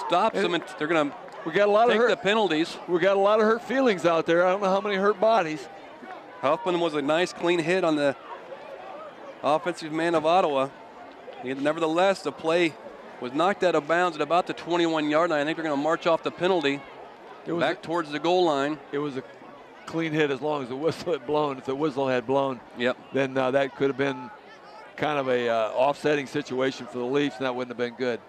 stops him, and they're going to take the penalties. We got a lot of hurt feelings out there. I don't know how many hurt bodies. Huffman was a nice clean hit on the offensive man of Ottawa. Nevertheless, the play was knocked out of bounds at about the 21-yard line. I think they're going to march off the penalty back towards the goal line. It was a clean hit as long as the whistle had blown. If the whistle had blown, then that could have been kind of a offsetting situation for the Leafs, and that wouldn't have been good.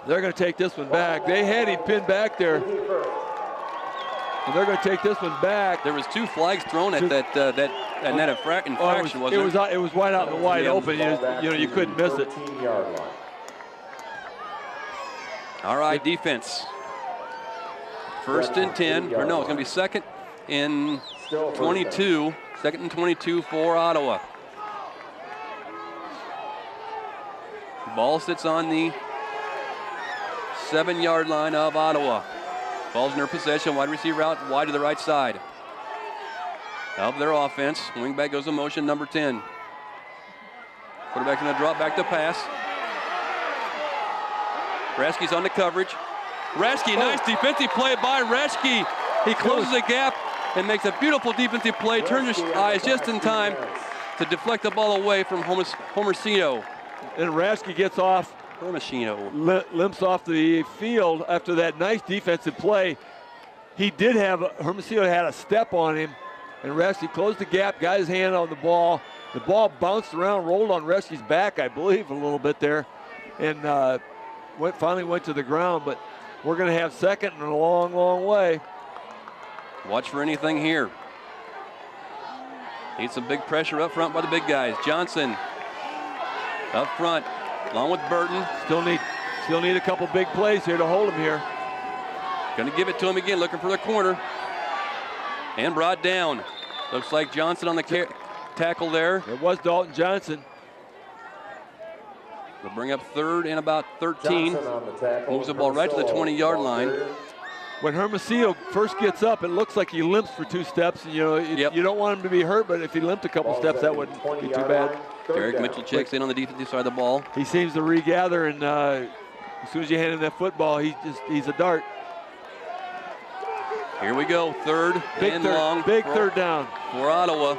They're going to take this one back. They had him pinned back there. And they're going to take this one back. There was 2 flags thrown at that infraction, wasn't it? It was wide out in the wide open. You couldn't miss it. All right, defense. First and 10, or no, it's going to be second and 22. Second and 22 for Ottawa. Ball sits on the 7-yard line of Ottawa. Ball's in their possession, wide receiver out wide to the right side of their offense. Wingback goes in motion, number 10. Quarterback's going to drop back to pass. Reschke's on the coverage. Reschke, nice defensive play by Reschke. He closes the gap and makes a beautiful defensive play. Turns his eyes just in time to deflect the ball away from Hermosillo. And Reschke gets off. Hermosillo limps off the field after that nice defensive play. Hermosillo had a step on him, and Reschke closed the gap, got his hand on the ball. The ball bounced around, rolled on Reschke's back, I believe, a little bit there, and finally went to the ground. But we're going to have second in a long, long way. Watch for anything here. Need some big pressure up front by the big guys. Johnson up front, along with Burton. Still need a couple big plays here to hold him here. Going to give it to him again, looking for the corner. And brought down. Looks like Johnson on the tackle there. It was Dalton Johnson. They'll bring up third and about 13. Moves the ball right to the 20-yard line. When Hermosillo first gets up, it looks like he limps for 2 steps. And, you don't want him to be hurt, but if he limped a couple steps, that wouldn't be too bad. Derek Mitchell checks in on the defensive side of the ball. He seems to regather, and as soon as you hand him that football, he's a dart. Here we go, third and long. Big third down for Ottawa.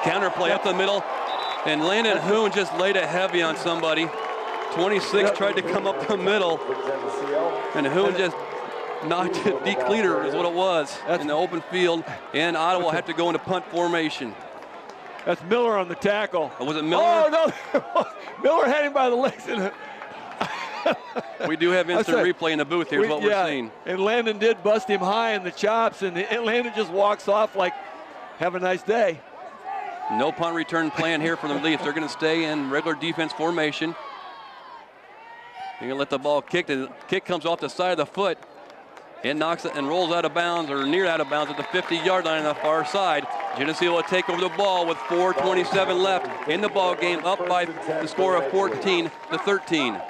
Counter play up the middle, and Landon Hoon just laid it heavy on somebody. 26 tried to come up the middle, and Hoon just knocked it. Decleater is what it was in the open field, and Ottawa had to go into punt formation. That's Miller on the tackle. Oh, was it Miller? Oh, no. Miller had him by the legs. We do have instant replay in the booth. Here's what we're seeing. And Landon did bust him high in the chops, and Landon just walks off like, have a nice day. No punt return plan here for the Leafs. They're going to stay in regular defense formation. They're going to let the ball kick. The kick comes off the side of the foot and knocks it and rolls out of bounds, or near out of bounds at the 50-yard line on the far side. Geneseo will take over the ball with 4:27 left in the ball game, up by the score of 14-13.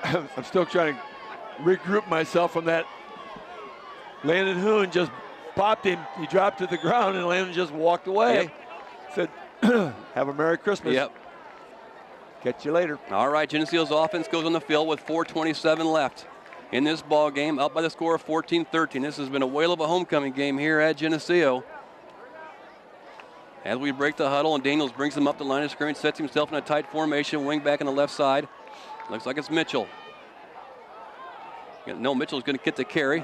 I'm still trying to regroup myself from that. Landon Hoon just popped him. He dropped to the ground, and Landon just walked away. Said, have a Merry Christmas. Yep. Catch you later. All right, Geneseo's offense goes on the field with 4:27 left in this ball game, up by the score of 14-13. This has been a whale of a homecoming game here at Geneseo. As we break the huddle, and Daniels brings him up the line of scrimmage, sets himself in a tight formation, wing back on the left side. Looks like it's Mitchell. No, Mitchell's going to get the carry.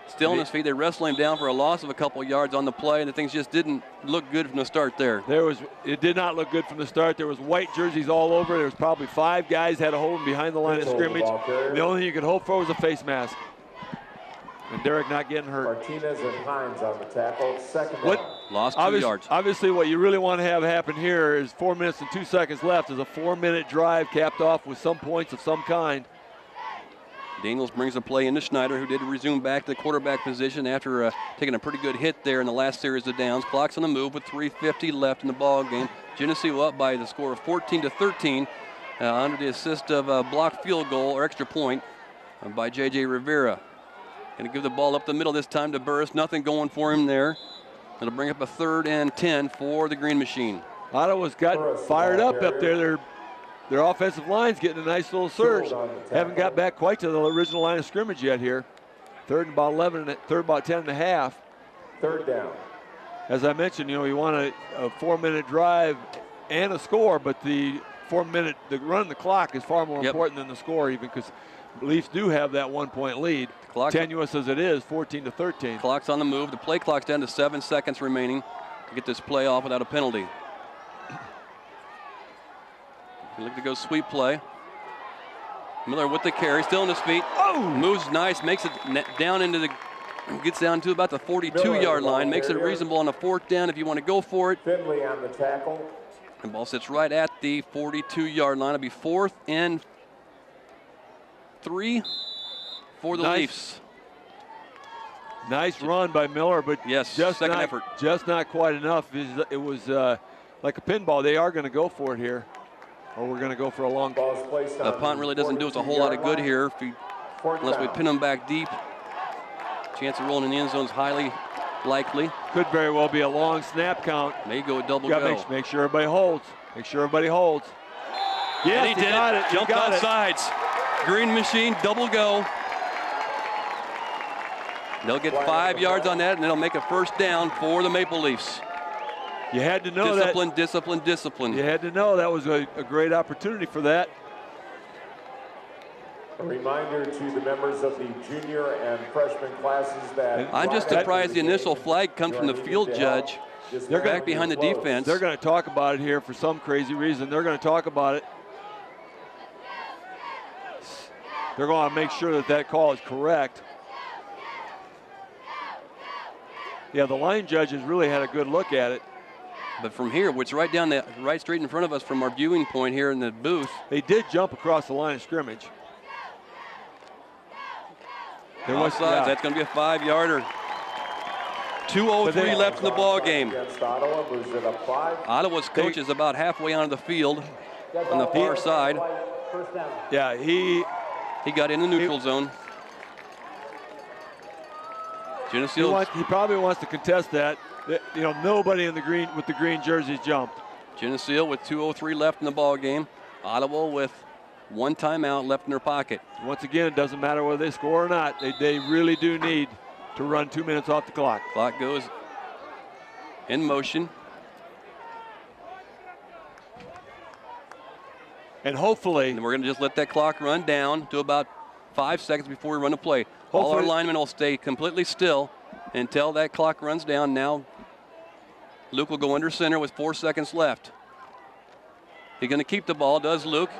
Still on his feet. They wrestle him down for a loss of a couple yards on the play, and the things just didn't look good from the start there. It did not look good from the start. There was white jerseys all over. There was probably 5 guys had to hold him behind the line of scrimmage. The only thing you could hope for was a face mask. And Derek not getting hurt. Martinez and Hines on the tackle. Second down. Lost 2 yards. Obviously, what you really want to have happen here is 4 minutes and 2 seconds left is a 4-minute drive capped off with some points of some kind. Daniels brings a play into Schneider, who did resume back to the quarterback position after taking a pretty good hit there in the last series of downs. Clock's on the move with 3:50 left in the ball game. Geneseo up by the score of 14-13 under the assist of a blocked field goal or extra point by J.J. Rivera. Going to give the ball up the middle this time to Burris. Nothing going for him there. It'll bring up a 3rd and 10 for the Green Machine. Ottawa's got fired up there. Their offensive line's getting a nice little surge. Haven't got back quite to the original line of scrimmage yet here. 3rd and about 11, and 3rd about 10 and a half. 3rd down. As I mentioned, you want a 4-minute drive and a score, but the run the clock is far more important than the score, even because Leafs do have that 1-point lead. Tenuous as it is, 14-13. Clock's on the move. The play clock's down to 7 seconds remaining. to get this play off without a penalty. Look to go sweep play. Miller with the carry, still on his feet. Oh! Moves nice, makes it down into the, gets down to about the 42-yard line, makes it reasonable on a 4th down if you want to go for it. Finley on the tackle. The ball sits right at the 42-yard line. It'll be 4th and 3 for the Leafs. Nice run by Miller, but yes, just second effort. Just not quite enough. It was like a pinball. They are going to go for it here. Or we're going to go for a long. The punt really doesn't do us a whole lot of good here unless we pin them back deep. Chance of rolling in the end zone is highly likely. Could very well be a long snap count. May go a double go. Make sure everybody holds. Make sure everybody holds. Yes, he did it. Jumped off sides. Green machine, double go. They'll get 5 yards on that, and it'll make a 1st down for the Maple Leafs. You had to know discipline, discipline. You had to know that was a great opportunity for that. A reminder to the members of the junior and freshman classes that I'm just surprised the initial flag comes from the field judge. They're back behind the defense. They're going to talk about it here for some crazy reason. They're going to talk about it. They're going to make sure that call is correct. Yeah, the line judge has really had a good look at it. But from here, which right down the right straight in front of us from our viewing point here in the booth. They did jump across the line of scrimmage. Offsides, that's going to be a 5-yarder. 2:03 left in the ball game. Ottawa's coach is about halfway onto the field on the far side. Yeah, he got in the neutral zone. Geneseo. He probably wants to contest that. You know, nobody in the green with the green jerseys jumped. Geneseo with 2:03 left in the ball game. Ottawa with 1 timeout left in their pocket. Once again, it doesn't matter whether they score or not. They really do need to run 2 minutes off the clock. Clock goes in motion. And hopefully, and we're going to just let that clock run down to about 5 seconds before we run a play. All our linemen will stay completely still until that clock runs down. Now, Luke will go under center with 4 seconds left. He's going to keep the ball, does Luke,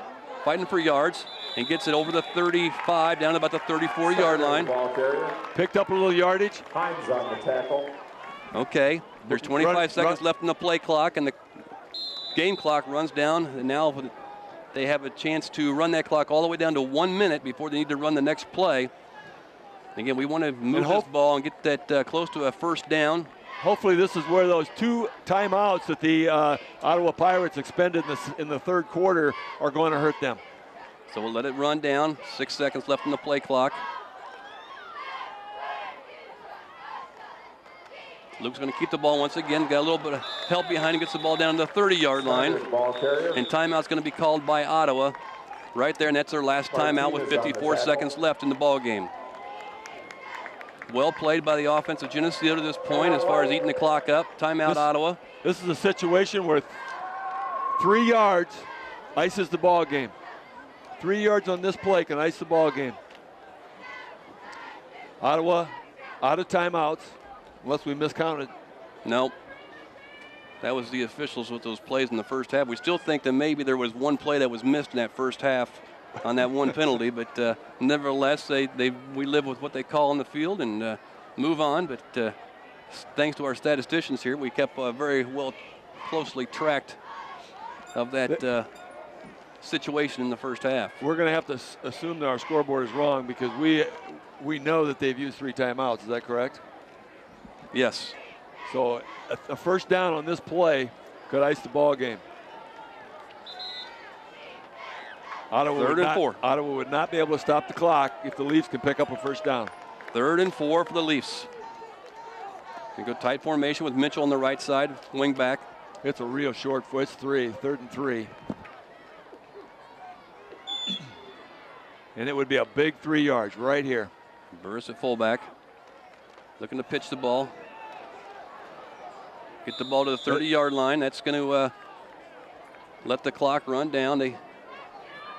fighting for yards, and gets it over the 35, down to about the 34-yard line. Picked up a little yardage. Hines on the tackle. Okay, there's 25 seconds left in the play clock, and the game clock runs down, and now they have a chance to run that clock all the way down to 1 minute before they need to run the next play. Again, we want to move this ball and get that close to a 1st down. Hopefully this is where those 2 timeouts that the Ottawa Pirates expended in the 3rd quarter are going to hurt them. So we'll let it run down. 6 seconds left in the play clock. Luke's going to keep the ball once again. Got a little bit of help behind him. Gets the ball down to the 30-yard line. And timeout's going to be called by Ottawa right there. And that's their last timeout with 54 seconds left in the ball game. Well played by the offense of Geneseo to this point as far as eating the clock up. Timeout, Ottawa. This is a situation where 3 yards ices the ball game. 3 yards on this play can ice the ball game. Ottawa out of timeouts, unless we miscounted. Nope. That was the officials with those plays in the first half. We still think that maybe there was 1 play that was missed in that first half on that 1 penalty, but nevertheless, we live with what they call on the field and move on. But thanks to our statisticians here, we kept very well closely tracked of that situation in the first half. We're going to have to assume that our scoreboard is wrong because we know that they've used 3 timeouts. Is that correct? Yes. So a 1st down on this play could ice the ball game. Ottawa 3rd and 4. Ottawa would not be able to stop the clock if the Leafs can pick up a 1st down. 3rd and 4 for the Leafs. They go tight formation with Mitchell on the right side, wing back. It's a real short foot. It's 3rd and 3. And it would be a big 3 yards right here. Burris at fullback. Looking to pitch the ball. Get the ball to the 30-yard line. That's going to let the clock run down. They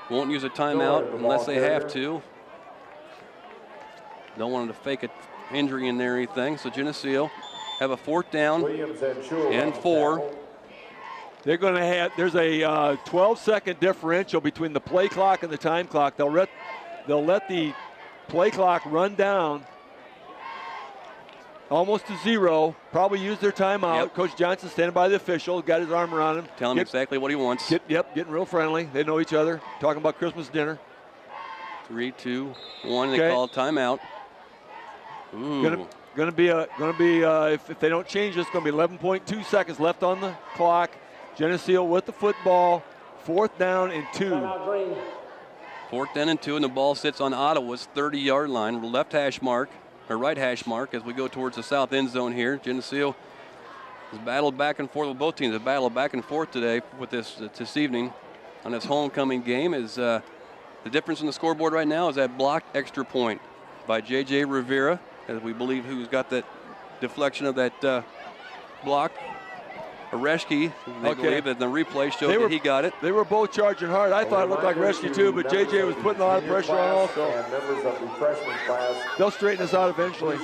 won't use a timeout unless they have to. Don't want them to fake an injury in there or anything. So Geneseo have a 4th down and 4. They're going to have, there's a 12-second differential between the play clock and the time clock. They'll let the play clock run down almost to 0. Probably use their timeout. Yep. Coach Johnson standing by the official, got his arm around him. Tell him exactly what he wants. Getting real friendly. They know each other. Talking about Christmas dinner. 3, 2, 1. They call timeout. Ooh. Gonna be if they don't change this, going to be 11.2 seconds left on the clock. Geneseo with the football. 4th down and 2. 4th down and 2, and the ball sits on Ottawa's 30-yard line, left hash mark, or right hash mark, as we go towards the south end zone here. Geneseo has battled back and forth with both teams. Have battled back and forth today with this evening on this homecoming game. Is the difference in the scoreboard right now is that blocked extra point by J.J. Rivera, as we believe who's got that deflection of that block. Areshki, they believe that the replay showed that he got it. They were both charging hard. I thought it looked like Areshki too, but JJ was putting a lot of pressure on also. They'll straighten us out eventually.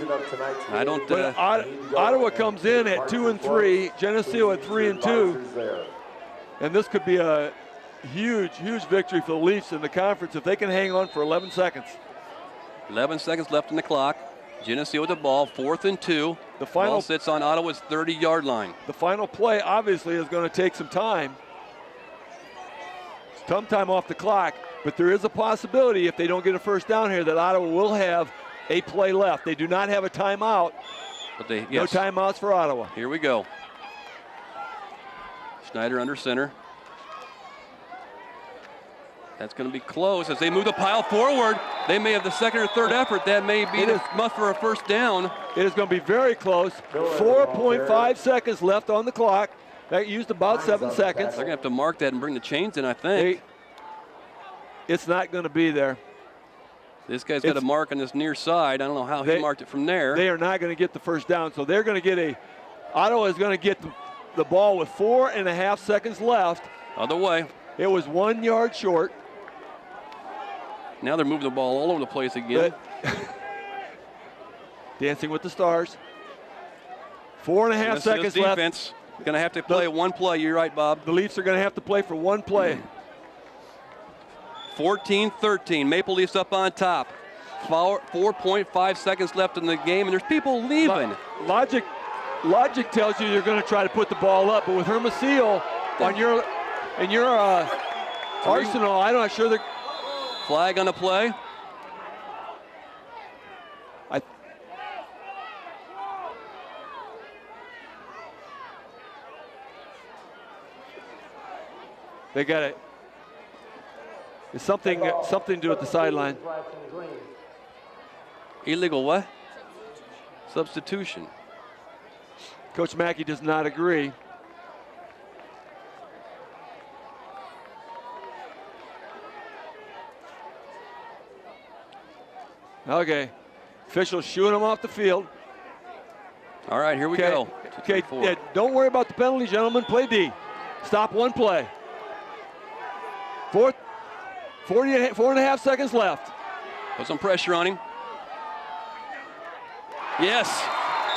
I don't. But Ottawa comes in at 2 and 3. Geneseo at 3 and 2, and this could be a huge victory for the Leafs in the conference if they can hang on for 11 seconds. 11 seconds left in the clock. Geneseo with the ball, 4th and 2. The ball sits on Ottawa's 30-yard line. The final play obviously is going to take some time. Some time off the clock, but there is a possibility if they don't get a first down here that Ottawa will have a play left. They do not have a timeout. But no timeouts for Ottawa. Here we go. Schneider under center. That's going to be close as they move the pile forward. They may have the 2nd or 3rd effort. That may be enough for a first down. It is going to be very close. 4.5 seconds left on the clock. That used about 7 seconds. They're going to have to mark that and bring the chains in, I think. It's not going to be there. This guy's got a mark on this near side. I don't know how he marked it from there. They are not going to get the first down, so they're going to get Ottawa is going to get the ball with 4.5 seconds left. Other way. It was 1 yard short. Now they're moving the ball all over the place again. Dancing with the Stars. 4.5 seconds left. Defense going to have to play one play. You're right, Bob. The Leafs are going to have to play for one play. 14-13. Maple Leafs up on top. 4.5 seconds left in the game, and there's people leaving. Logic tells you you're going to try to put the ball up, but with Hermosillo in your arsenal, I'm not sure they're. Flag on the play. They got it. It's something to do with the sideline. Illegal what? Substitution. Coach Mackey does not agree. Okay, officials shooing him off the field. All right, here we go. Okay, yeah, don't worry about the penalty, gentlemen. Play D. Stop one play. 4.5 seconds left. Put some pressure on him. Yes,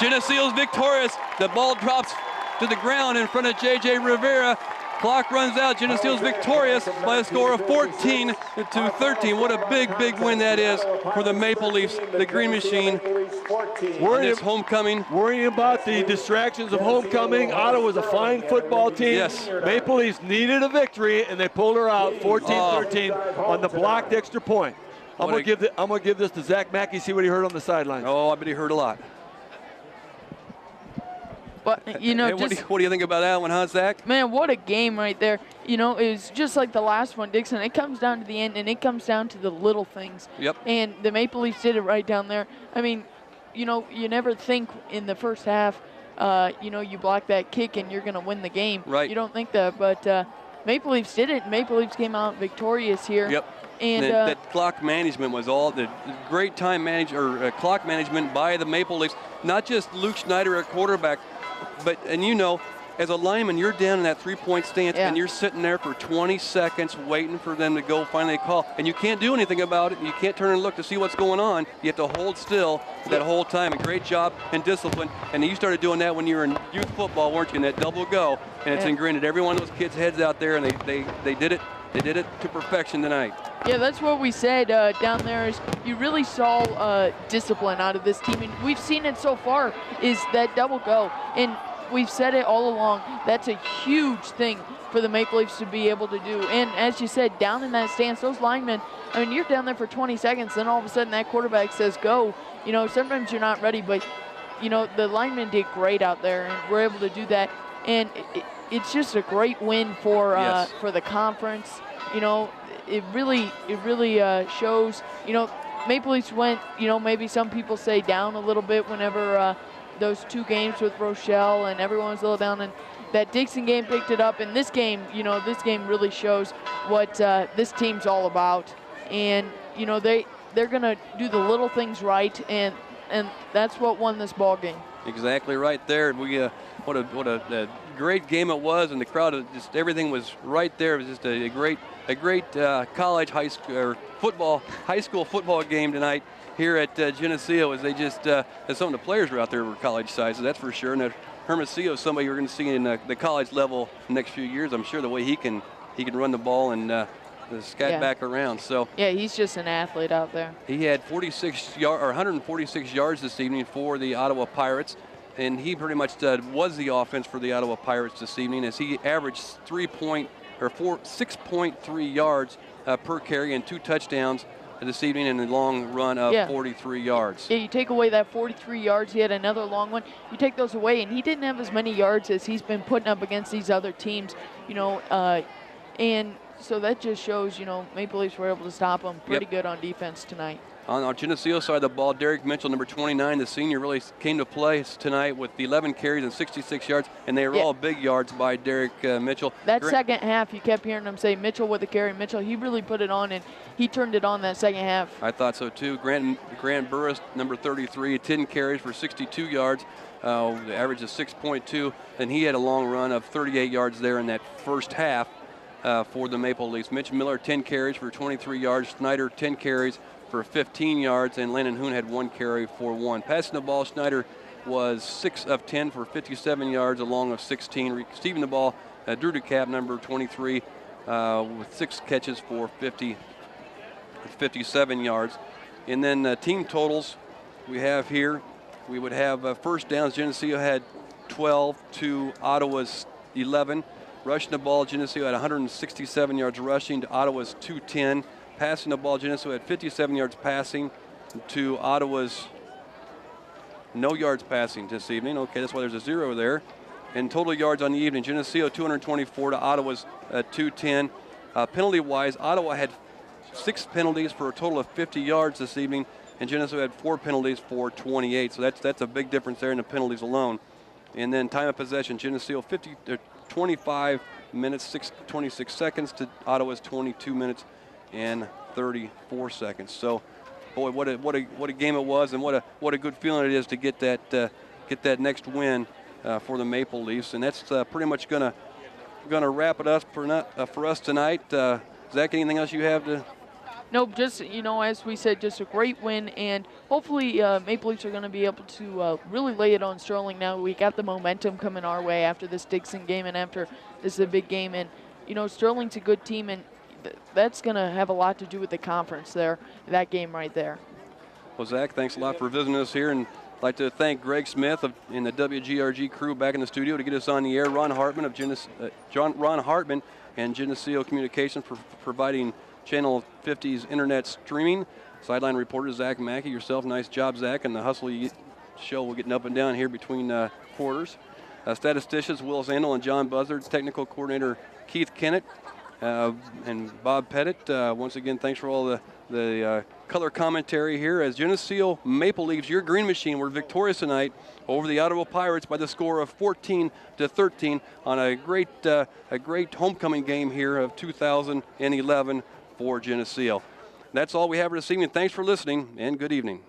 Geneseo's victorious. The ball drops to the ground in front of J.J. Rivera. Clock runs out. Geneseo's victorious by a score of 14-13. What a big, big win that is for the Maple Leafs, the Green Machine. This homecoming. Worrying about the distractions of homecoming. Ottawa's a fine football team. Yes. Maple Leafs needed a victory, and they pulled her out 14-13 on the blocked extra point. I'm gonna give this to Zach Mackey, see what he heard on the sideline. Oh, I bet he heard a lot. But, you know, hey, what do you think about that one, huh, Zach? Man, what a game right there. You know, it was just like the last one, Dixon. It comes down to the end, and it comes down to the little things. Yep. And the Maple Leafs did it right down there. I mean, you know, you never think in the first half, you know, you block that kick and you're going to win the game. Right. You don't think that, but Maple Leafs did it. Maple Leafs came out victorious here. Yep. And that clock management was all the great time clock management by the Maple Leafs. Not just Luke Schneider at quarterback, but, and you know, as a lineman, you're down in that three-point stance, and you're sitting there for 20 seconds waiting for them to go finally call. And you can't do anything about it. You can't turn and look to see what's going on. You have to hold still that whole time. A great job and discipline. And you started doing that when you were in youth football, weren't you, in that double go. And it's ingrained in every one of those kids' heads out there, and they did it. They did it to perfection tonight. Yeah, that's what we said down there is you really saw discipline out of this team. And we've seen it so far is that double go. And we've said it all along, that's a huge thing for the Maple Leafs to be able to do. And as you said, down in that stance, those linemen, I mean, you're down there for 20 seconds, then all of a sudden that quarterback says go. You know, sometimes you're not ready, but, you know, the linemen did great out there, and we're able to do that. And it's just a great win for the conference. You know, it really shows, you know, Maple Leafs went, you know, maybe some people say down a little bit whenever those 2 games with Rochelle and everyone was a little down, and that Dixon game picked it up. And this game, you know, this game really shows what this team's all about. And, you know, they're going to do the little things right, and that's what won this ball game. Exactly right there. We what a great game it was, and the crowd, just everything was right there. It was just a great college high school football game tonight here at Geneseo, as they just as some of the players were out there were college sizes, that's for sure. And Hermosillo is somebody you're going to see in the college level the next few years. I'm sure the way he can run the ball and scat back around. So yeah, he's just an athlete out there. He had 146 yards this evening for the Ottawa Pirates, and he pretty much was the offense for the Ottawa Pirates this evening, as he averaged 6.3 yards per carry and 2 touchdowns this evening in a long run of 43 yards. Yeah, you take away that 43 yards, he had another long one. You take those away, and he didn't have as many yards as he's been putting up against these other teams, you know, and so that just shows, you know, Maple Leafs were able to stop him pretty good on defense tonight. On our Geneseo side of the ball, Derek Mitchell, number 29, the senior, really came to play tonight with 11 carries and 66 yards, and they were all big yards by Derek Mitchell. That second half, you kept hearing them say Mitchell with the carry. Mitchell, he really put it on, and he turned it on that second half. I thought so too. Grant Burris, number 33, 10 carries for 62 yards. The average is 6.2, and he had a long run of 38 yards there in that first half for the Maple Leafs. Mitch Miller, 10 carries for 23 yards. Snyder, 10 carries for 15 yards, and Landon Hoon had 1 carry for 1. Passing the ball, Snyder was 6 of 10 for 57 yards, along of 16. Receiving the ball, Drew DeCap, number 23, with 6 catches for 57 yards. And then team totals we have here. We would have first downs. Geneseo had 12 to Ottawa's 11. Rushing the ball, Geneseo had 167 yards rushing to Ottawa's 210. Passing the ball, Geneseo had 57 yards passing to Ottawa's no yards passing this evening. Okay, that's why there's a 0 there. And total yards on the evening, Geneseo 224 to Ottawa's 210. Penalty-wise, Ottawa had 6 penalties for a total of 50 yards this evening, and Geneseo had 4 penalties for 28. So that's a big difference there in the penalties alone. And then time of possession, Geneseo 25 minutes, 26 seconds to Ottawa's 22 minutes and 34 seconds. So, boy, what a game it was, and what a good feeling it is to get that next win for the Maple Leafs. And that's pretty much gonna wrap it up for us tonight. Zach, anything else you have to? Nope, just, you know, as we said, just a great win, and hopefully Maple Leafs are going to be able to really lay it on Sterling now. We got the momentum coming our way after this Dixon game and after this is a big game. And, you know, Sterling's a good team, and that's going to have a lot to do with the conference there, that game right there. Well, Zach, thanks a lot for visiting us here, and I'd like to thank Greg Smith in the WGRG crew back in the studio to get us on the air. Ron Hartman and Geneseo Communications for providing Channel 50's internet streaming. Sideline reporter Zach Mackey, yourself, nice job, Zach, and the hustle show. We're getting up and down here between quarters. Statisticians Will Zandel and John Buzzard, technical coordinator Keith Kennett, and Bob Pettit. Once again, thanks for all the color commentary here as Geneseo Maple Leafs, your green machine, were victorious tonight over the Ottawa Pirates by the score of 14-13 on a great homecoming game here of 2011 for Geneseo. That's all we have for this evening. Thanks for listening, and good evening.